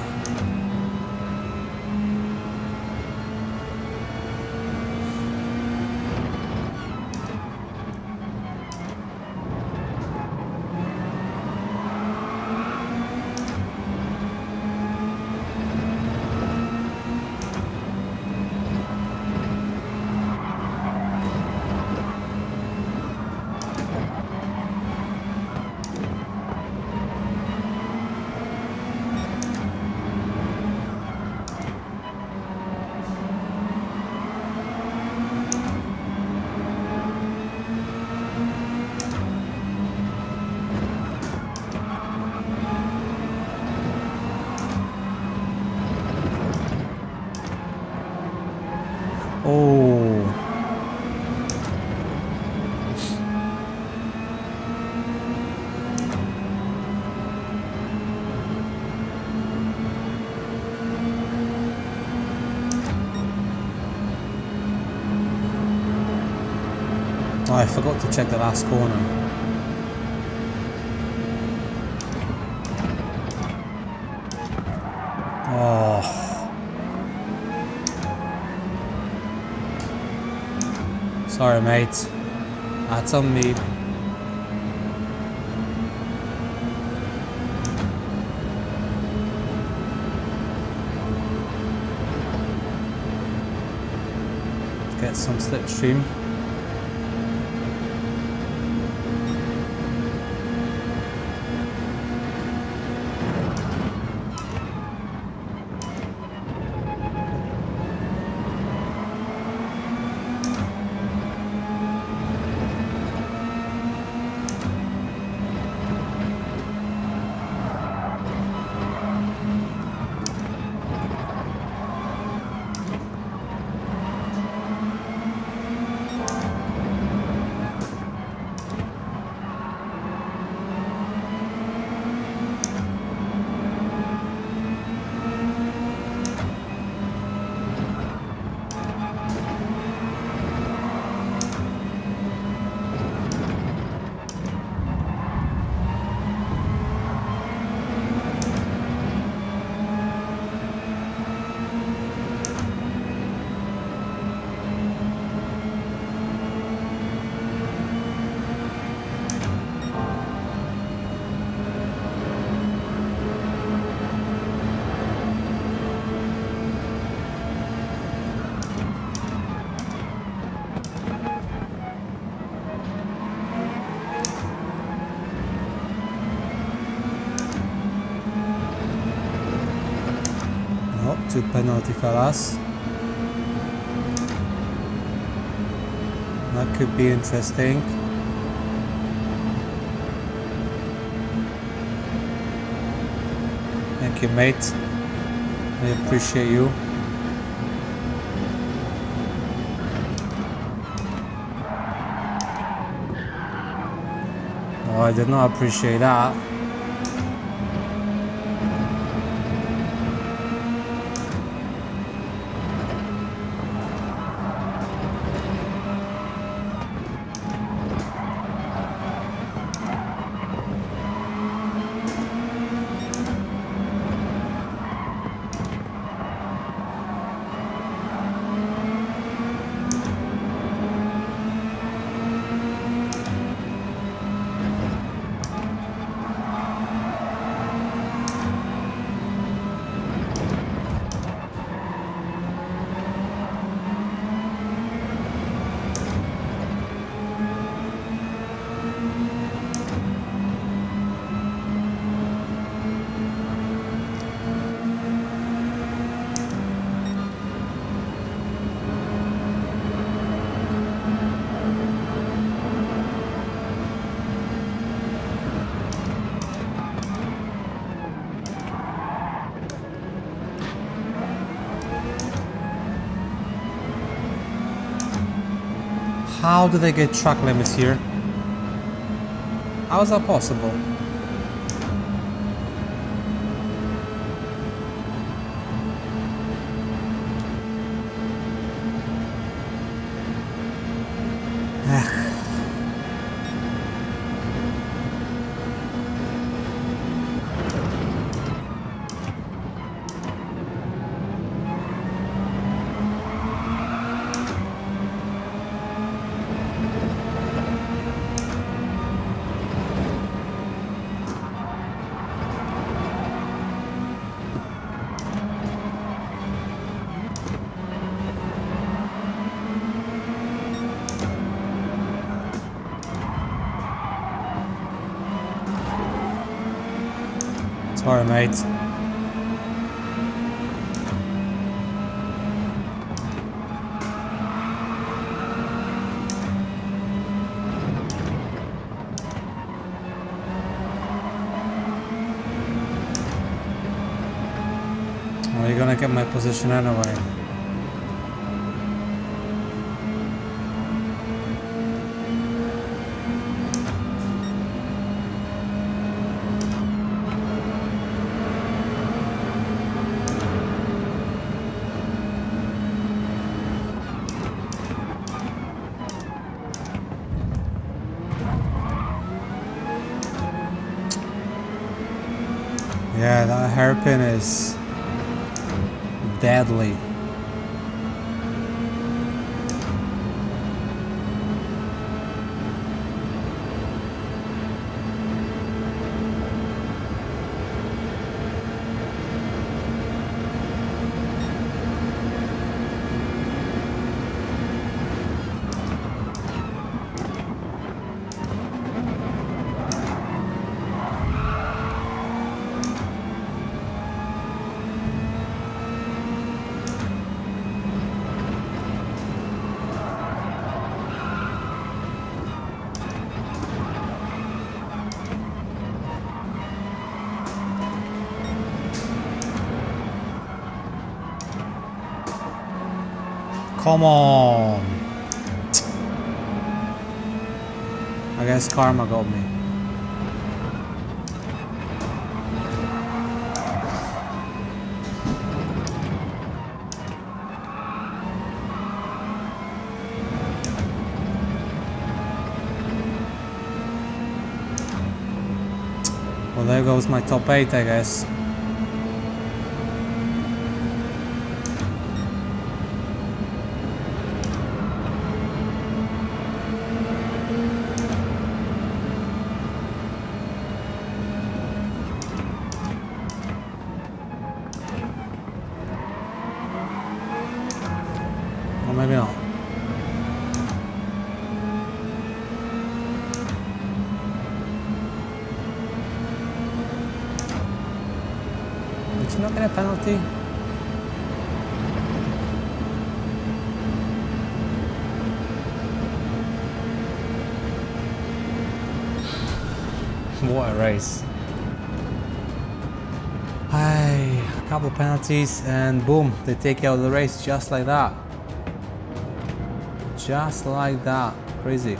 Oh, I forgot to check the last corner. Oh. Sorry, mate. That's on me. Get some slipstream. Two penalty fellas. That could be interesting. Thank you, mate. I appreciate you. Oh, I did not appreciate that. How do they get track limits here? How is that possible? Sorry, mate. Well, you're gonna get my position anyway. Yeah, that hairpin is deadly. Come on! I guess karma got me. Well, there goes my top 8, I guess. Or maybe not. Did you not get a penalty? What a race. Hey, a couple penalties and boom, they take out the race just like that. Just like that. Crazy.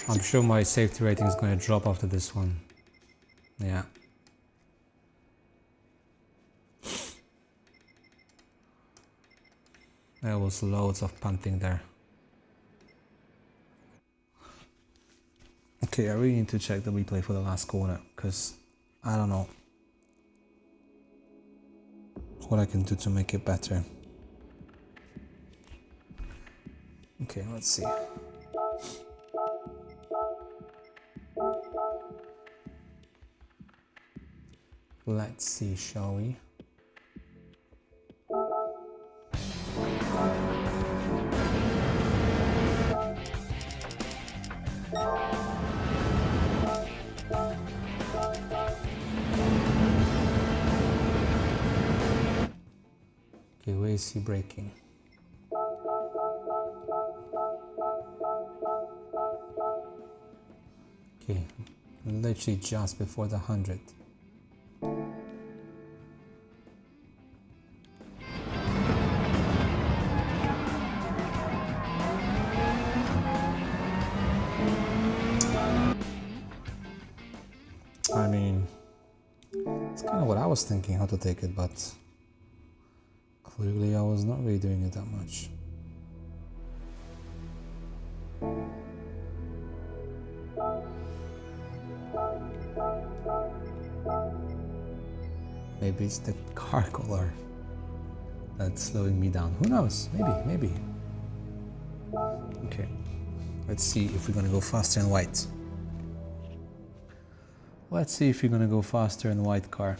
I'm sure my safety rating is going to drop after this one. Yeah. There was loads of punting there. Okay, I really need to check the replay for the last corner, because I don't know what I can do to make it better. Okay, let's see. Let's see, shall we? Okay, where is he braking? Okay, literally just before the 100. I mean, it's kind of what I was thinking how to take it, but clearly I was not really doing it that much. Maybe it's the car color that's slowing me down. Who knows? Maybe. Okay, let's see if we're gonna go faster in white. Let's see if you're gonna go faster in the white car.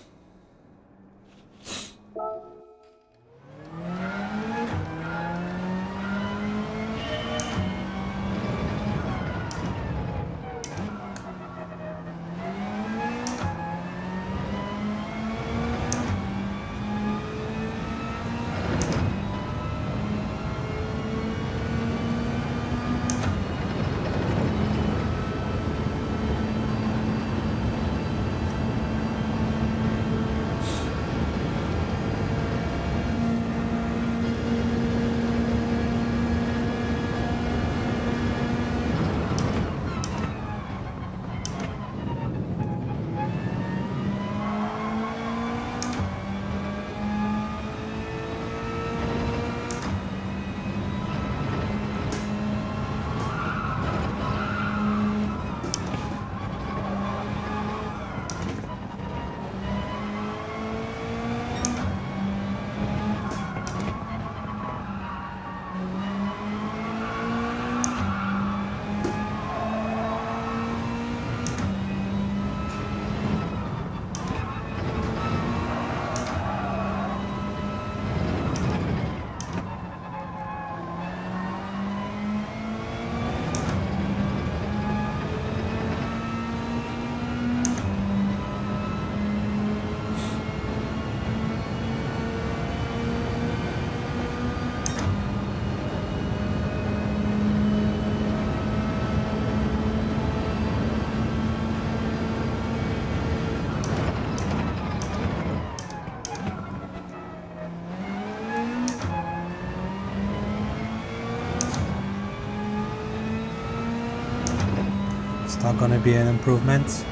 Not gonna be an improvement.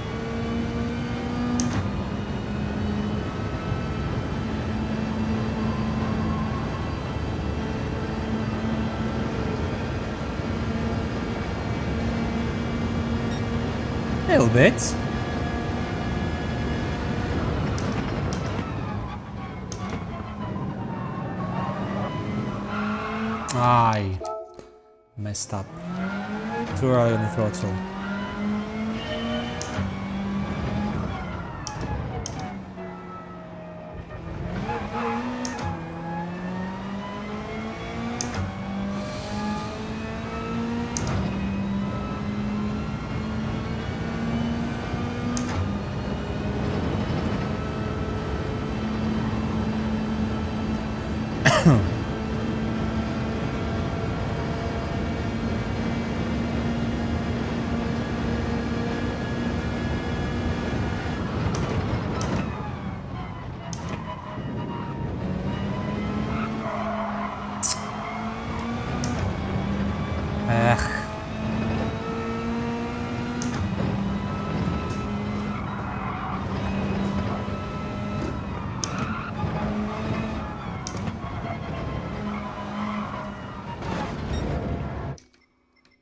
A little bit. I messed up. Too early on the throttle.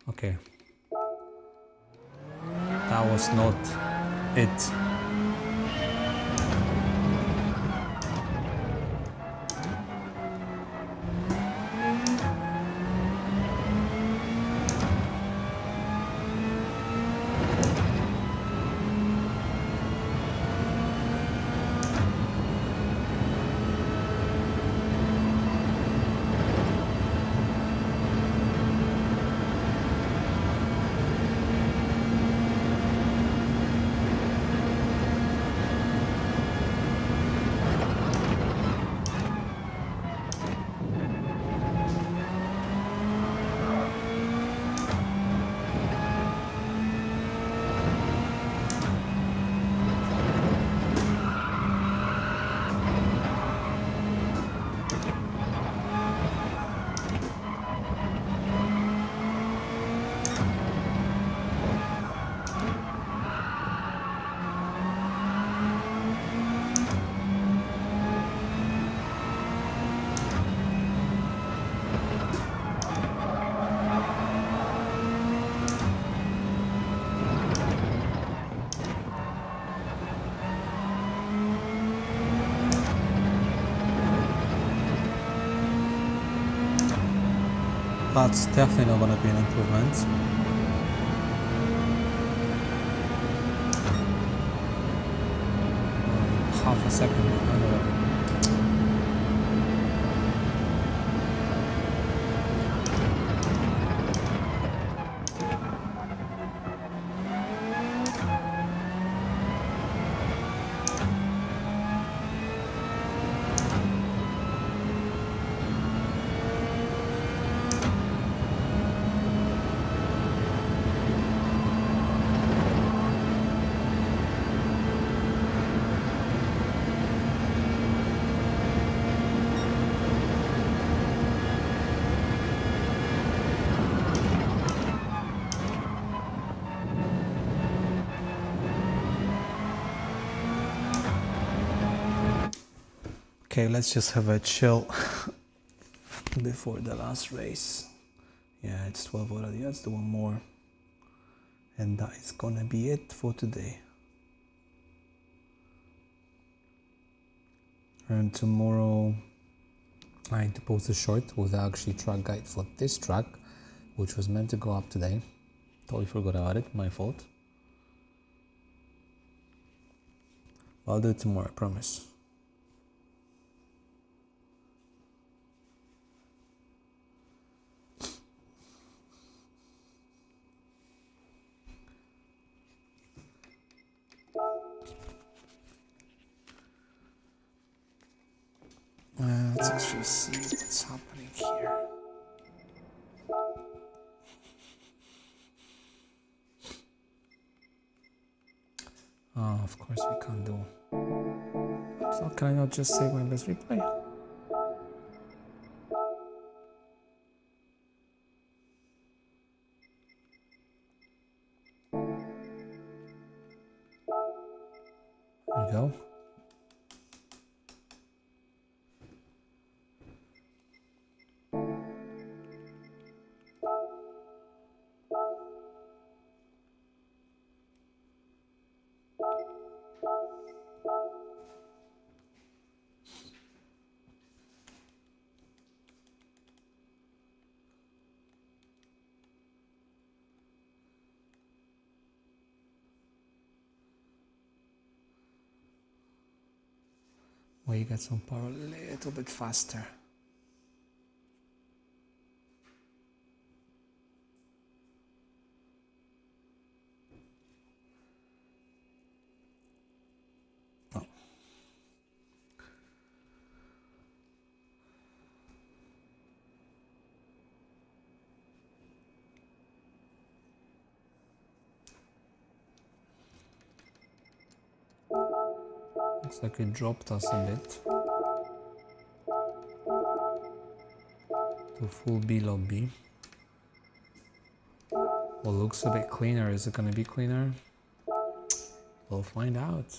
Okay. That was not it. That's definitely not going to be an improvement. Half a second behind already. Okay, let's just have a chill before the last race. Yeah, it's 12 already. Let's do one more. And that is gonna be it for today. And tomorrow I need to post a short with the actually track guide for this track, which was meant to go up today. Totally forgot about it, my fault. I'll do it tomorrow, I promise. Let's actually see what's happening here. Oh, of course we can't do. So can I not just save my best replay? go. Where you get some power a little bit faster. Oh. Looks like it dropped us a bit to full B lobby. Well, looks a bit cleaner. Is it gonna be cleaner? We'll find out.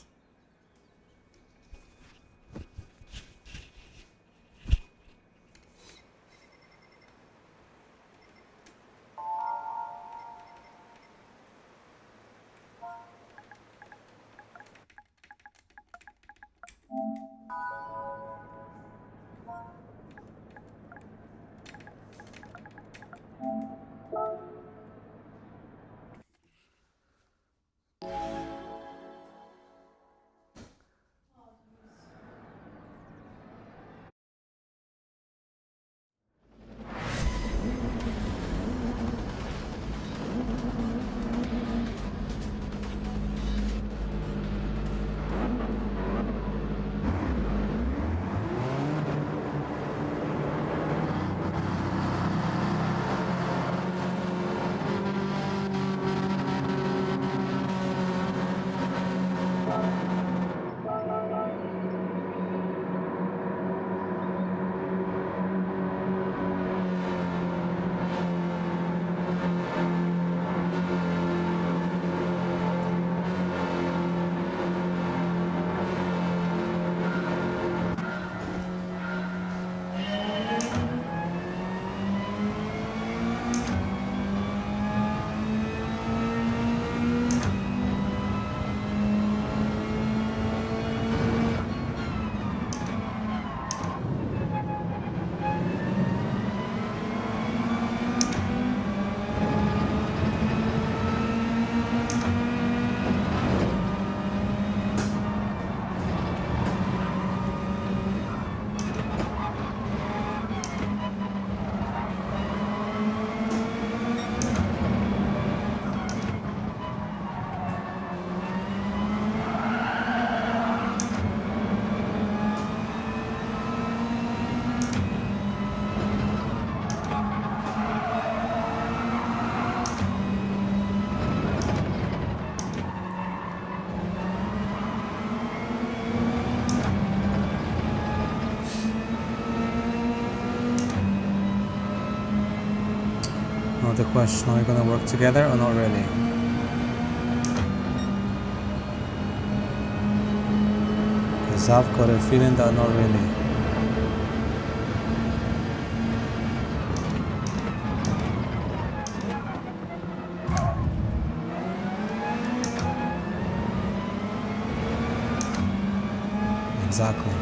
Now the question, are we gonna work together or not really? Because I've got a feeling that not really. Exactly.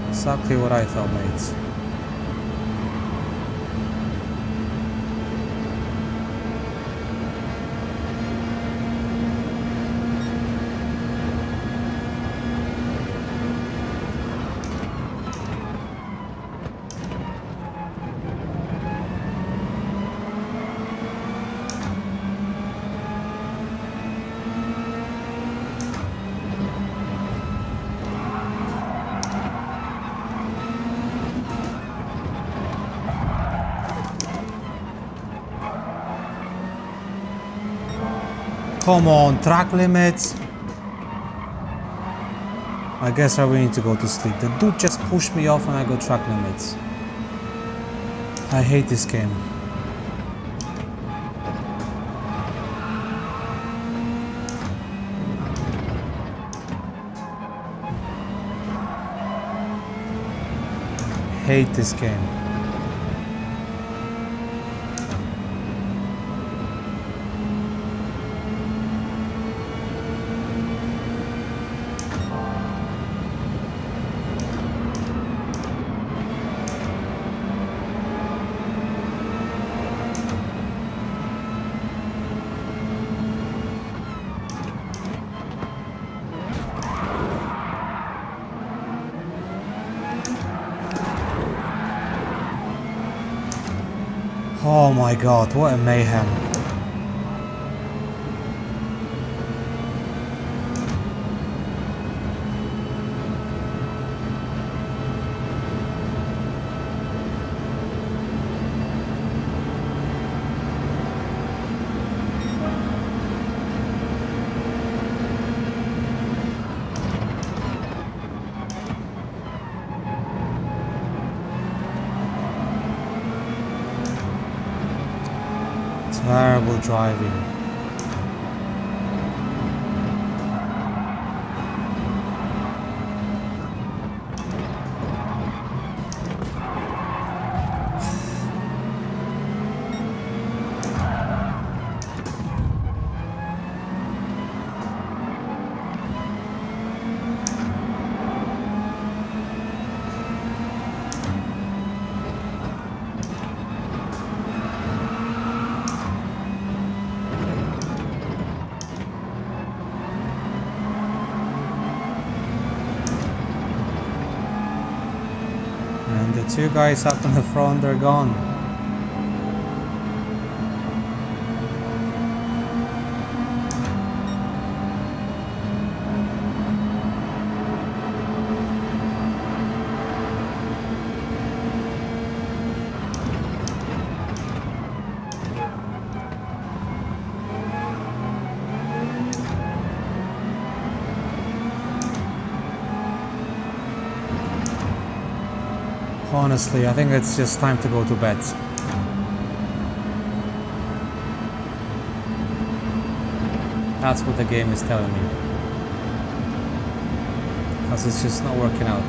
Exactly what I thought, mates. Come on, track limits. I guess I really need to go to sleep. The dude just pushed me off and I go track limits. I hate this game. hate this game. Oh my god, what a mayhem. Terrible driving. And the two guys up in the front are gone. Honestly, I think it's just time to go to bed. That's what the game is telling me. Because it's just not working out.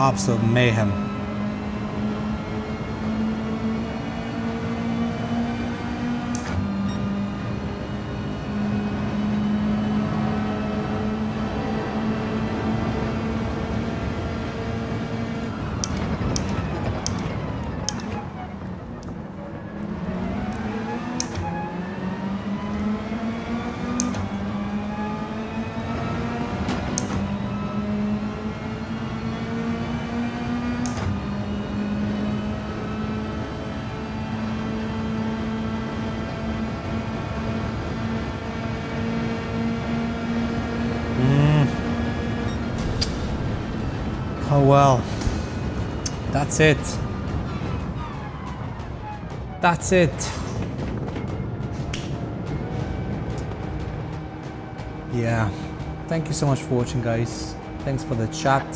Absolute mayhem. Oh well, that's it. That's it. Yeah, thank you so much for watching, guys. Thanks for the chat.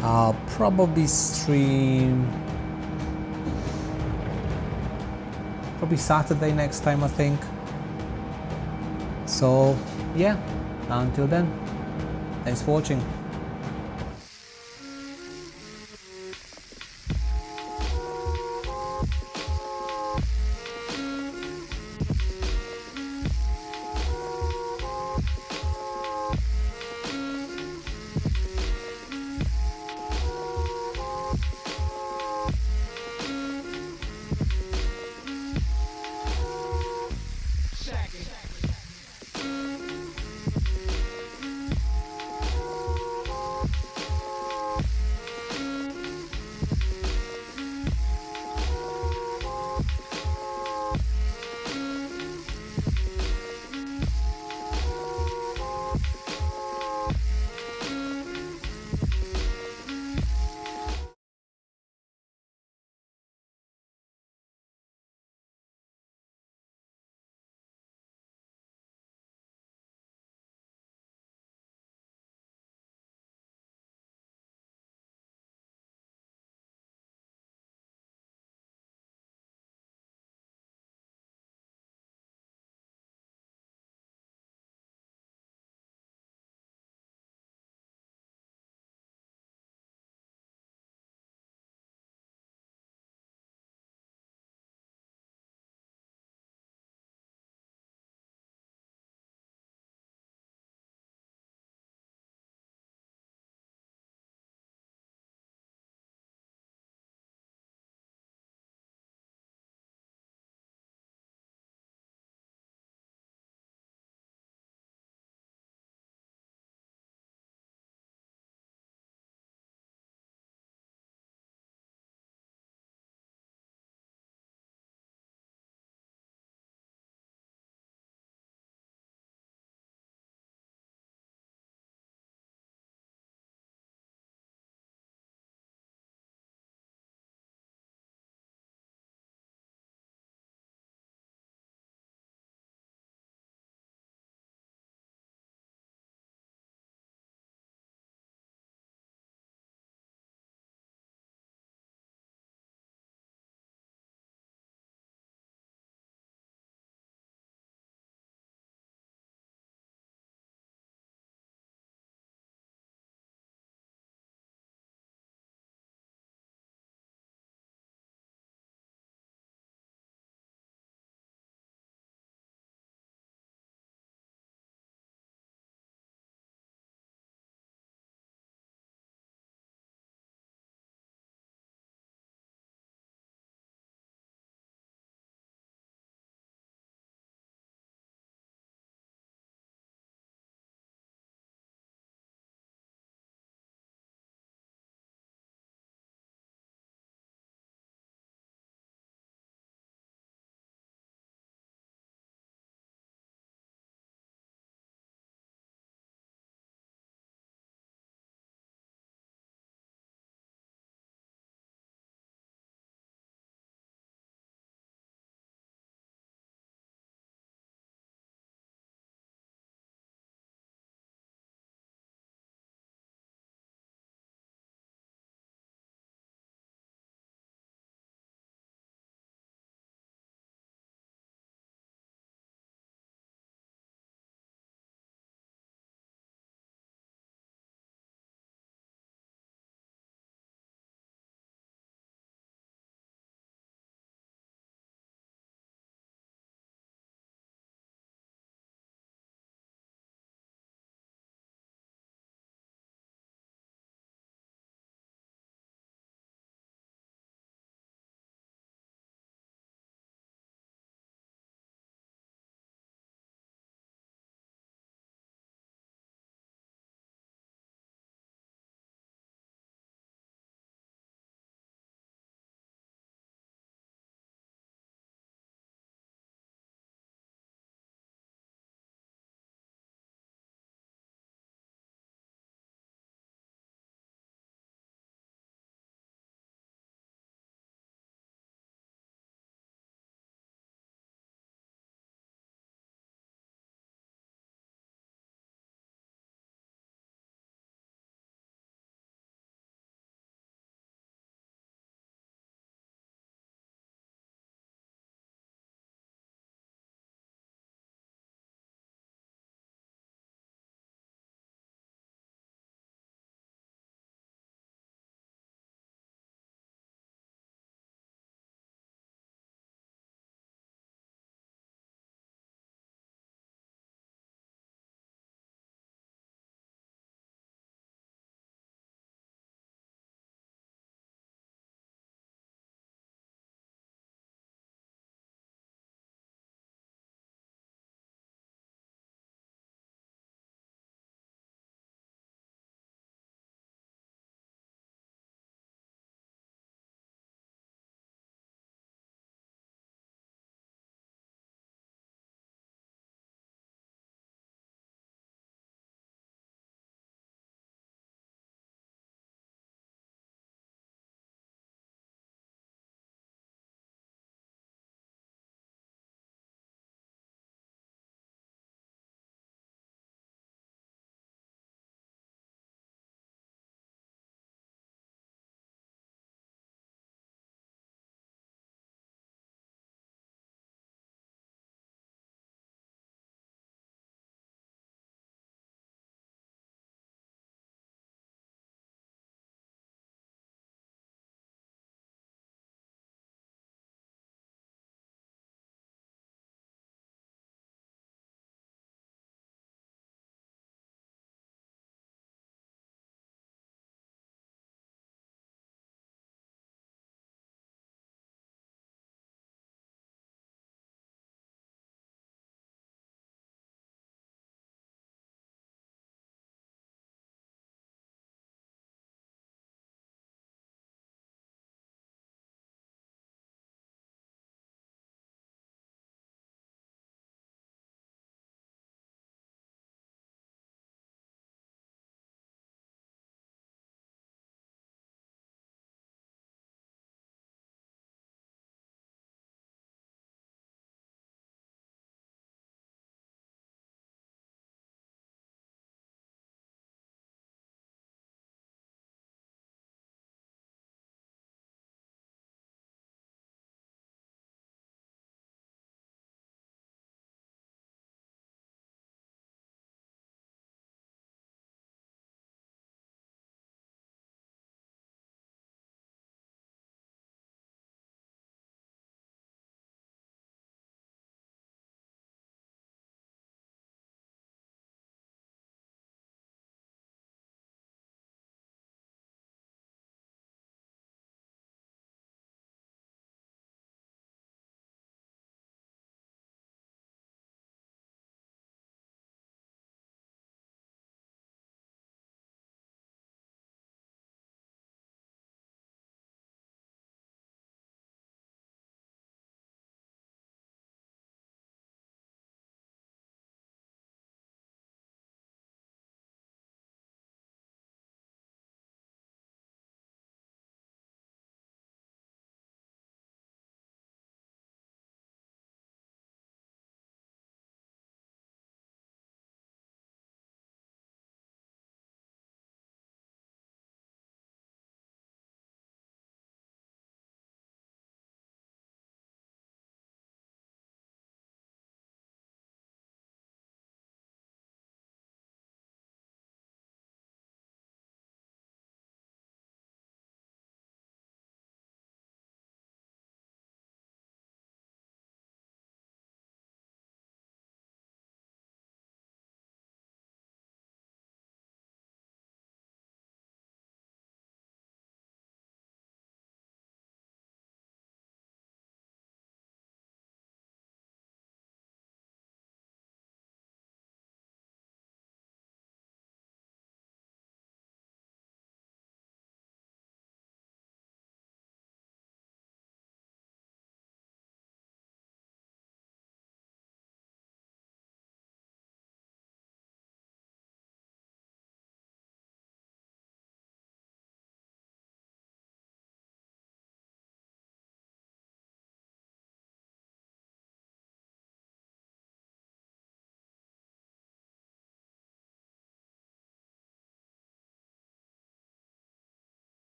I'll probably stream Saturday next time, I think. So yeah, until then, thanks for watching.